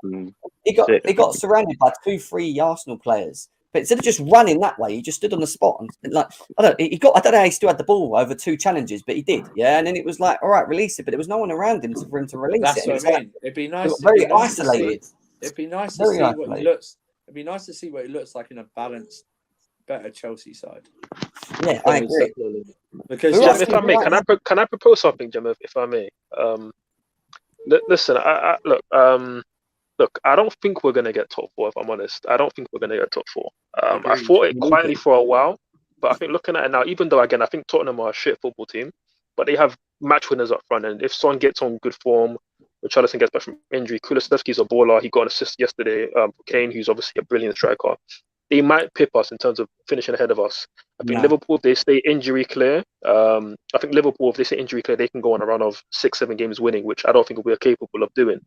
season. He got surrounded by 2-3 Arsenal players. But instead of just running that way, he just stood on the spot and like I don't know how he still had the ball over 2 challenges, but he did, yeah. And then it was like, all right, release it, but there was no one around him for him to release That's it. And what it's I like, mean. It'd be he nice. got very it'd be nice to see- isolated. It'd be nice to Very see what he isolated. looks. It'd be nice to see what he looks like in a balanced, better Chelsea side. Yeah, I agree. Because Who Jim, else if do I you may, like? can I propose something, Jim? If I may, listen. Look. I don't think we're gonna get top 4. If I'm honest, I don't think we're gonna get top 4. I Agreed. thought it quietly for a while, but I think looking at it now, even though again I think Tottenham are a shit football team, but they have match winners up front, and if Son gets on good form, Richarlison gets back from injury, Kulusevski's a baller. He got an assist yesterday. Kane, who's obviously a brilliant striker, they might pip us in terms of finishing ahead of us. I think No. Liverpool, if they stay injury clear. I think Liverpool, if they stay injury clear, they can go on a run of 6-7 games winning, which I don't think we're capable of doing.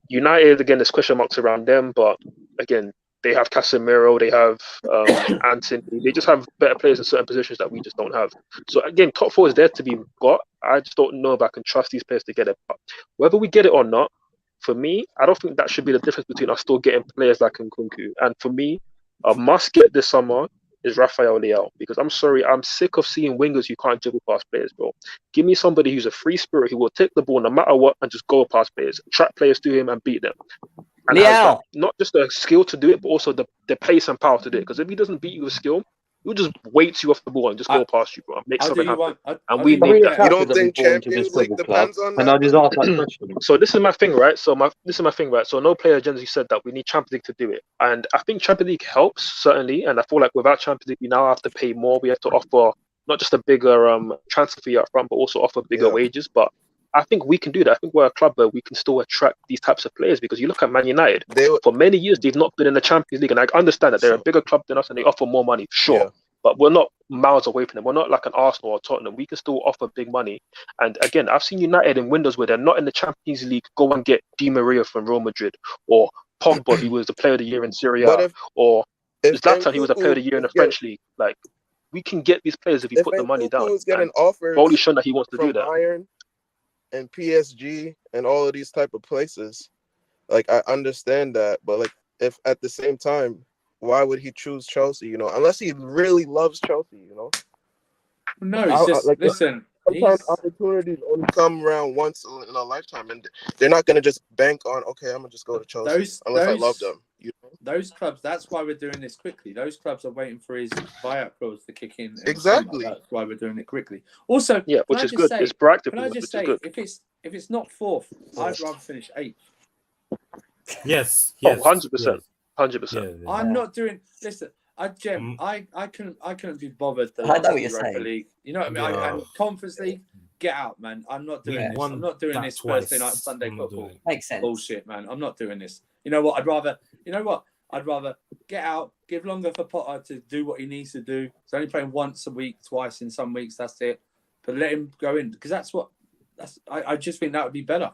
United, again, there's question marks around them, but again, they have Casemiro, they have Anthony. They just have better players in certain positions that we just don't have. So again, top 4 is there to be got. I just don't know if I can trust these players to get it. But whether we get it or not, for me, I don't think that should be the difference between us still getting players like Nkunku. And for me, a must get this summer is Rafael Leao, because I'm sorry, I'm sick of seeing wingers who can't dribble past players, bro. Give me somebody who's a free spirit who will take the ball no matter what and just go past players, trap players to him and beat them. And has Leao. that, not just the skill to do it, but also the pace and power to do it. Because if he doesn't beat you with skill, he'll just wait you off the ball and just go past you, bro, and make I'll do something you happen. one. And we How many need that. attackers don't have think we brought into Champions this League football club? depends on And that, I just though? asked that question. So this is my thing, right? So no player generally said that we need Champions League to do it, and I think Champions League helps certainly. And I feel like without Champions League, we now have to pay more. We have to offer not just a bigger transfer fee up front, but also offer bigger Yeah. wages. But I think we can do that. I think we're a club where we can still attract these types of players, because you look at Man United. They For many years, they've not been in the Champions League, and I understand that they're a bigger club than us and they offer more money, sure. Yeah. But we're not miles away from them. We're not like an Arsenal or Tottenham. We can still offer big money. And again, I've seen United in windows where they're not in the Champions League go and get Di Maria from Real Madrid, or Pogba, he was the player of the year in Serie But A, or if Zlatan, he was the player of the Nkunku year in the is getting, French league. Like, we can get these players if you if put the money down. Nkunku is getting And offers Bowley's shown that he wants to do from that. Bayern and PSG and all of these type of places, like I understand that, but like if at the same time, why would he choose Chelsea? You know, unless he really loves Chelsea. You know, No, it's just like listen. sometimes He's opportunities only come around once in a lifetime, and they're not gonna just bank on. Okay, I'm gonna just go to Chelsea unless I love them. You know? those clubs. That's why we're doing this quickly. Those clubs are waiting for his buyout clause to kick in. Exactly. That's why we're doing it quickly. Also, Yeah, which can is I just good. say, It's proactive, can I which just is say, good. if it's not fourth, I'd rather finish eighth. Yes. Oh, Yes. 100%. yes. 100%. Yeah. I'm not doing. Listen, I couldn't be bothered the I last know what you're Europa saying. League. You know what I mean? Yeah. And Conference League, get out, man. I'm not doing We this. won I'm not doing that this twice. Thursday night, Sunday I'm not football doing it. Makes sense. bullshit, man. I'm not doing this. You know what? I'd rather. You know what? I'd rather get out, give longer for Potter to do what he needs to do. He's only playing once a week, twice in some weeks. That's it. But let him go in because I just think that would be better.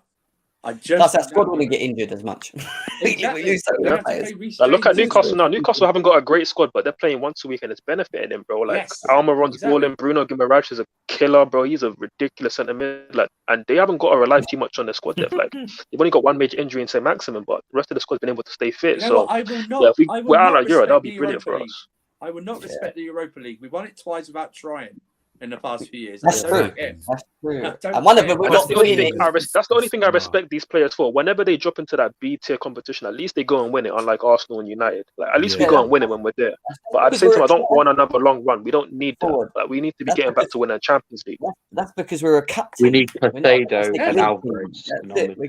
Plus, that squad wouldn't get injured as much. Exactly. We lose so We many have to players. play Reece Like, look at James. Newcastle now. Newcastle haven't got a great squad, but they're playing once a week and it's benefiting them, bro. Like, Yes, Almiron's exactly. balling. Bruno Guimaraes is a killer, bro. He's a ridiculous centre mid. Like, and they haven't got to rely too much on their squad depth. Like, they've only got one major injury in St. Maximin, but the rest of the squad's been able to stay fit. You know So, what? I will not. yeah, if I will we're out not like Europe, respect that'll the be brilliant Europa for League. us. I would not respect the Europa League. We won it twice without trying in the past few years. That's Don't true. forget. That's true. Don't And one of them, forget. we're That's not the only winning thing it. that's the only thing I Nah. respect these players for. Whenever they drop into that B tier competition, at least they go and win it, unlike Arsenal and United. Like, at least we Yeah. go and win it when we're there. But at the Because same we're time, I a don't want another long run. We don't need that. forward. Like, we need to be That's getting back because- to winning Champions League. That's because we're a cup We team. need We're not a Casado domestic and league Havertz team. in That's our it. We're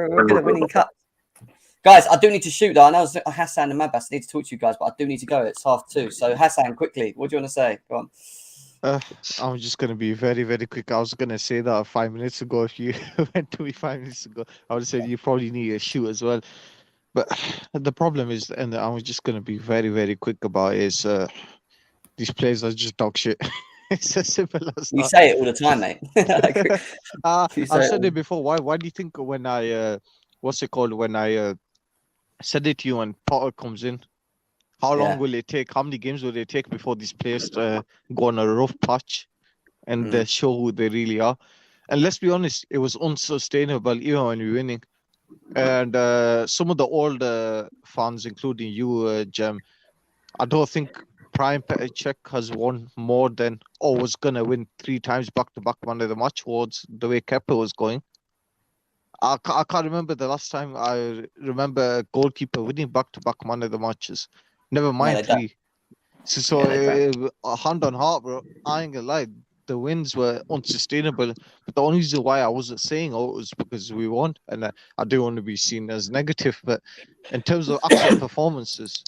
midfield. good at winning cups. Guys, I do need to shoot though. I know Hassan and Mabas need to talk to you guys, but I do need to go. It's 2:30. So Hassan, quickly, what do you want to say? Go on. I'm just gonna be very, very quick. I was gonna say that 5 minutes ago. If you went to me 5 minutes ago, I would have said you probably need a shoe as well. But the problem is, and I was just gonna be very, very quick about it, is these players are just dog shit. It's as simple as You that. say it all the time, mate. You say I've it said all- it before. Why do you think when I what's it called, when I said it to you and Potter comes in, how long Yeah. will it take? How many games will it take before these players go on a rough patch and show who they really are? And let's be honest, it was unsustainable even when we were winning. And some of the old fans, including you, Jem, I don't think Prime Petr has won more than, or was going to win 3 times back-to-back man of the match towards the way Kepa was going. I can't remember the last time I remember a goalkeeper winning back-to-back man of the matches. Never mind they don't. 3. So Yeah, they hand on heart, bro, I ain't gonna lie, the wins were unsustainable. But the only reason why I wasn't saying it was because we won, and I don't want to be seen as negative. But in terms of actual performances,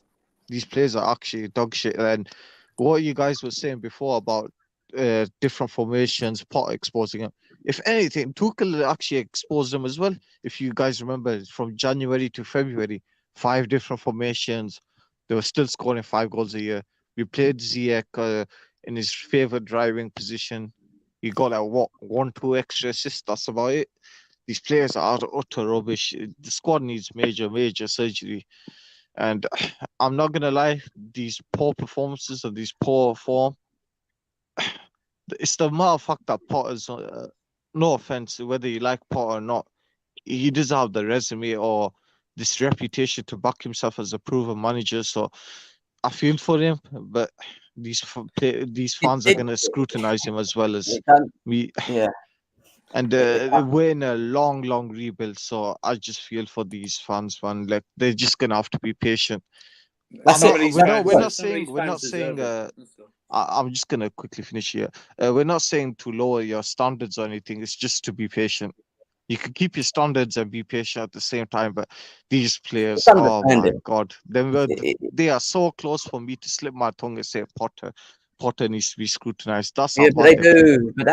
these players are actually dog shit. And what you guys were saying before about different formations, Potter exposing them. If anything, Tuchel actually exposed them as well. If you guys remember, from January to February, 5 different formations. They were still scoring 5 goals a year. We played Ziyech in his favorite driving position. He got like 1-2 extra assists. That's about it. These players are utter rubbish. The squad needs major surgery. And I'm not gonna lie, these poor performances and these poor form, it's the matter of fact that Potter's, no offense, whether you like Potter or not, he doesn't have the resume or this reputation to back himself as a proven manager. So I feel for him, but these fans are gonna scrutinize him as well as me. Yeah. And we're in a long rebuild, so I just feel for these fans, man. Like, they're just gonna have to be patient. We're not saying. I'm just gonna quickly finish here. We're not saying to lower your standards or anything. It's just to be patient. You can keep your standards and be patient at the same time, but these players, oh my God, they are so close for me to slip my tongue and say Potter Potter needs to be scrutinised. That's Yeah, how but they bad they're do. But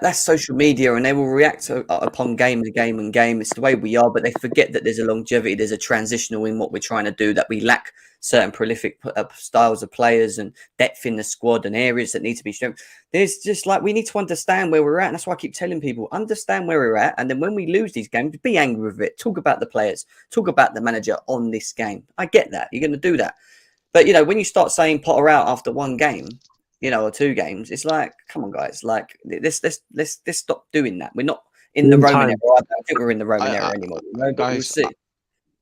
that's social media, and they will react upon game and game and game. It's the way we are, but they forget that there's a longevity, there's a transitional in what we're trying to do. That we lack certain prolific styles of players and depth in the squad and areas that need to be strengthened. There's just like we need to understand where we're at, and that's why I keep telling people understand where we're at, and then when we lose these games, be angry with it. Talk about the players, talk about the manager on this game. I get that you're going to do that, but when you start saying Potter out after one game, or two games, it's like, come on, guys, like let's stop doing that. We're not in the Roman era. I don't think we're in the Roman era anymore. But we'll see.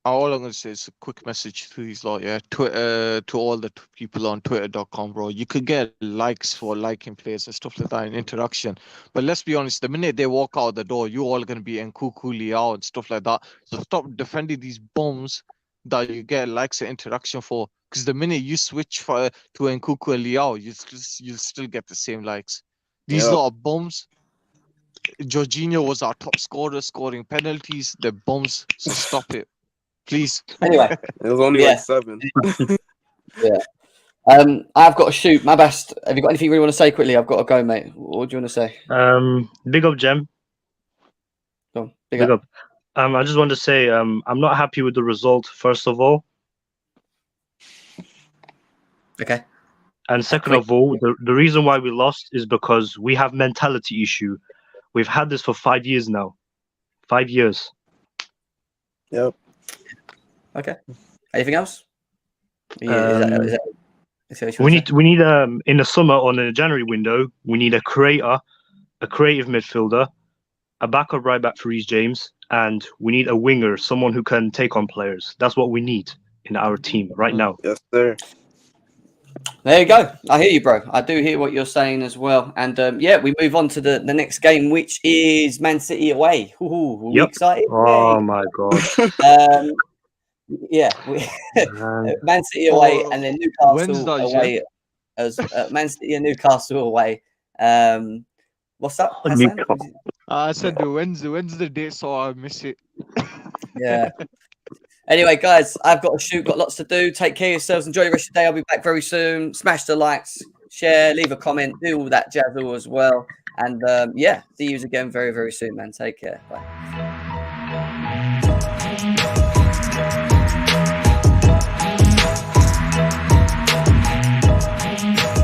All I'm going to say is a quick message to these lot, Twitter, to all the people on twitter.com, bro. You could get likes for liking players and stuff like that in interaction. But let's be honest, the minute they walk out the door, you all going to be Nkuku, Liao and stuff like that. So stop defending these bums that you get likes and interaction for. Because the minute you switch to Nkuku and Liao, you'll still get the same likes. These lot of bums. Jorginho was our top scorer, scoring penalties. They're bums, so stop it. Please. Anyway, it was only like 7. Yeah. I've got to shoot. My best. Have you got anything you really want to say quickly? I've got to go, mate. What do you want to say? Big up, Jem. Go on. Big up. I just want to say I'm not happy with the result, first of all. Okay. And second of all, the reason why we lost is because we have mentality issue. We've had this for 5 years now. 5 years. Yep. Okay. Anything else? We need in the summer or in the January window, we need a creative midfielder, a backup right back for Reece James, and we need a winger, someone who can take on players. That's what we need in our team right now. Yes, sir. There you go. I hear you, bro. I do hear what you're saying as well. And we move on to the next game, which is Man City away. Ooh, are we excited? Oh my god. Man City away, and then Newcastle away. As Man City and Newcastle away. What's up? I said the Wednesday date, so I miss it. Yeah. Anyway, guys, I've got to shoot. Got lots to do. Take care of yourselves. Enjoy the rest of the day. I'll be back very soon. Smash the likes, share, leave a comment, do all that jazz as well. And see you again very, very soon, man. Take care. Bye.